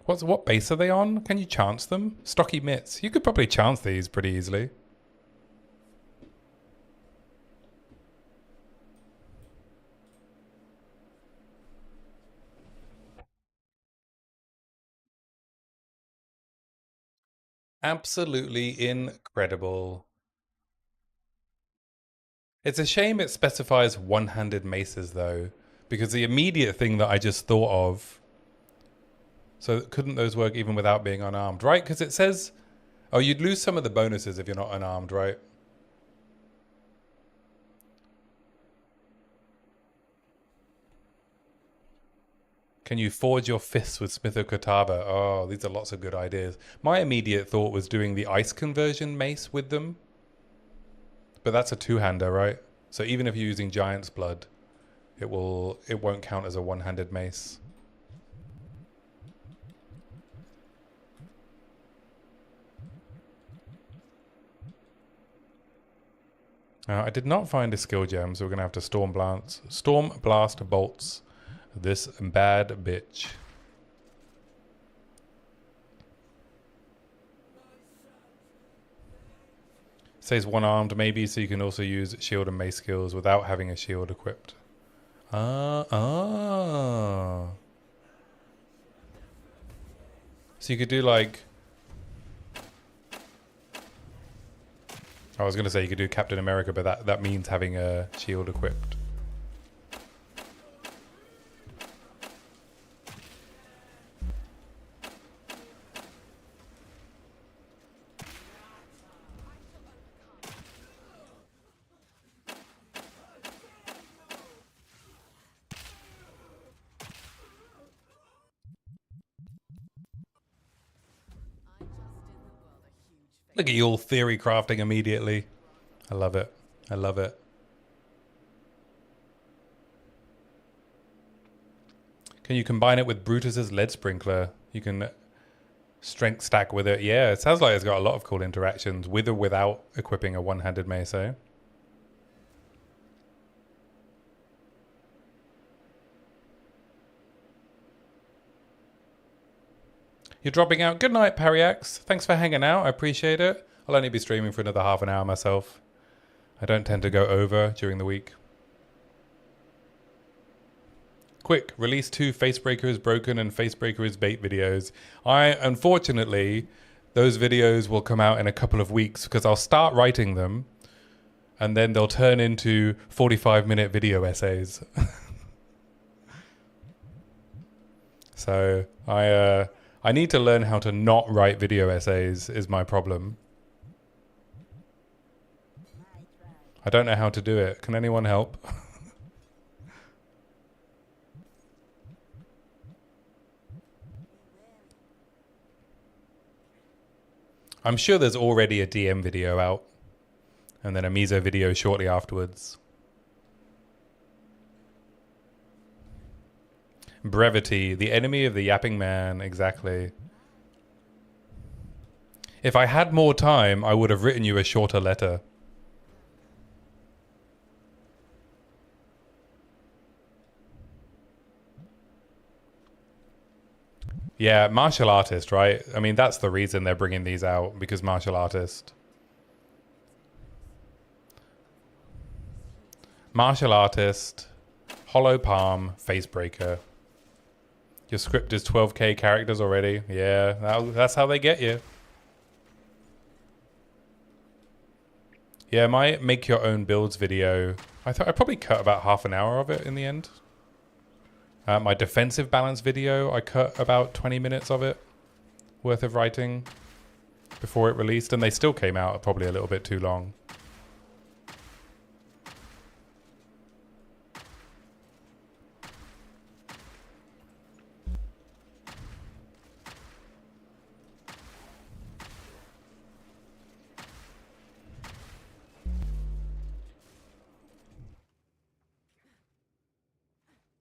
What base are they on? Can you chance them? Stocky mitts. You could probably chance these pretty easily. Absolutely incredible. It's a shame it specifies one-handed maces though, because the immediate thing that I just thought of. So couldn't those work even without being unarmed, right? Because it says, oh, you'd lose some of the bonuses if you're not unarmed, right? Can you forge your fists with Smith or Kataba? Oh, these are lots of good ideas. My immediate thought was doing the ice conversion mace with them. But that's a two-hander, right? So even if you're using Giant's Blood, it won't count as a one-handed mace. I did not find a skill gem, so we're going to have to Storm Blast bolts this bad bitch. Says one-armed maybe, so you can also use shield and mace skills without having a shield equipped. Ah. So you could do like... I was going to say you could do Captain America, but that means having a shield equipped. Look at you all theory crafting immediately. I love it. I love it. Can you combine it with Brutus's lead sprinkler? You can strength stack with it. Yeah, it sounds like it's got a lot of cool interactions with or without equipping a one-handed mace, eh? You're dropping out. Good night, Pariax. Thanks for hanging out. I appreciate it. I'll only be streaming for another half an hour myself. I don't tend to go over during the week. Quick, release 2 Facebreaker is broken and Facebreaker is bait videos. Unfortunately, those videos will come out in a couple of weeks because I'll start writing them and then they'll turn into 45-minute video essays. So I need to learn how to not write video essays is my problem. I don't know how to do it. Can anyone help? I'm sure there's already a DM video out and then a Miso video shortly afterwards. Brevity, the enemy of the yapping man, exactly. If I had more time, I would have written you a shorter letter. Yeah, martial artist, right? I mean, that's the reason they're bringing these out, because martial artist. Martial artist, hollow palm, facebreaker. Your script is 12k characters already. Yeah, that's how they get you. Yeah, my make your own builds video, I thought I probably cut about half an hour of it in the end. My defensive balance video, I cut about 20 minutes of it worth of writing before it released, and they still came out probably a little bit too long.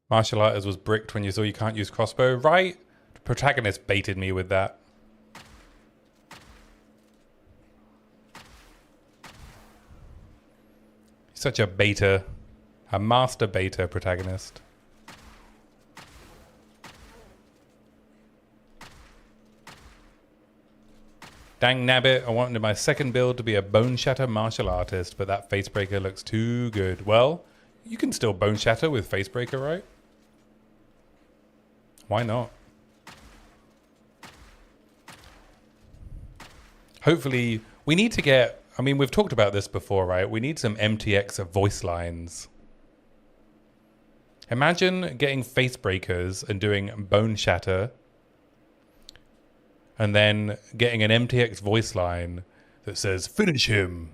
Martial artist was bricked when you saw you can't use crossbow, right? The protagonist baited me with that. Such a baiter. A master baiter protagonist. Dang nabbit, I wanted my second build to be a bone shatter martial artist, but that facebreaker looks too good. Well, you can still bone shatter with facebreaker, right? Why not? Hopefully, we need to get... I mean, we've talked about this before, right? We need some MTX voice lines. Imagine getting facebreakers and doing bone shatter, and then getting an MTX voice line that says, "Finish him,"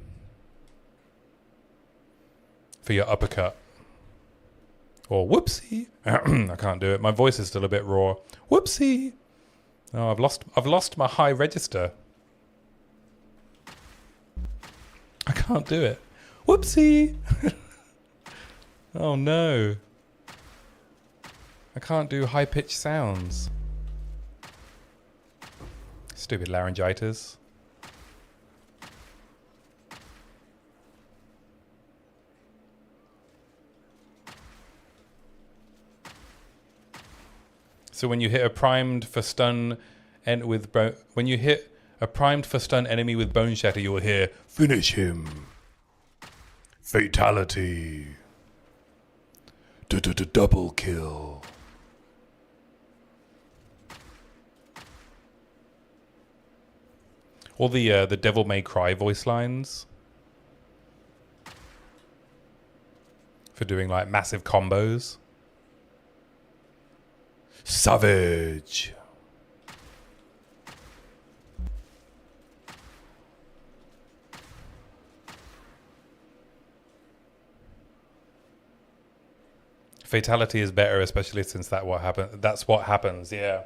for your uppercut. Or whoopsie. I can't do it. My voice is still a bit raw. Whoopsie. Oh, I've lost my high register. I can't do it. Whoopsie. Oh no. I can't do high pitched sounds. Stupid laryngitis. So when you hit a primed for stun and when you hit a primed for stun enemy with Bone Shatter, you will hear "Finish him." Fatality. Double kill. All the Devil May Cry voice lines for doing like massive combos. Savage. Fatality is better, especially since that's what happens, yeah.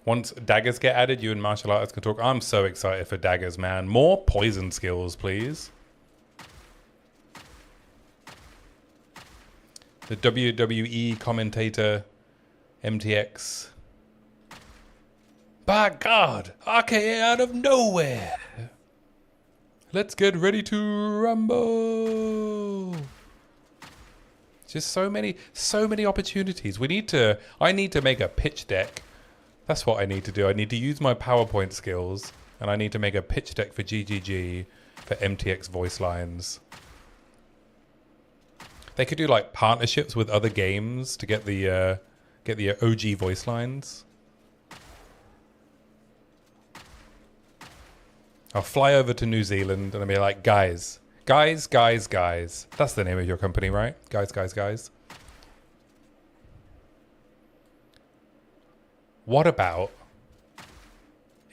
Once daggers get added, you and martial artists can talk. I'm so excited for daggers, man. More poison skills, please. The WWE commentator, MTX. By God, RKA out of nowhere. Let's get ready to rumble. Just so many opportunities. I need to make a pitch deck. That's what I need to do. I need to use my PowerPoint skills, and I need to make a pitch deck for GGG for MTX voice lines. They could do like partnerships with other games to get the OG voice lines. I'll fly over to New Zealand and I'll be like, guys. That's the name of your company, right? Guys. What about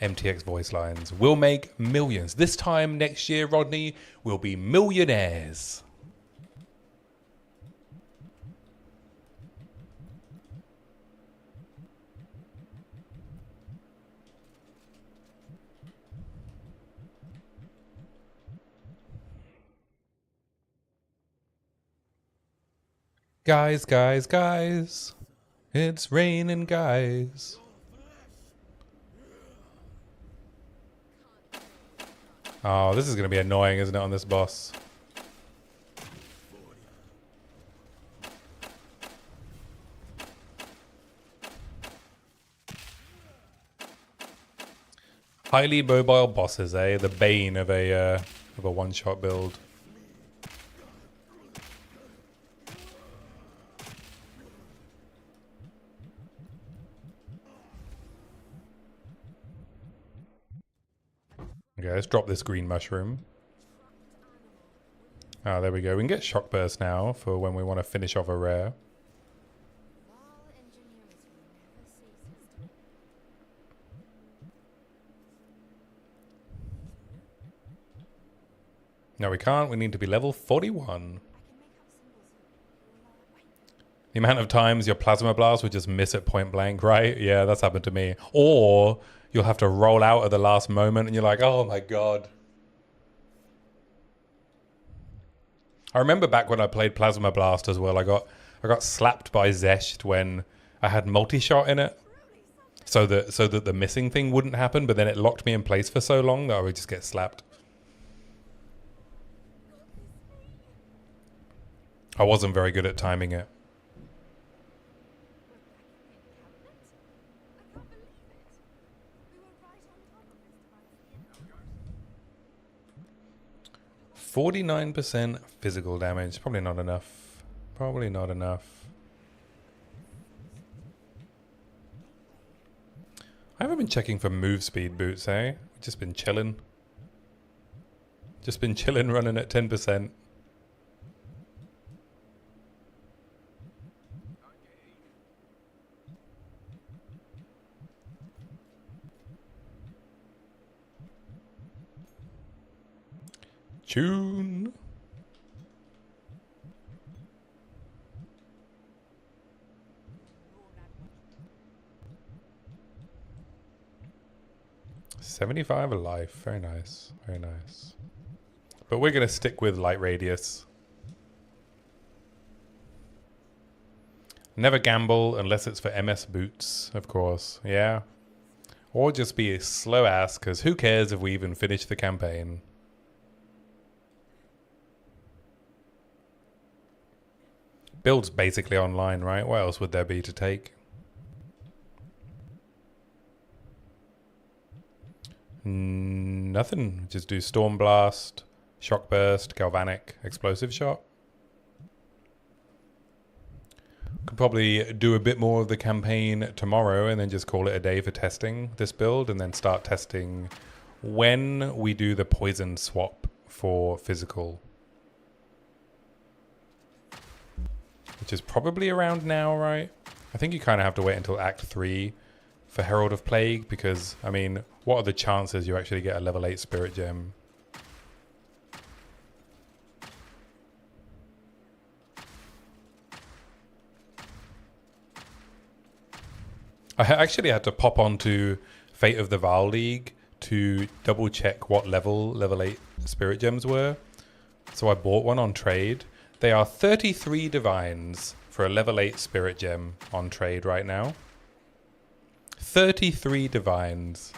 MTX voice lines? We'll make millions. This time next year, Rodney, we'll be millionaires. Guys. It's raining, guys. Oh, this is going to be annoying, isn't it, on this boss? Highly mobile bosses, eh? The bane of a one-shot build. Okay, let's drop this green mushroom. Ah, there we go. We can get shock burst now for when we want to finish off a rare. No, we can't. We need to be level 41. The amount of times your plasma blast would just miss at point blank, right? Yeah, that's happened to me. Or you'll have to roll out at the last moment and you're like, oh my God. I remember back when I played Plasma Blast as well, I got slapped by Zesht when I had multi-shot in it. So that the missing thing wouldn't happen, but then it locked me in place for so long that I would just get slapped. I wasn't very good at timing it. %49 physical damage. Probably not enough. Probably not enough. I haven't been checking for move speed boots, eh? Just been chilling. Just been chilling, running at 10%. Tune. $75 alive. Very nice. Very nice. But we're going to stick with light radius. Never gamble unless it's for MS boots, of course. Yeah. Or just be a slow ass, because who cares if we even finish the campaign? Build's basically online, right? What else would there be to take? Nothing. Just do Storm Blast, Shock Burst, Galvanic, Explosive Shot. Could probably do a bit more of the campaign tomorrow and then just call it a day for testing this build, and then start testing when we do the poison swap for physical. Which is probably around now, right? I think you kind of have to wait until Act 3 for Herald of Plague, because, I mean, what are the chances you actually get a level 8 Spirit Gem? I actually had to pop onto Fate of the Val League to double check what level 8 Spirit Gems were. So I bought one on trade. They are 33 divines for a level 8 Spirit Gem on trade right now. 33 divines.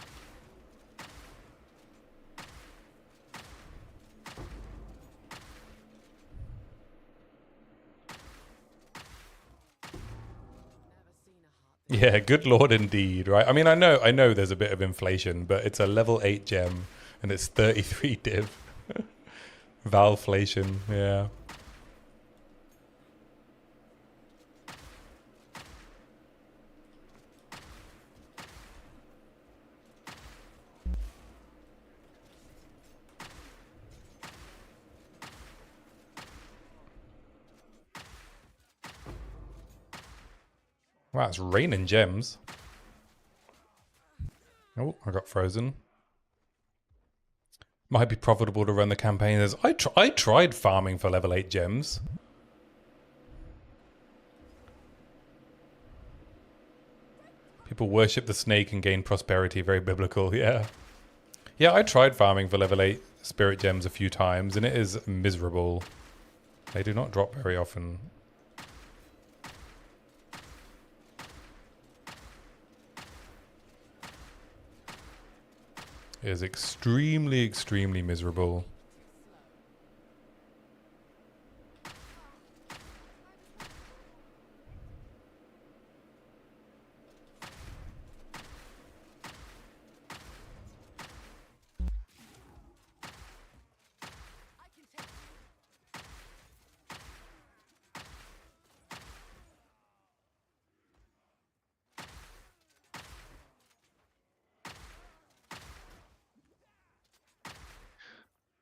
Yeah, good lord indeed, right? I mean, I know there's a bit of inflation, but it's a level 8 gem and it's 33 div. Valflation, yeah. Wow, it's raining gems. Oh, I got frozen. Might be profitable to run the campaign as I tried farming for level 8 gems. People worship the snake and gain prosperity. Very biblical, yeah. Yeah, I tried farming for level 8 spirit gems a few times, and it is miserable. They do not drop very often. It is extremely, extremely miserable.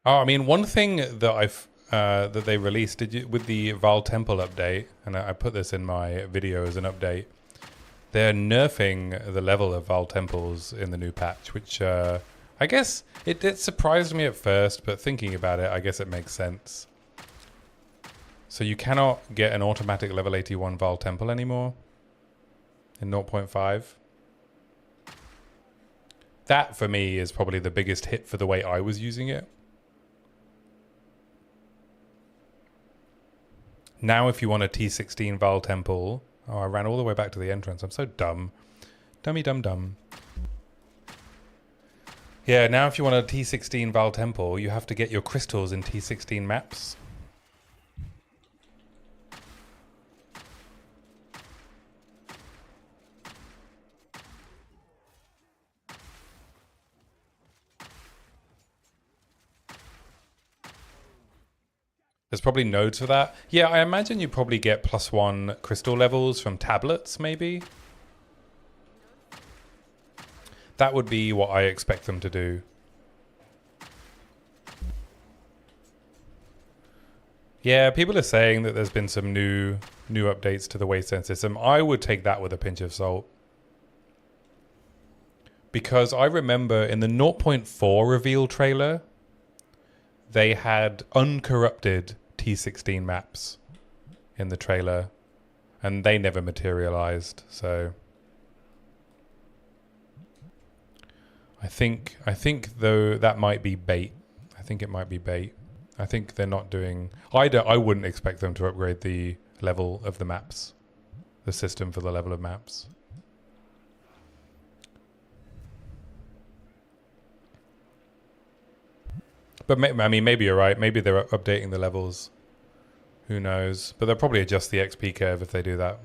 Oh, I mean, one thing that that they released with the Val Temple update, and I put this in my video as an update. They're nerfing the level of Val Temples in the new patch, which I guess it surprised me at first, but thinking about it, I guess it makes sense. So you cannot get an automatic level 81 Val Temple anymore in 0.5. That, for me, is probably the biggest hit for the way I was using it. Now, if you want a T16 Val Temple... Oh, I ran all the way back to the entrance. I'm so dumb. Dummy dum dum. Yeah, now if you want a T16 Val Temple, you have to get your crystals in T16 maps. There's probably nodes for that. Yeah, I imagine you probably get +1 crystal levels from tablets, maybe. That would be what I expect them to do. Yeah, people are saying that there's been some new updates to the Wasteland system. I would take that with a pinch of salt. Because I remember in the 0.4 reveal trailer, they had uncorrupted T16 maps in the trailer, and they never materialized. So I think though that might be bait. I think it might be bait. I think they're not doing... I wouldn't expect them to upgrade the level of the maps, the system for the level of maps. But I mean, maybe you're right. Maybe they're updating the levels. Who knows? But they'll probably adjust the XP curve if they do that.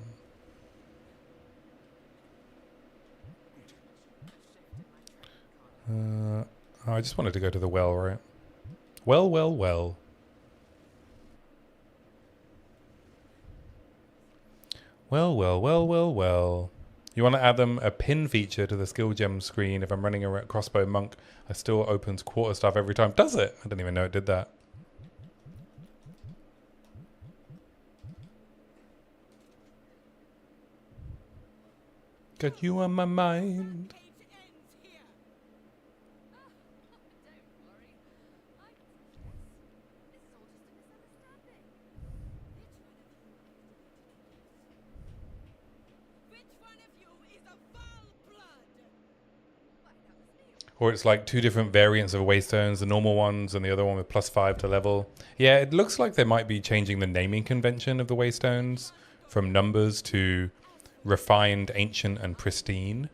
Oh, I just wanted to go to the well, right? Well, well, well. Well, well, well, well, well. You want to add them a pin feature to the skill gem screen. If I'm running a crossbow monk, I still opens quarterstaff every time. Does it? I didn't even know it did that. Got you on my mind. Or it's like two different variants of waystones, the normal ones and the other one with +5 to level. Yeah, it looks like they might be changing the naming convention of the waystones from numbers to refined, ancient, and pristine.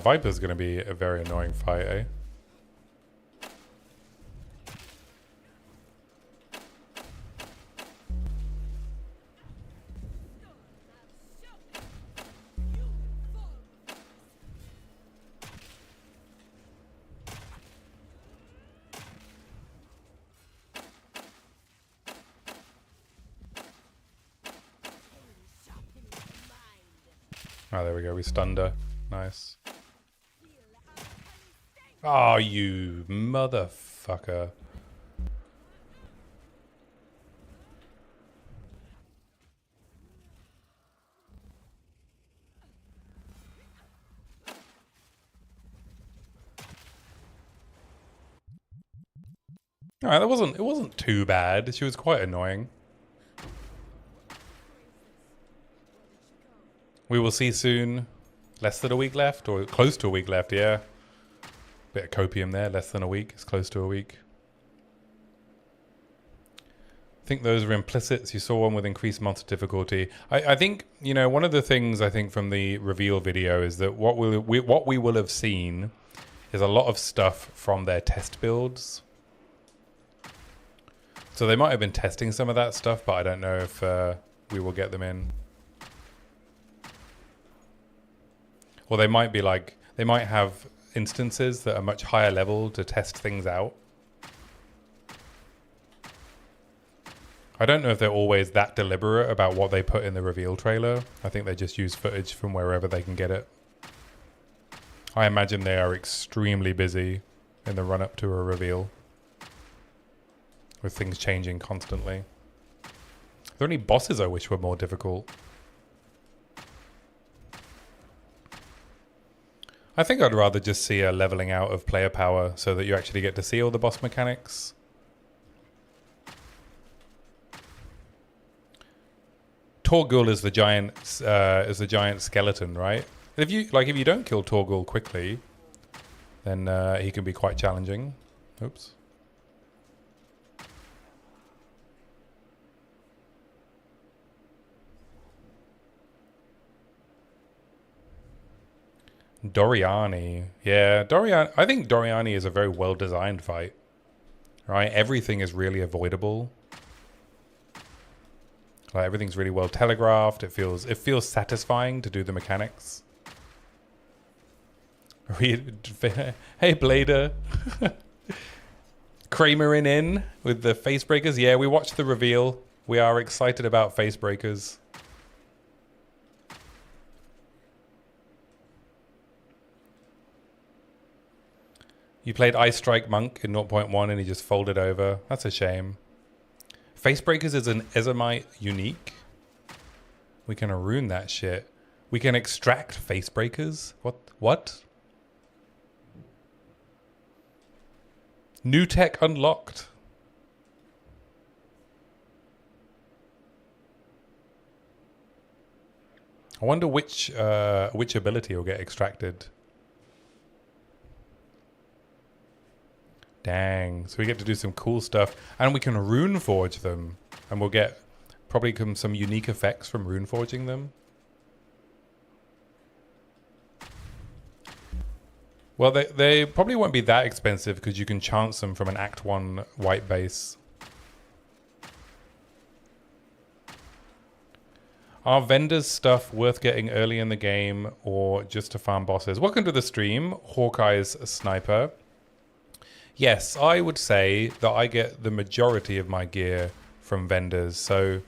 Viper's going to be a very annoying fight, eh? Oh, there we go. We stunned her. Nice. Oh, you motherfucker. Alright, it wasn't too bad. She was quite annoying. We will see soon. Less than a week left, or close to a week left, yeah. Bit of copium there, less than a week. It's close to a week. I think those are implicits. You saw one with increased monster difficulty. I think, you know, one of the things I think from the reveal video is that what we will have seen is a lot of stuff from their test builds. So they might have been testing some of that stuff, but I don't know if we will get them in. Or they might be like, they might have instances that are much higher level to test things out. I don't know if they're always that deliberate about what they put in the reveal trailer. I think they just use footage from wherever they can get it. I imagine they are extremely busy in the run-up to a reveal, with things changing constantly. Are there any bosses I wish were more difficult? I think I'd rather just see a leveling out of player power so that you actually get to see all the boss mechanics. Torgul is the giant skeleton, right? If you don't kill Torgul quickly, then he can be quite challenging. Oops. Doriani. Yeah, I think Doriani is a very well-designed fight. Right? Everything is really avoidable. Like, everything's really well telegraphed. It feels satisfying to do the mechanics. Hey, Blader. Kramer in with the face breakers. Yeah, we watched the reveal. We are excited about face breakers. You played Ice Strike Monk in 0.1 and he just folded over. That's a shame. Face Breakers is an Ezomite unique. We can rune that shit. We can extract Face Breakers? What? New tech unlocked. I wonder which ability will get extracted. Dang. So we get to do some cool stuff. And we can rune forge them. And we'll get probably some unique effects from rune forging them. Well, they probably won't be that expensive because you can chance them from an Act 1 white base. Are vendors stuff worth getting early in the game or just to farm bosses? Welcome to the stream, Hawkeye's Sniper. Yes, I would say that I get the majority of my gear from vendors. So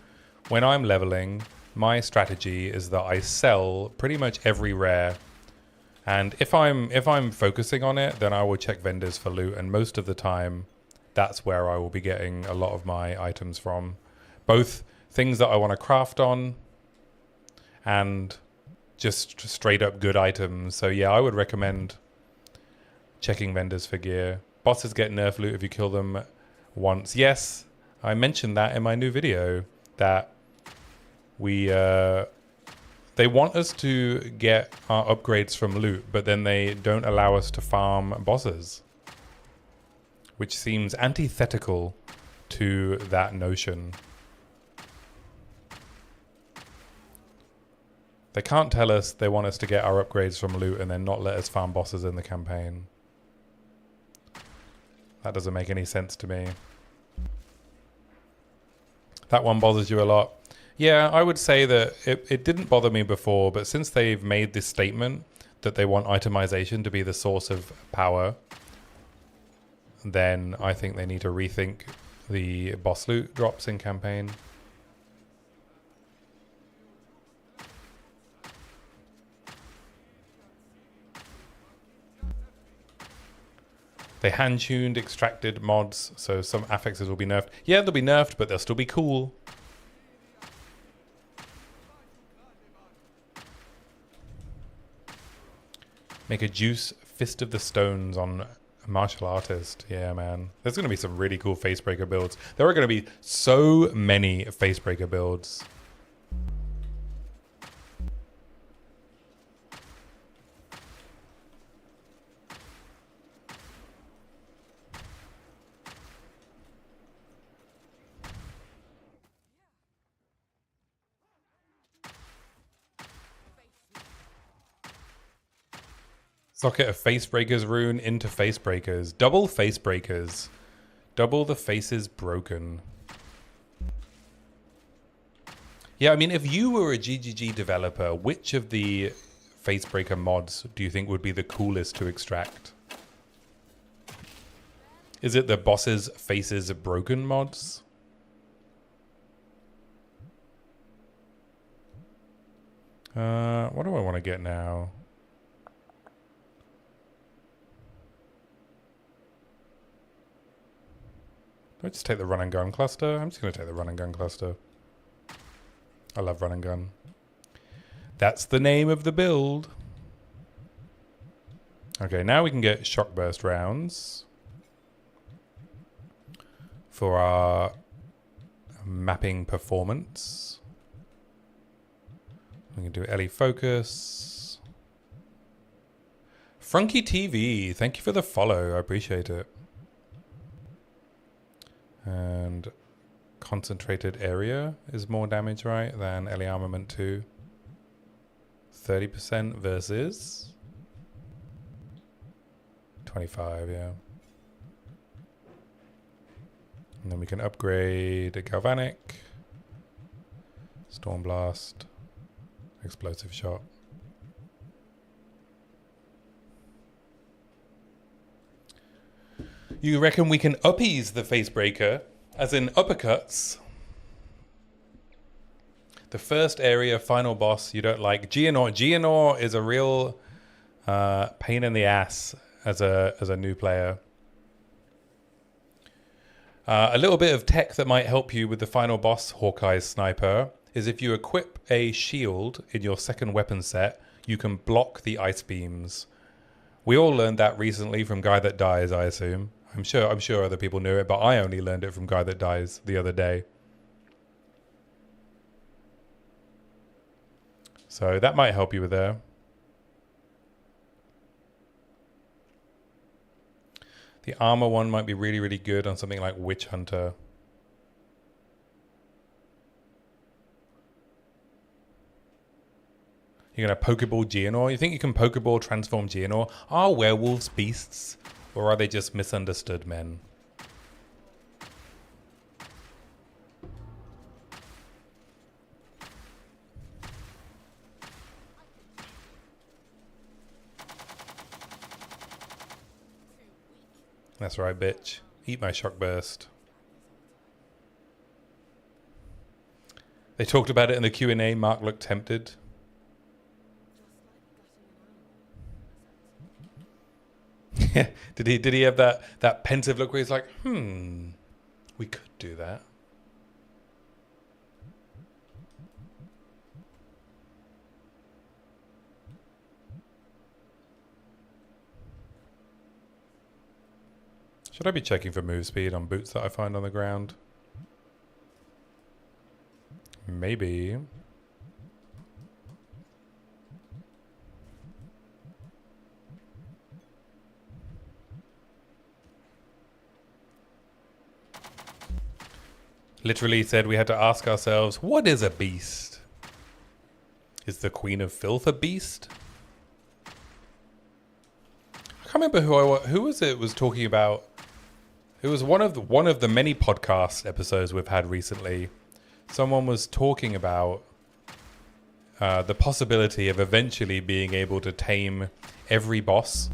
when I'm leveling, my strategy is that I sell pretty much every rare. And if I'm focusing on it, then I will check vendors for loot. And most of the time, that's where I will be getting a lot of my items from. Both things that I want to craft on and just straight up good items. So yeah, I would recommend checking vendors for gear. Bosses get nerf loot if you kill them once. Yes, I mentioned that in my new video, that they want us to get our upgrades from loot, but then they don't allow us to farm bosses, which seems antithetical to that notion. They can't tell us they want us to get our upgrades from loot and then not let us farm bosses in the campaign. That doesn't make any sense to me. That one bothers you a lot. Yeah, I would say that it didn't bother me before, but since they've made this statement that they want itemization to be the source of power, then I think they need to rethink the boss loot drops in campaign. They hand-tuned extracted mods, so some affixes will be nerfed. Yeah, they'll be nerfed, but they'll still be cool. Make a juice Fist of the Stones on a martial artist. Yeah, man. There's going to be some really cool facebreaker builds. There are going to be so many facebreaker builds. Socket of Facebreakers rune into Facebreakers. Double Facebreakers. Double the faces broken. Yeah, I mean, if you were a GGG developer, which of the Facebreaker mods do you think would be the coolest to extract? Is it the boss's faces broken mods? What do I want to get now? Do I just take the run and gun cluster? I'm just going to take the run and gun cluster. I love run and gun. That's the name of the build. Okay, now we can get shock burst rounds for our mapping performance. We can do LE focus. Frunky TV, thank you for the follow. I appreciate it. And concentrated area is more damage, right, than LE armament 2. 30% versus 25, yeah. And then we can upgrade a galvanic, storm blast, explosive shot. You reckon we can uppies the Facebreaker, as in uppercuts? The first area, final boss you don't like. Geonor. Geonor is a real pain in the ass as a new player. A little bit of tech that might help you with the final boss, Hawkeye's Sniper, is if you equip a shield in your second weapon set, you can block the ice beams. We all learned that recently from Guy That Dies, I assume. I'm sure other people knew it, but I only learned it from Guy That Dies the other day. So that might help you with there. The armor one might be really, really good on something like Witch Hunter. You're going to Pokeball Geonor? You think you can Pokeball transform Geonor? Are werewolves beasts? Or are they just misunderstood men? That's right, bitch. Eat my shock burst. They talked about it in the Q&A. Mark looked tempted. Did he have that pensive look where he's like, we could do that. Should I be checking for move speed on boots that I find on the ground? Maybe. Literally said we had to ask ourselves, what is a beast? Is the Queen of Filth a beast? I can't remember who was it was talking about. It was one of the many podcast episodes we've had recently. Someone was talking about the possibility of eventually being able to tame every boss.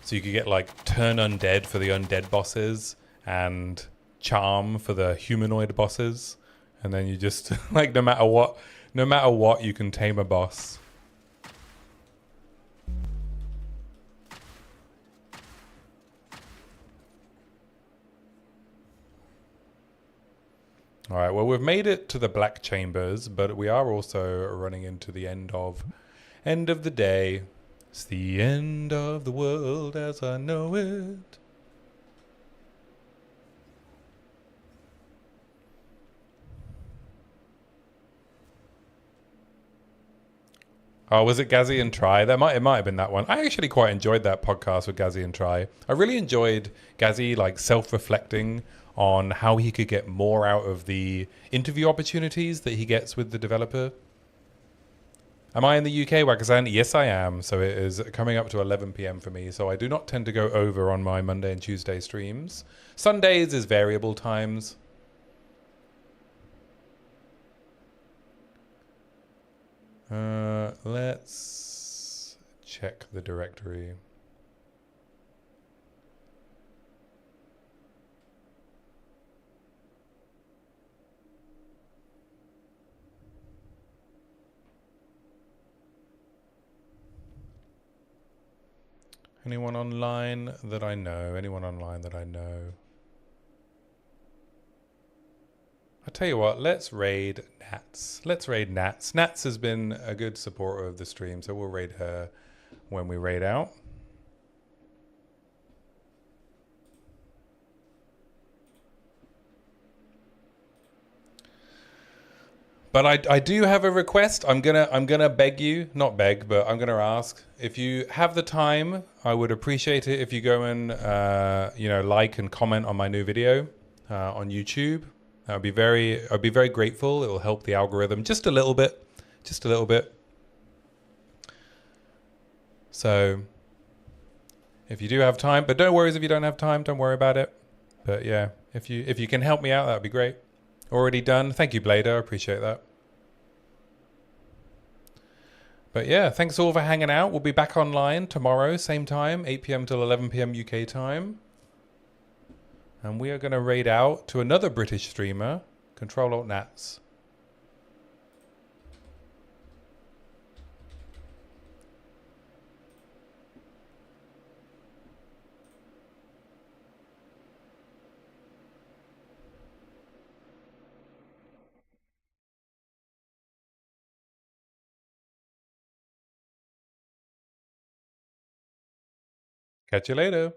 So you could get like turn undead for the undead bosses and charm for the humanoid bosses, and then you just like no matter what you can tame a boss. All right, well, we've made it to the Black Chambers, but we are also running into the end of the day. It's the end of the world as I know it. Oh, was it Gazzy and Try? It might have been that one. I actually quite enjoyed that podcast with Gazzy and Try. I really enjoyed Gazzy like self-reflecting on how he could get more out of the interview opportunities that he gets with the developer. Am I in the UK, Wakazan? Yes, I am. So it is coming up to 11 p.m. for me. So I do not tend to go over on my Monday and Tuesday streams. Sundays is variable times. Let's check the directory. Anyone online that I know? Anyone online that I know? I'll tell you what, let's raid Nats. Let's raid Nats. Nats has been a good supporter of the stream, so we'll raid her when we raid out. But I do have a request. I'm gonna beg you, not beg, but I'm gonna ask if you have the time. I would appreciate it if you go and like and comment on my new video on YouTube. I'd be very grateful. It will help the algorithm just a little bit, just a little bit. So if you do have time, but don't worry if you don't have time. Don't worry about it. But yeah, if you can help me out, that'd be great. Already done. Thank you, Blader. I appreciate that. But yeah, thanks all for hanging out. We'll be back online tomorrow, same time, 8 p.m. till 11 p.m. UK time. And we are going to raid out to another British streamer, Control-Alt-Nats. Catch you later.